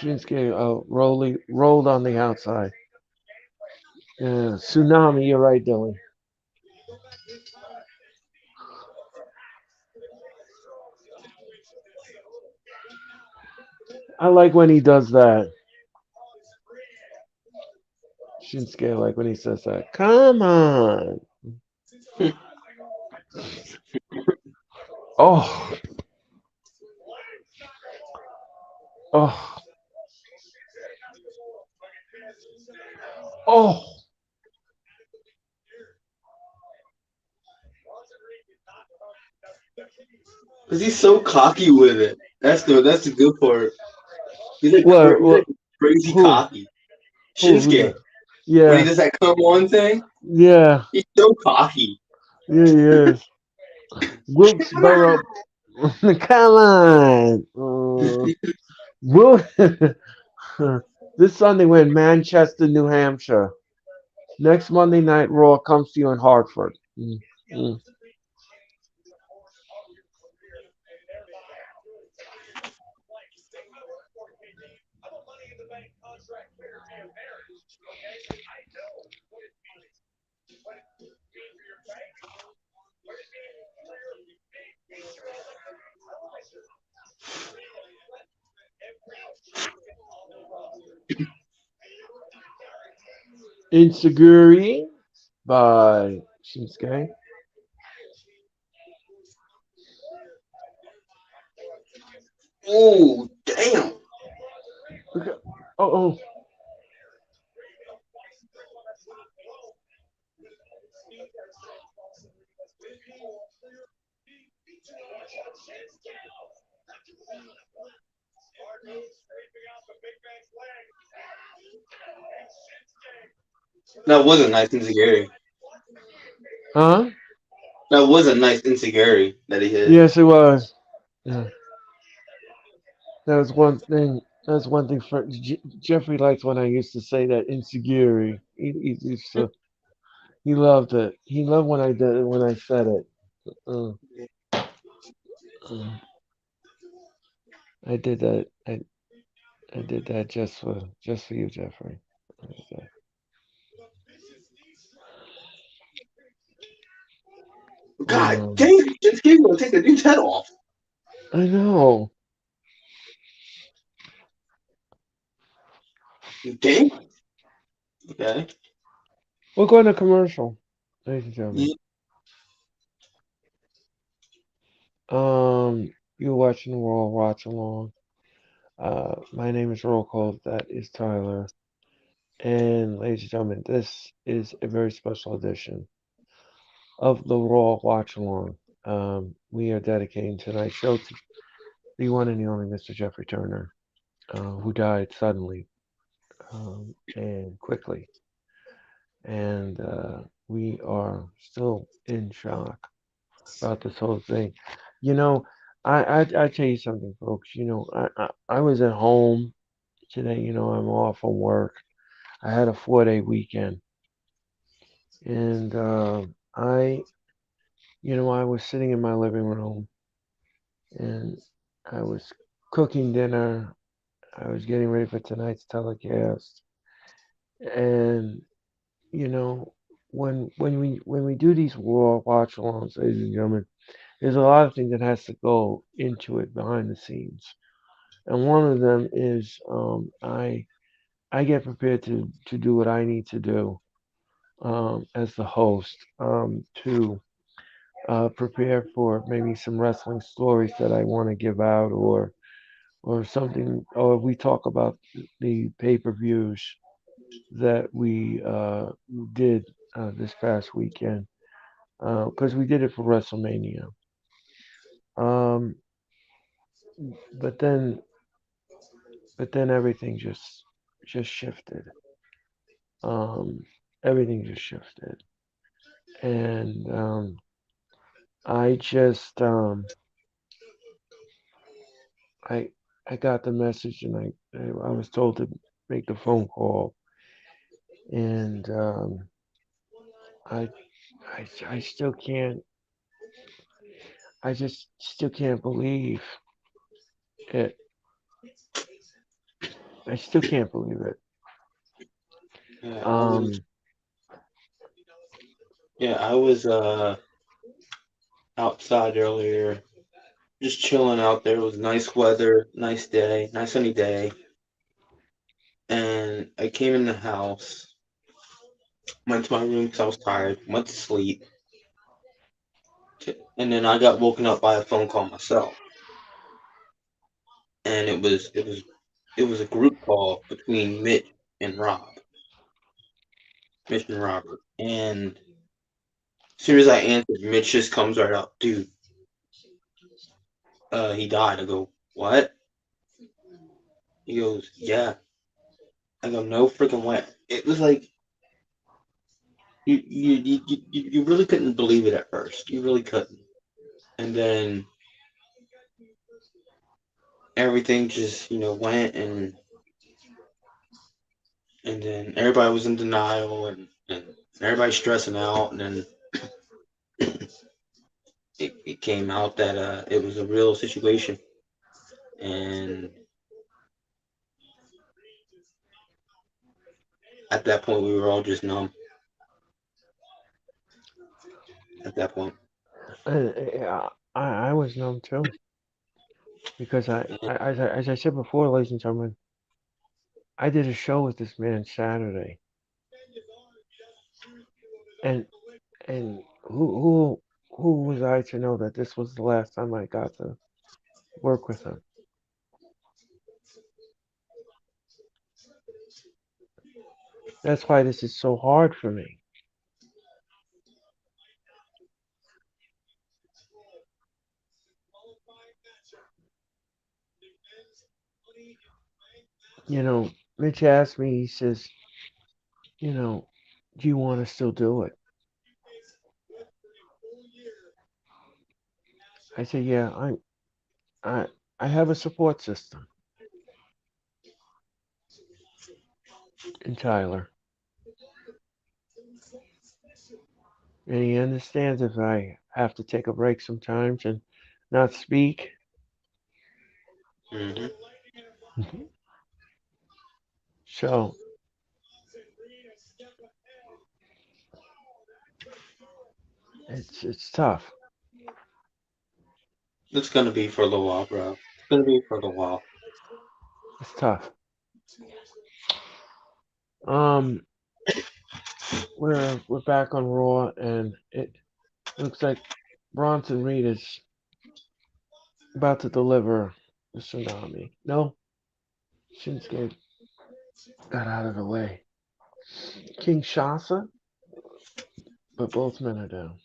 Shinsuke rolled on the outside. Yeah, tsunami. You're right, Dylan. I like when he does that. Shinsuke, like when he says that. Come on. Oh, oh, oh. Cause he's so cocky with it. That's the good part. He's What? like crazy Who? cocky. Who Shinsuke, the? when he Yeah, does that come on thing, yeah, he's so cocky. yeah, he is. Wilkesboro. Come on. Will this Sunday we're in Manchester, New Hampshire. Next Monday Night Raw comes to you in Hartford. Mm. Insecurity by Shinsuke. Oh damn! Okay. Oh, That wasn't nice insecurity. Huh? That was a nice insecurity that he hit. Yes, it was. Yeah. That was one thing. That's one thing. Jeffrey liked when I used to say that insecurity. He used to. He loved it. He loved when I did it when I said it. Uh, uh, I did that. I did that just for you, Jeffrey. Okay. God Um, damn, Shinsuke gonna take the dude's head off. I know. Damn. Okay. We're going to commercial, ladies and gentlemen. Yeah. You're watching the Raw Watch Along. My name is Earl Cole. That is Tyler. And ladies and gentlemen, this is a very special edition of the Raw Watch Along. We are dedicating tonight's show to the one and the only Mr. Jeffrey Turner, who died suddenly and quickly. And we are still in shock about this whole thing. You know, I tell you something, folks. I was at home today. I'm off from work. I had a 4-day weekend, and I was sitting in my living room, and I was cooking dinner. I was getting ready for tonight's telecast, and you know, when we do these Raw watch alongs, ladies and gentlemen, there's a lot of things that has to go into it behind the scenes, and one of them is I get prepared to do what I need to do as the host to prepare for maybe some wrestling stories that I want to give out, or something, or we talk about the pay-per-views that we did this past weekend because we did it for WrestleMania. Um, but then everything just shifted. Um, Everything just shifted, and I just I I got the message, and I was told to make the phone call, and I I still can't. I just still can't believe it. I still can't believe it. Yeah, I was. Um, Yeah, I was outside earlier, just chilling out there. It was nice weather, nice day, nice sunny day. And I came in the house, went to my room because I was tired, went to sleep, and then I got woken up by a phone call myself. And it was a group call between and Rob, Mitch and Robert. And as soon as I answered, Mitch just comes right up, dude. He died. I go, what? He goes, yeah. I go, no freaking way. It was like you really couldn't believe it at first. You really couldn't. And then everything just went, and then everybody was in denial, and everybody stressing out, and then it came out that it was a real situation, and at that point we were all just numb. At that point, I was numb too because as I said before, ladies and gentlemen, I did a show with this man Saturday, and who was I to know that this was the last time I got to work with him? That's why this is so hard for me. Mitch asked me. He says, you know, Do you want to still do it? I said, yeah, I I have a support system in Tyler. And he understands if I have to take a break sometimes and not speak. Hmm. So it's tough. It's gonna be for a little while, bro. It's gonna be for a little while. It's tough. Um, we're back on Raw, and it looks like Bronson Reed is about to deliver the tsunami. No, Shinsuke got out of the way. King Shasa, but both men are down.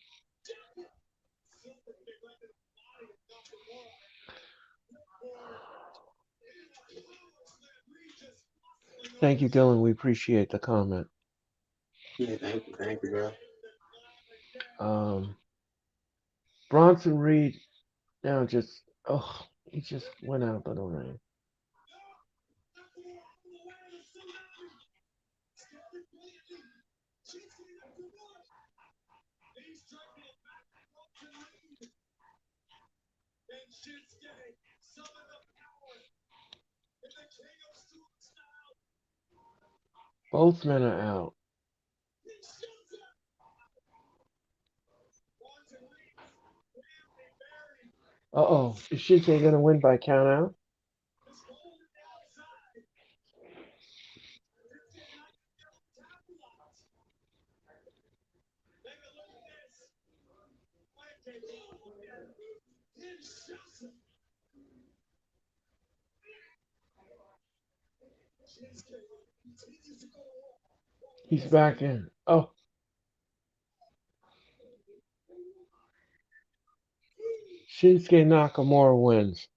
Thank you, Dylan. We appreciate the comment. Yeah, thank you, bro. Um, Bronson Reed now just he just went out of the ring. Both men are out. Uh-oh. Is Shinsuke going to win by count out? He's back in. Oh, Shinsuke Nakamura wins.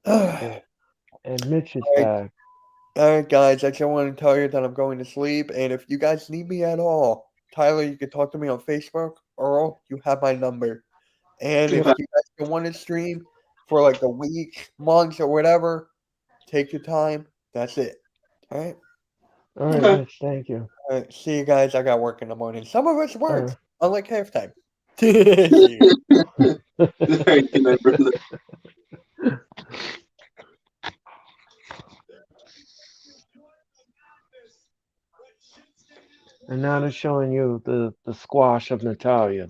All And Mitch is right, back. guys, I just want to tell you that I'm going to sleep. And if you guys need me at all, Tyler, you can talk to me on Facebook. Earl, you have my number. And if Yep. you guys don't want to stream for like a week, months, or whatever, take your time. That's it. All right. All right, Okay. Mitch. Thank you. All right. See you guys. I got work in the morning. Some of us work, Uh, unlike halftime. See you. Good night, brother. and now they're showing you the squash of Natalia.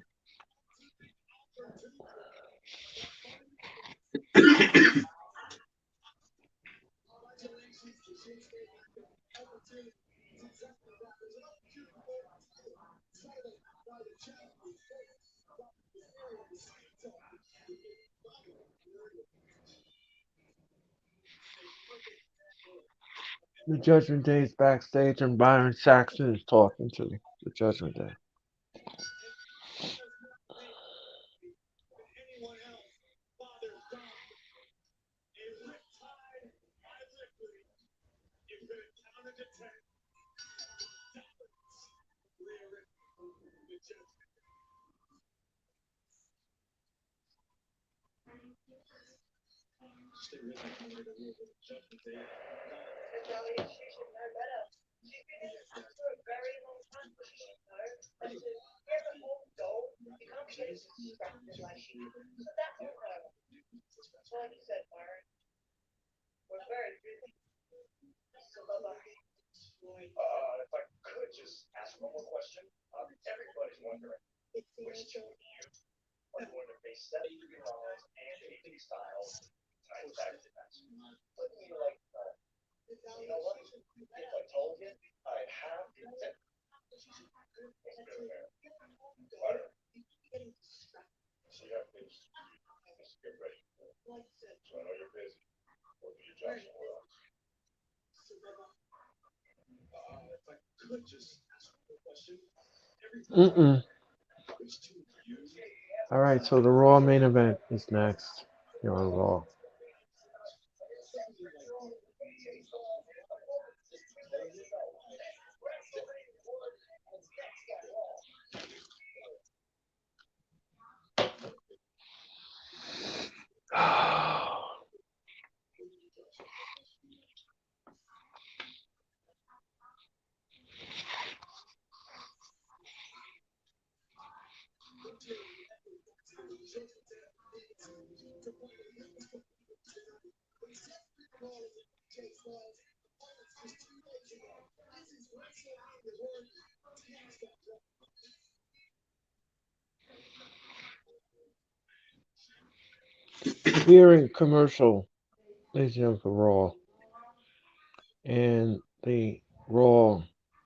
The Judgment Day is backstage, and Byron Saxton is talking to the Judgment Day. Mm-mm. All right, so the Raw main event is next here on Raw. We're in commercial, ladies and gentlemen, for Raw, and the Raw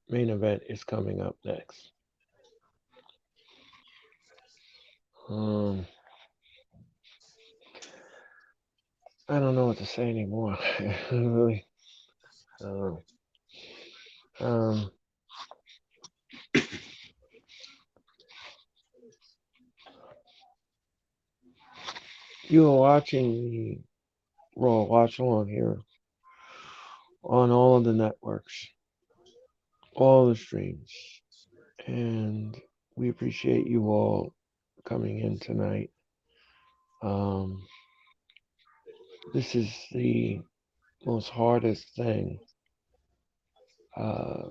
main event is coming up next. Um, I don't know what to say anymore. Really. Um, you are watching the Raw watch along here on all of the networks, all the streams, and we appreciate you all coming in tonight. Um, this is the most hardest thing uh,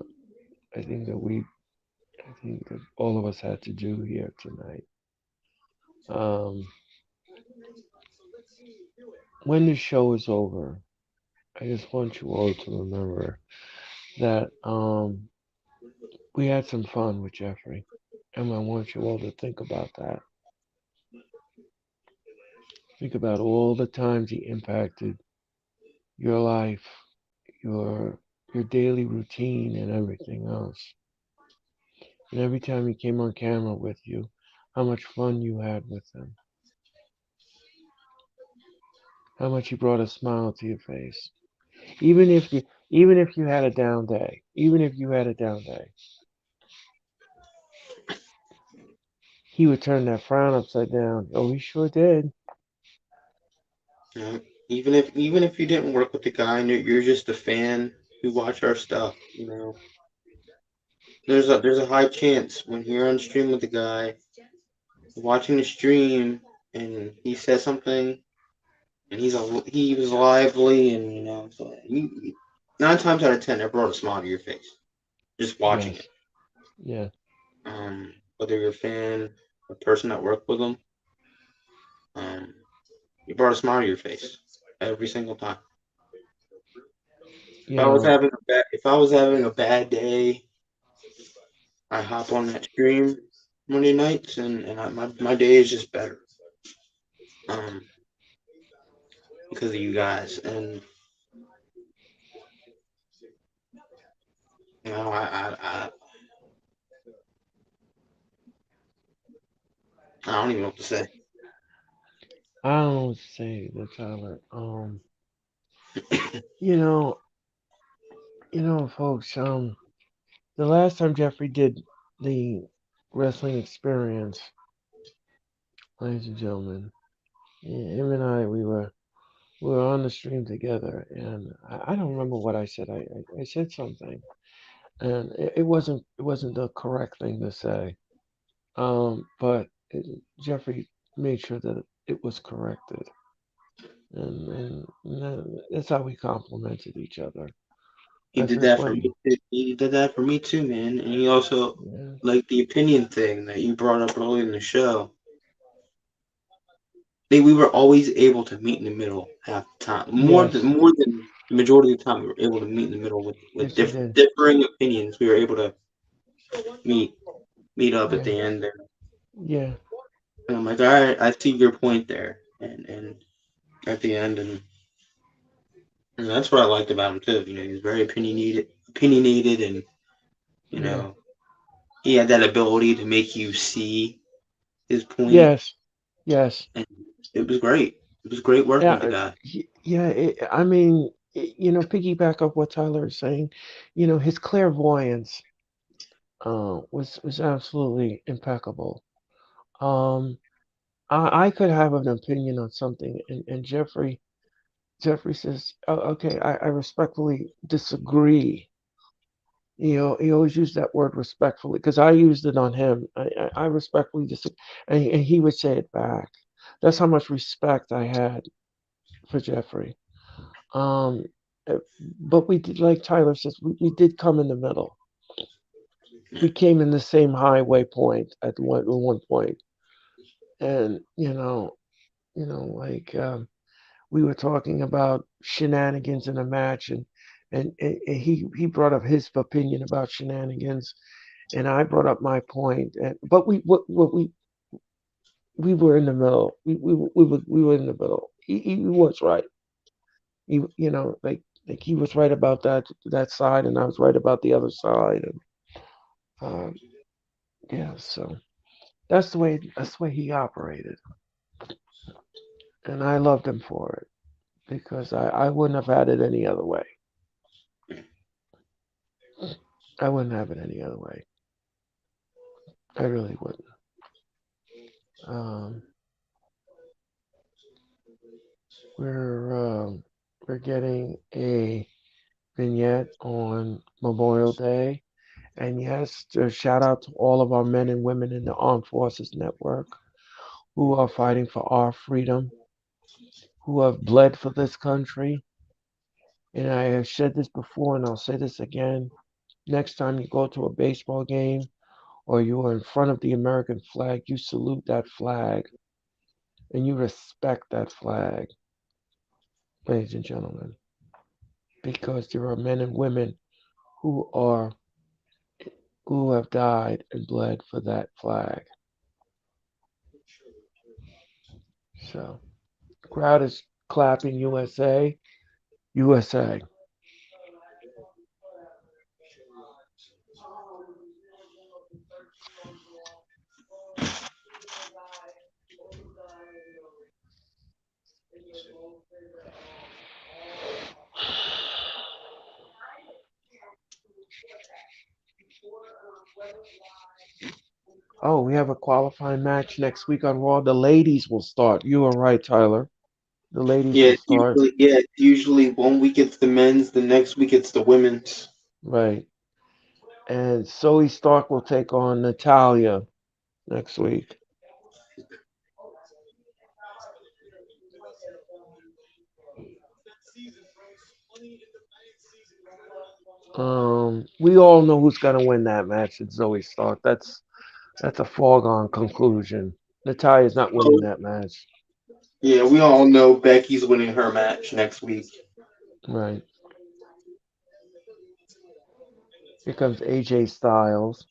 I think that all of us had to do here tonight. When the show is over, I just want you all to remember that we had some fun with Jeffrey, and I want you all to think about that. Think about all the times he impacted your life, your daily routine, and everything else. And every time he came on camera with you, how much fun you had with him, how much he brought a smile to your face. Even if you had a down day, he would turn that frown upside down. Oh, he sure did. Even if you didn't work with the guy and you're just a fan who watch our stuff, there's a high chance when you're on stream with the guy, watching the stream, and he says something, and he was lively, and so 9 times out of 10, it brought a smile to your face just watching it. Yeah. Whether you're a fan, a person that worked with him, you brought a smile to your face every single time. If I was having a bad day, I hop on that stream Monday nights, and my day is just better. Because of you guys, and I don't even know what to say. I don't know what to say, Tyler. You know, folks. The last time Jeffrey did the wrestling experience, ladies and gentlemen, him and I, we were on the stream together, and I don't remember what I said. I said something, and it wasn't the correct thing to say. But Jeffrey made sure that it was corrected, and that's how we complimented each other. He did that for me. He did that for me too, man. And he also, like the opinion thing that you brought up earlier in the show. We were always able to meet in the middle half the time. More than the majority of the time, we were able to meet in the middle with differing opinions. We were able to meet up at the end there. Yeah. And I'm like, all right, I see your point there, and at the end, and that's what I liked about him too. He was very opinionated, and he had that ability to make you see his point. Yes. And it was great. It was great working with the guy. Yeah. I mean, piggyback off what Tyler is saying. His clairvoyance was absolutely impeccable. Um, I could have an opinion on something, and Jeffrey says, oh, "Okay, I respectfully disagree." He always used that word respectfully because I used it on him. I respectfully disagree, and he would say it back. That's how much respect I had for Jeffrey. Um, uh, but we did, like Tyler says, we did come in the middle. We came in the same highway point at one point, and like we were talking about shenanigans in a match, and he brought up his opinion about shenanigans, and I brought up my point, and but we were in the middle. We were in the middle. He was right. Like he was right about that side, and I was right about the other side, and um, yeah. So that's the way he operated, and I loved him for it because I wouldn't have had it any other way. I wouldn't have it any other way. I really wouldn't. Um, we're getting a vignette on Memorial Day. And yes, a shout out to all of our men and women in the Armed Forces Network who are fighting for our freedom, who have bled for this country. And I have said this before and I'll say this again. Next time you go to a baseball game or you are in front of the American flag, you salute that flag and you respect that flag, ladies and gentlemen, because there are men and women who are who have died and bled for that flag. So, crowd is clapping USA, USA. Oh, we have a qualifying match next week on Raw. The ladies will start. You are right, Tyler. The ladies will start. It's usually 1 week it's the men's, the next week it's the women's. Right. And Zoe Stark will take on Natalia next week. We all know who's gonna win that match. It's Zoe Stark. That's a foregone conclusion. Natalia's not winning that match. Yeah, we all know Becky's winning her match next week. Right. Here comes AJ Styles.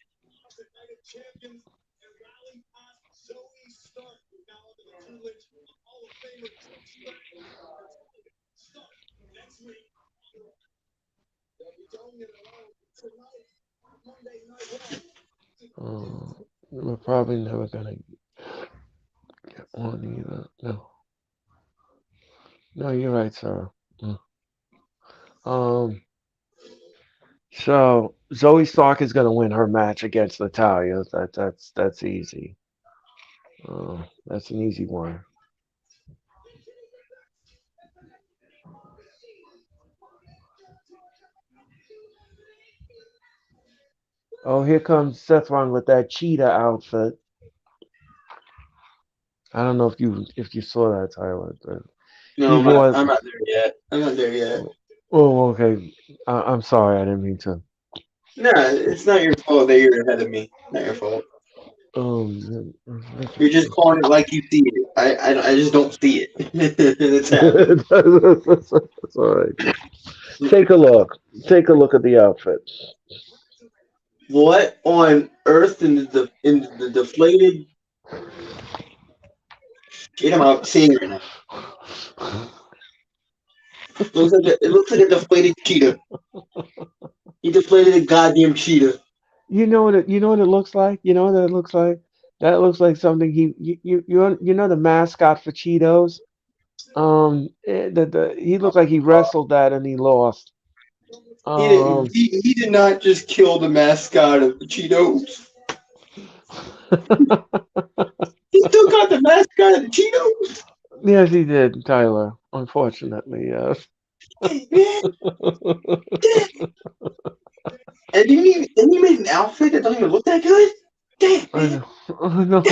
We're probably never gonna get one either. No. No, you're right, sir. Um, so Zoe Stark is gonna win her match against Natalia. That's easy. That's an easy one. Oh, here comes Seth Rollins with that cheetah outfit. I don't know if you saw that, Tyler. But he No, wore. I'm not there yet. I'm not there yet. Oh, okay. I'm sorry. I didn't mean to. No, it's not your fault that you're ahead of me. Not your fault. Um, You're just calling it like you see it. I just don't see it. It's happening. that's all right. Take a look. Take a look at the outfit. What on earth in the deflated shit am I seeing right now? It looks like a deflated cheetah. He deflated a goddamn cheetah. You know what it looks like. You know what it looks like. That looks like something he you know the mascot for Cheetos. He looked like he wrestled that and he lost. He didn't. He did not just kill the mascot of the Cheetos. He still got the mascot of the Cheetos. Yes, he did, Tyler. Unfortunately, yes. Hey, man. And he made an outfit that don't even look that good. Damn, I man. know. I know.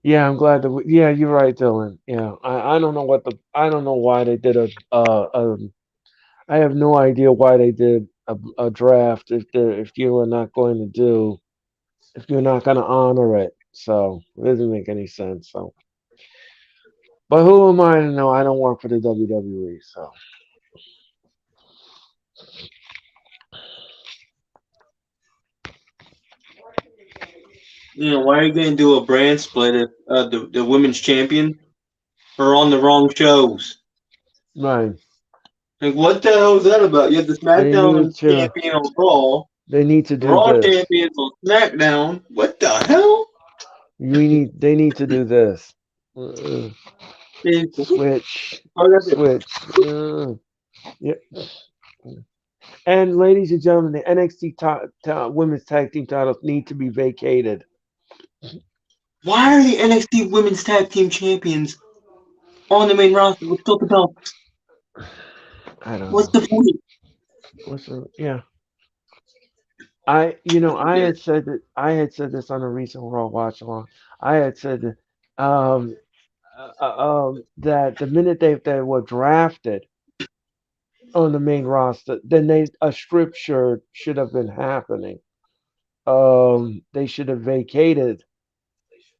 Yeah, I'm glad that. Yeah, you're right, Dylan. Yeah, I don't know I don't know why they did I have no idea why they did a draft if you are not going to do if you're not going to honor it. So it doesn't make any sense. So, but who am I to know? I don't work for the WWE. So Why are you going to do a brand split if the women's champion are on the wrong shows? right, Like, what the hell is that about? You have the they SmackDown need to champion on Raw, they need to the do Raw this. champions on SmackDown. What the hell? They need to do this. Uh, switch, switch. Yeah. And ladies and gentlemen, the NXT women's tag team titles need to be vacated. Why are the NXT Women's Tag Team Champions on the main roster with still the belts? I don't What's know. the point? Yeah. I had said this on a recent Raw watch along. I had said that that the minute they were drafted on the main roster, then a strip shirt should have been happening. They should have vacated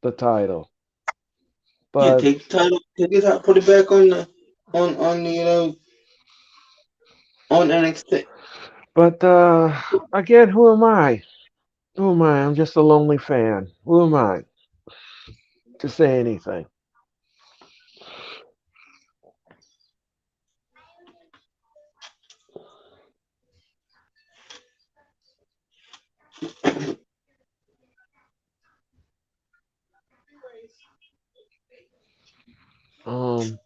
the title, Yeah, but take the title, take it out, put it back on the on NXT. but again, who am I? Who am I? I'm just a lonely fan. Who am I to say anything? Um,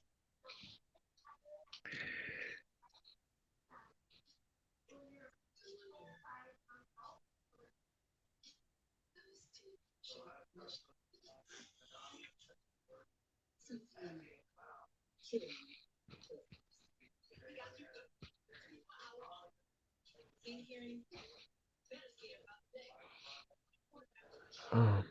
um,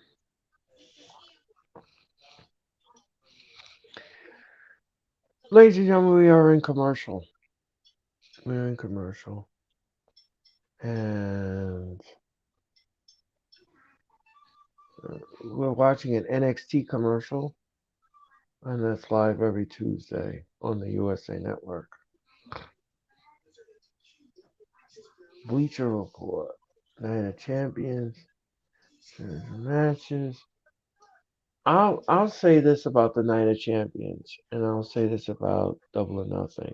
ladies and gentlemen, we are in commercial. We're in commercial, and we're watching an NXT commercial, and that's live every Tuesday on the USA Network. Bleacher Report, Night of Champions, matches. I'll say this about the Night of Champions, and I'll say this about Double or Nothing.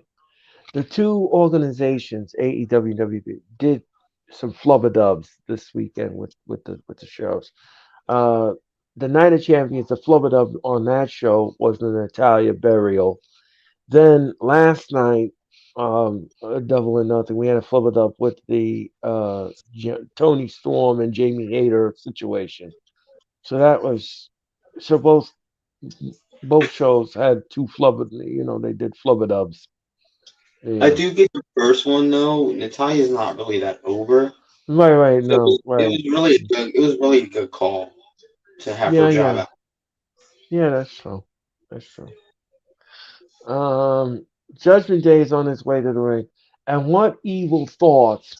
The two organizations, AEW and WWE, did some flubber-dubs this weekend with the shows. Uh, the Night of Champions, the flubber-dub on that show was the Natalia burial. Then last night, Double or Nothing, we had a flubber-dub with the Tony Storm and Jamie Hayter situation. So that was so both shows had two flubber. They did flubber dubs. I Yeah. do get the first one though. Natalia's not really that over. Right. Right. So No. it Right. was really a good. It was really a good call to have her Yeah. drive Yeah. out. Yeah. That's true. That's true. Judgment Day is on its way to the ring, and what evil thoughts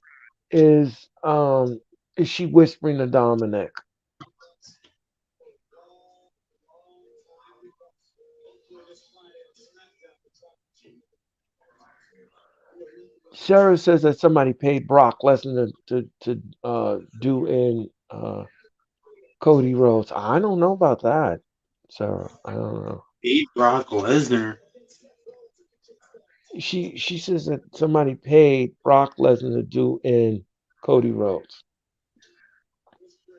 is she whispering to Dominic? Sarah says that somebody paid Brock Lesnar to do in Cody Rhodes. I don't know about that, Sarah. I don't know. Beat Brock Lesnar. She says that somebody paid Brock Lesnar to do in Cody Rhodes.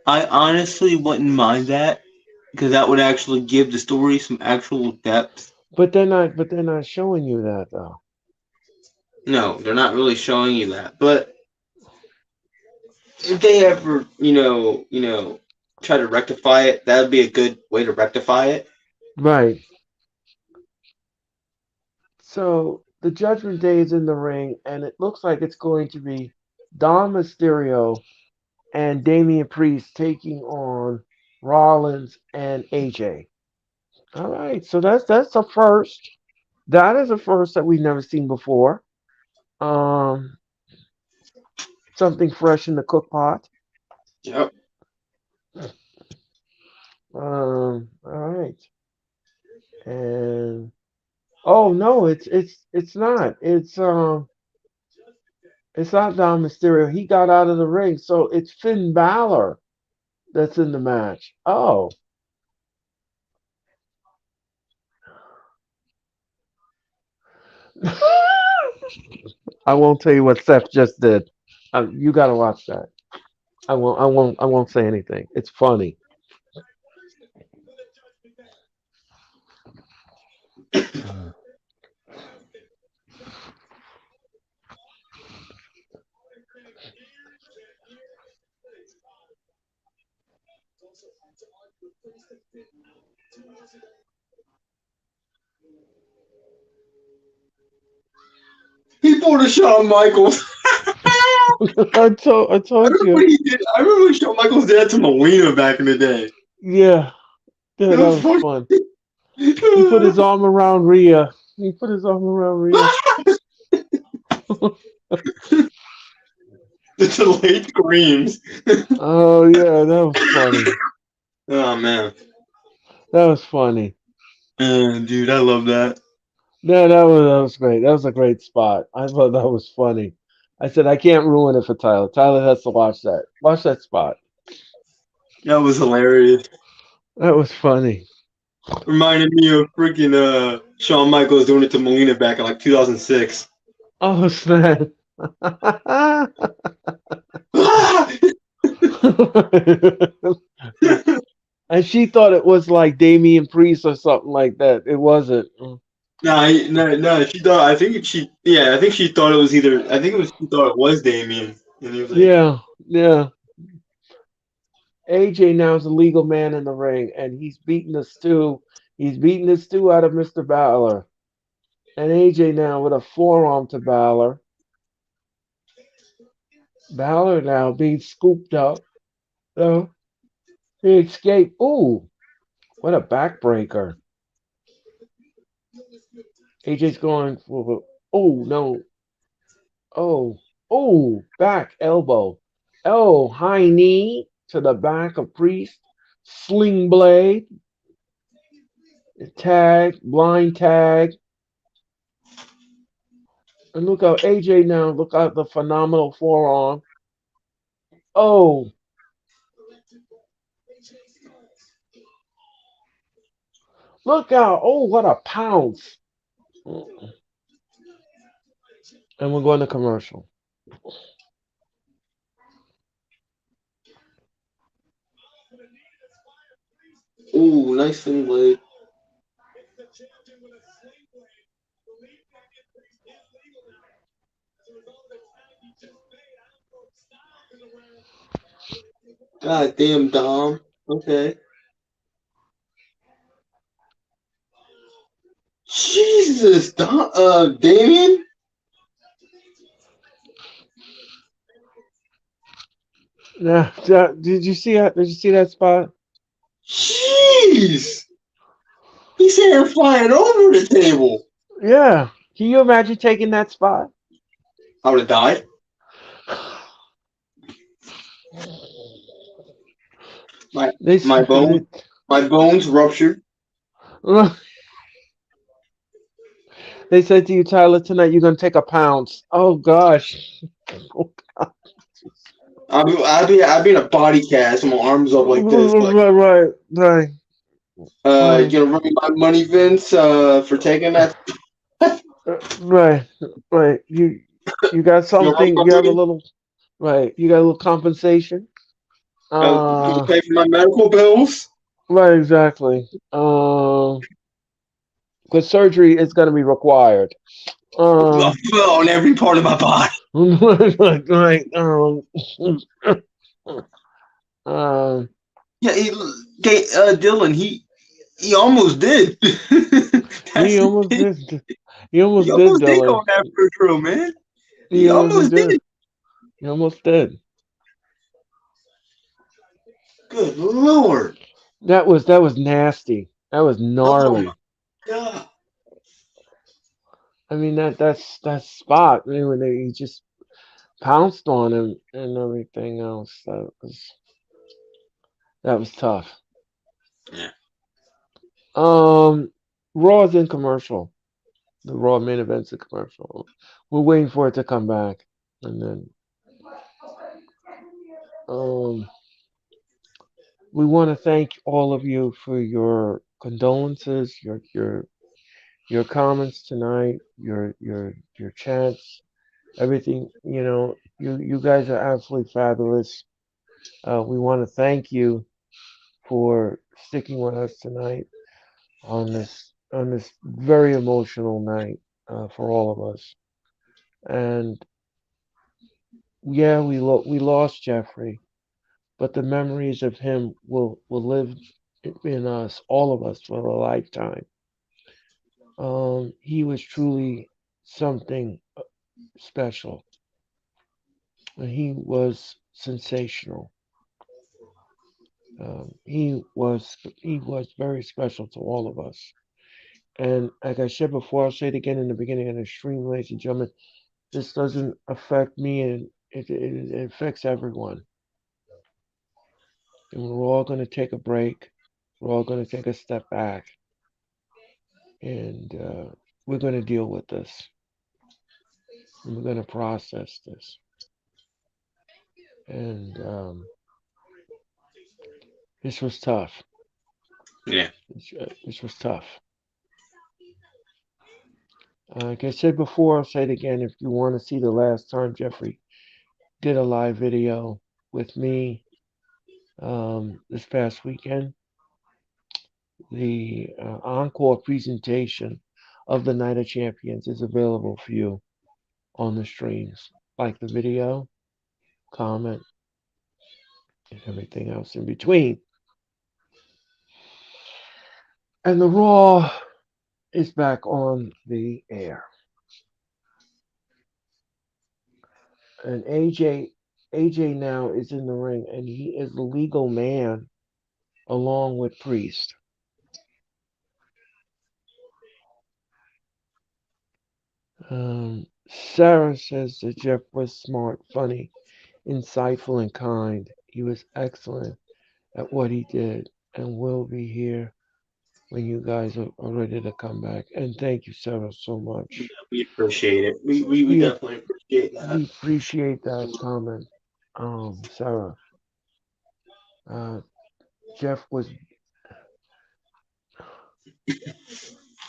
I honestly wouldn't mind that because that would actually give the story some actual depth. But they're not showing you that though. No, they're not really showing you that. But if they ever, try to rectify it, that would be a good way to rectify it. Right. So the Judgment Day is in the ring, and it looks like it's going to be Dom Mysterio and Damian Priest taking on Rollins and AJ. All right, so that's a first. That is a first that we've never seen before. Um, Something fresh in the cook pot. Yep. All right, and oh no, it's not. It's not Dom Mysterio. He got out of the ring, so it's Finn Balor that's in the match. Oh, I won't tell you what Seth just did. You got to watch that. I won't. I won't. I won't say anything. It's funny. He pulled a Shawn Michaels. I told you. He did. I remember when Shawn Michaels did that to Melina back in the day. Yeah, yeah, that was fun. He put his arm around Rhea. He put his arm around Rhea. The delayed screams. Oh yeah, that was funny. Oh man. That was funny. Dude, I love that. Yeah, that was great. That was a great spot. I thought that was funny. I said I can't ruin it for Tyler. Tyler has to watch that. Watch that spot. That was hilarious. That was funny. Reminded me of freaking Shawn Michaels doing it to Melina back in like 2006. Oh snap! And she thought it was like Damian Priest or something like that. It wasn't. No. She thought. I think she thought it was either. I think it was. She thought it was Damien, and he was like, Yeah, yeah. AJ now is a legal man in the ring, and he's beating the stew. He's beating the stew out of Mr. Balor. And AJ now with a forearm to Balor. Balor now being scooped up. So he escaped. Ooh, what a backbreaker. AJ's going for. Oh, no. Oh, back elbow. Oh, high knee to the back of Priest. Sling blade. Tag, blind tag. And look out, AJ now. Look out the phenomenal forearm. Oh. Look out. Oh, what a pounce. And we're going to commercial. "Ooh, nice thing, blade." God damn, Dom. Okay. Jesus, Dom. Damien. Yeah, did you see that? Did you see that spot? Jeez. He's here flying over the table. Yeah. Can you imagine taking that spot? I would have died. My bones ruptured. They said to you, Tyler, tonight you're gonna take a pounce. Oh gosh. Oh, God. I'd be in a body cast with my arms up like this. Like, Right. you know, run me my money, Vince, for taking that. Right. You got something. You have a little. Right. You got a little compensation. To pay for my medical bills. Right, exactly. Because surgery is going to be required. On every part of my body. Like, Yeah, Dylan, he almost did. That's he the almost thing. did. He He almost did, almost did go Dylan. on that first row, man. He He almost did. did. He almost did. Good Lord. That was nasty. That was Oh my gnarly. God. I mean that spot. I mean, when he just pounced on him and everything else. That was tough. Yeah. Raw's in commercial. The Raw main event's a commercial. We're waiting for it to come back, and then we want to thank all of you for your condolences, your comments tonight, your chats, everything. You guys are absolutely fabulous. We want to thank you for sticking with us tonight on this very emotional night for all of us. And yeah, we lost Jeffrey, but the memories of him will live in us, all of us, for a lifetime. He was truly something special. He was sensational. He was very special to all of us. And like I said before, I'll say it again in the beginning of the stream, ladies and gentlemen. This doesn't affect me, and it affects everyone. And we're all going to take a break. We're all going to take a step back, and we're going to deal with this. And we're going to process this. And this was tough. Yeah. This was tough. Like I said before, I'll say it again. If you want to see the last time Jeffrey did a live video with me this past weekend, the encore presentation of the Night of Champions is available for you on the streams. Like the video, comment, and everything else in between. And the Raw is back on the air. And AJ now is in the ring, and he is the legal man along with Priest. Sarah says that Jeff was smart, funny, insightful, and kind. He was excellent at what he did, and will be here when you guys are ready to come back. And thank you, Sarah, so much. We appreciate it. We We definitely appreciate that. we appreciate that comment, Sarah. Jeff was,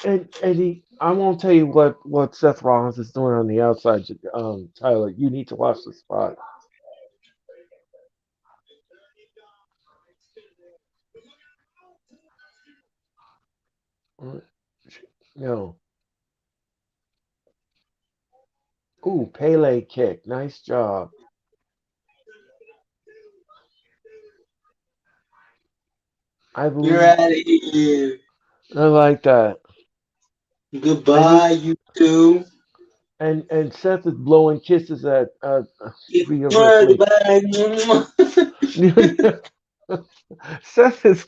and he. I won't tell you what Seth Rollins is doing on the outside. Tyler, you need to watch the spot. No. Ooh, Pele kick. Nice job. I You're believe out of here. I like that. Goodbye, you two. And Seth is blowing kisses at Rhea Ripley. Goodbye. Seth is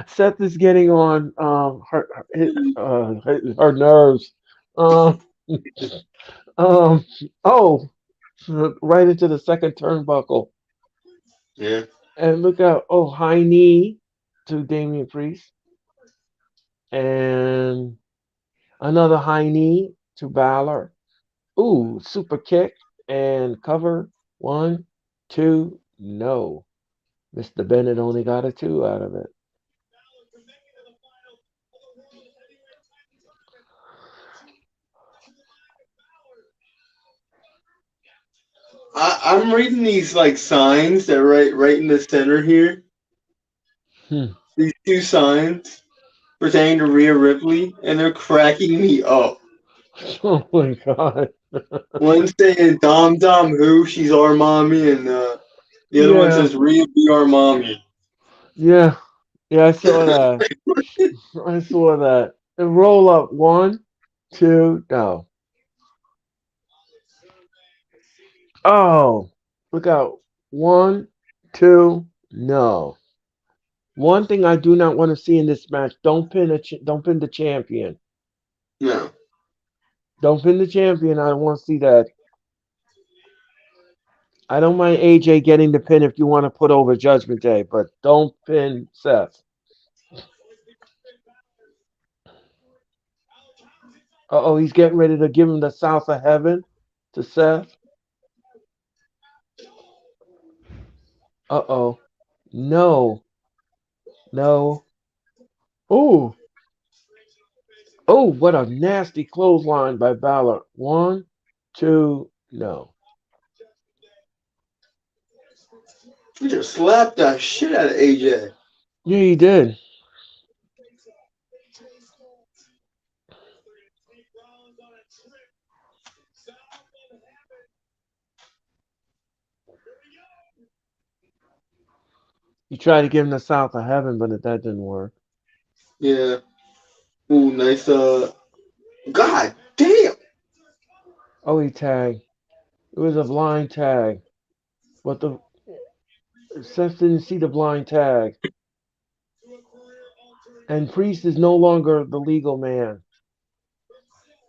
Seth is getting on her nerves. Um, um, oh, right into the second turnbuckle. Yeah. And look out! Oh, high knee to Damian Priest, and another high knee to Balor. Ooh, super kick and cover. One, two, no. Mr. Bennett only got a two out of it. I'm reading these like signs that right in the center here. Hmm. These two signs pertaining to Rhea Ripley, and they're cracking me up. Oh my god. One saying Dom Dom who, she's our mommy, and the other one Yeah. says Rhea be our mommy. Yeah. Yeah, I saw that. I saw that. And roll up. 1, 2, no. Oh, look out. 1, 2, no. One thing I do not want to see in this match: don't pin the champion. No. Don't pin the champion. I don't want to see that. I don't mind AJ getting the pin if you want to put over Judgment Day, but don't pin Seth. Uh oh, he's getting ready to give him the South of Heaven to Seth. Uh oh. No. No. Oh. Oh, what a nasty clothesline by Balor. 1, 2, no. He just slapped the shit out of AJ. Yeah, he did. He tried to give him the South of Heaven, but that didn't work. Yeah. Ooh, nice. God damn. Oh, he tagged. It was a blind tag, but the Seth didn't see the blind tag. And Priest is no longer the legal man.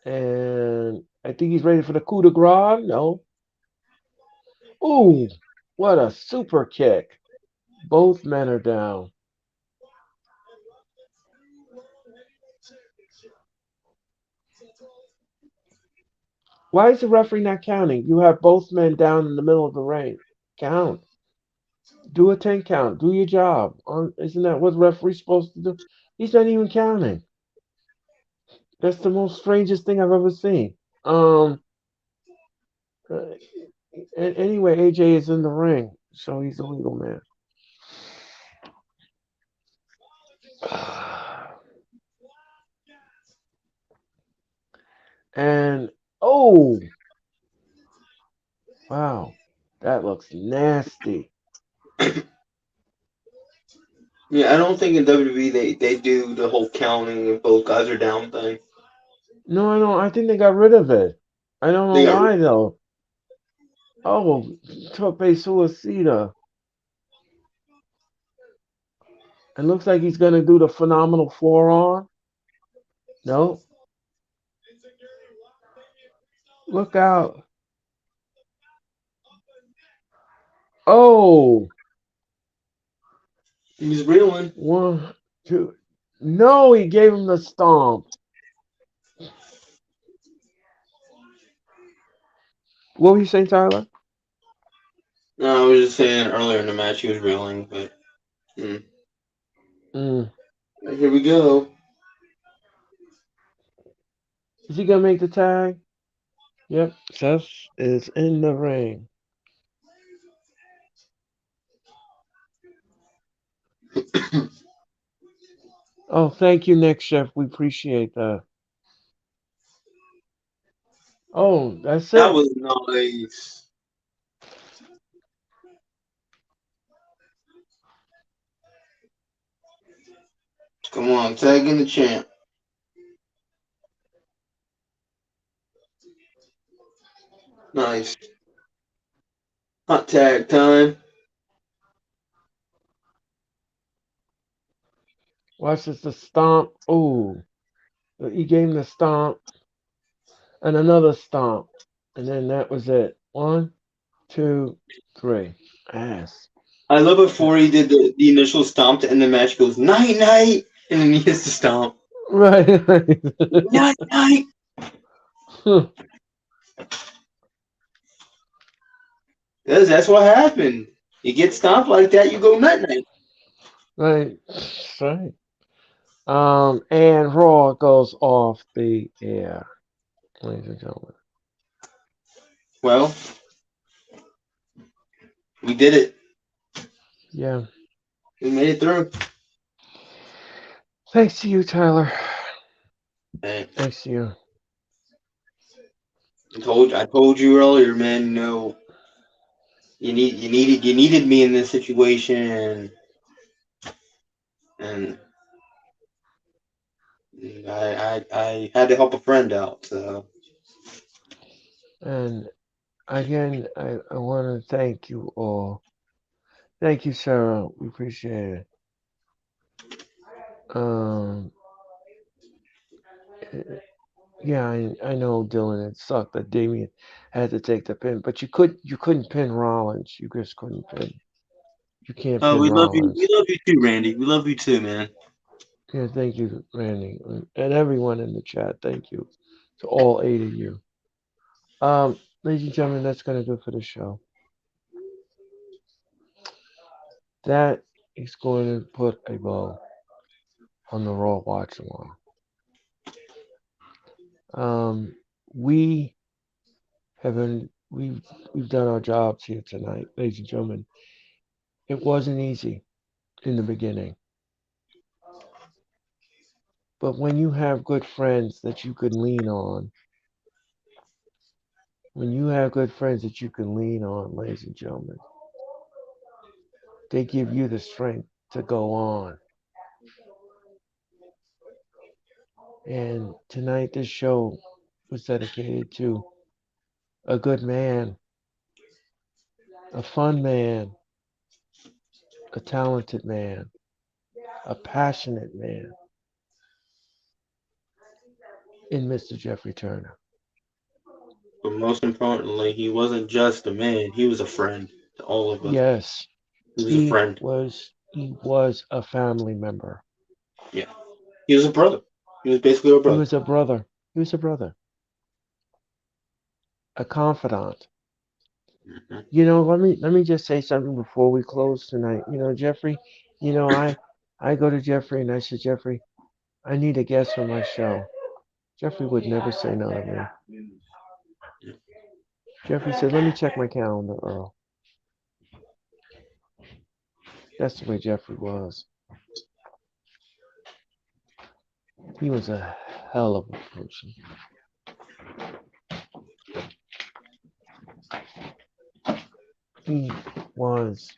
And I think he's ready for the coup de grace. No. Ooh, what a super kick. Both men are down. Why is the referee not counting? You have both men down in the middle of the ring. Count. Do a 10 count. Do your job. Isn't that what the referee's supposed to do? He's not even counting. That's the most strangest thing I've ever seen. Uh, anyway, AJ is in the ring, so he's the legal man. And oh, wow, that looks nasty. Yeah, I don't think in WWE they do the whole counting if both guys are down thing. No, I don't. I think they got rid of it. I don't know They got why though. Oh, Tope Suicida. It looks like he's gonna do the phenomenal forearm. No, look out. Oh, he's reeling. 1, 2. No, he gave him the stomp. What were you saying, Tyler? No, I was just saying earlier in the match he was reeling, but Mm. here we go. Is he gonna make the tag? Yep, Seth is in the ring. Oh, thank you, Nick Chef. We appreciate that. Oh, that's That it. was nice. Come on, tag in the champ. Nice. Hot tag time. Watch this, the stomp. Oh, he gave him the stomp and another stomp, and then that was it. 1, 2, 3. Ass. I love before he did the initial stomp to end the match, he goes, night, night, and then he hits the stomp. Right. Night, night. That's what happened. You get stomped like that, you go night, night. Right. Right. And Raw goes off the air, ladies and gentlemen. Well, We did it. Yeah. We made it through. Thanks to you, Tyler. Hey, Thanks to you. I told you earlier, man. You know, you needed me in this situation, and I had to help a friend out. So And again, I want to thank you all. Thank you, Sarah. We appreciate it. Yeah, I know, Dylan. It sucked that Damien had to take the pin, but you couldn't pin Rollins. You just couldn't pin. You can't pin we love you. Rollins. We love you too, Randy. We love you too, man. Yeah, thank you, Randy, and everyone in the chat. Thank you to all 8 of you. Ladies and gentlemen, that's gonna do it for the show. That is going to put a bow on the Raw watch along. We have been we've done our jobs here tonight, ladies and gentlemen. It wasn't easy in the beginning. But when you have good friends that you can lean on, ladies and gentlemen, they give you the strength to go on. And tonight, this show was dedicated to a good man, a fun man, a talented man, a passionate man in Mr. Jeffrey Turner. But most importantly, he wasn't just a man; he was a friend to all of us. Yes, He was a friend. He was a family member. Yeah, he was a brother. He was basically a brother. He was a brother. A confidant. Mm-hmm. You know, let me just say something before we close tonight. You know, Jeffrey, you know, I go to Jeffrey and I say, Jeffrey, I need a guest for my show. Jeffrey would never say no to me. Jeffrey said, let me check my calendar, Earl. That's the way Jeffrey was. He was a hell of a person. He was,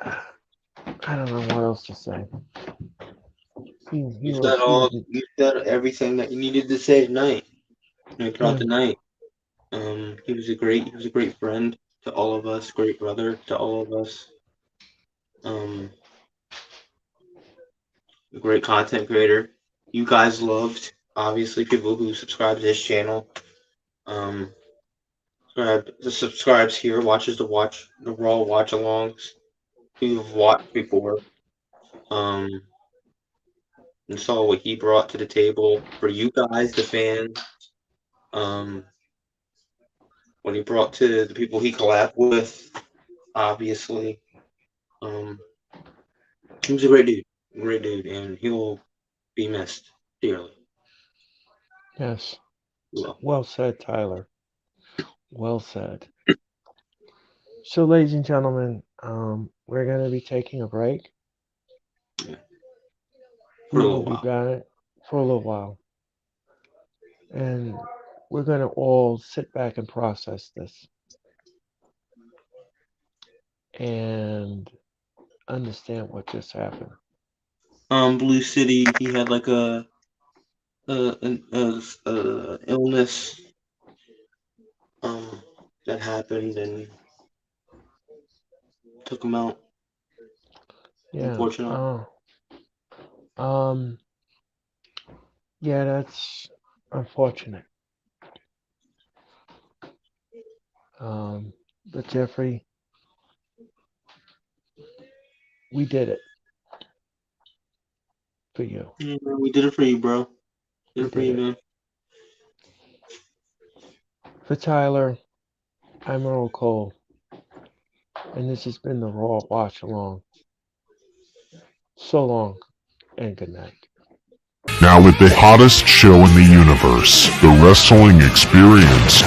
I don't know what else to say. You said everything that you needed to say tonight. Throughout the night. He was a great friend to all of us, great brother to all of us. A great content creator. You guys loved, obviously, people who subscribe to this channel. Subscribes here, watches the Raw watch-alongs who've watched before. And saw what he brought to the table for you guys, the fans. What he brought to the people he collabed with, obviously. He was a great dude, and he will be missed dearly. Yes. Well said, Tyler. Well said. So, ladies and gentlemen, we're going to be taking a break. Yeah. We will be back for a little while. And we're going to all sit back and process this. And understand what just happened. Blue City, he had like a illness that happened and took him out. Yeah. Unfortunately. Yeah, that's unfortunate. But Jeffrey, we did it for you. Yeah, we did it for you, bro. Did it for you, man. For Tyler, I'm Earl Cole, and this has been the Raw Watch Along. So long, and good night. Now with the hottest show in the universe, the Wrestling Experience,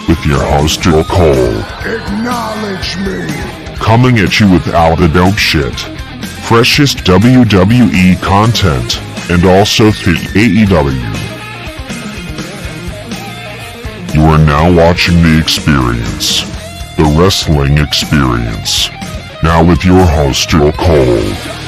with your host Earl Cole. Acknowledge me. Coming at you with all the dope shit, freshest WWE content, and also the AEW. You are now watching The Experience, the wrestling experience. Now with your host Earl Cole.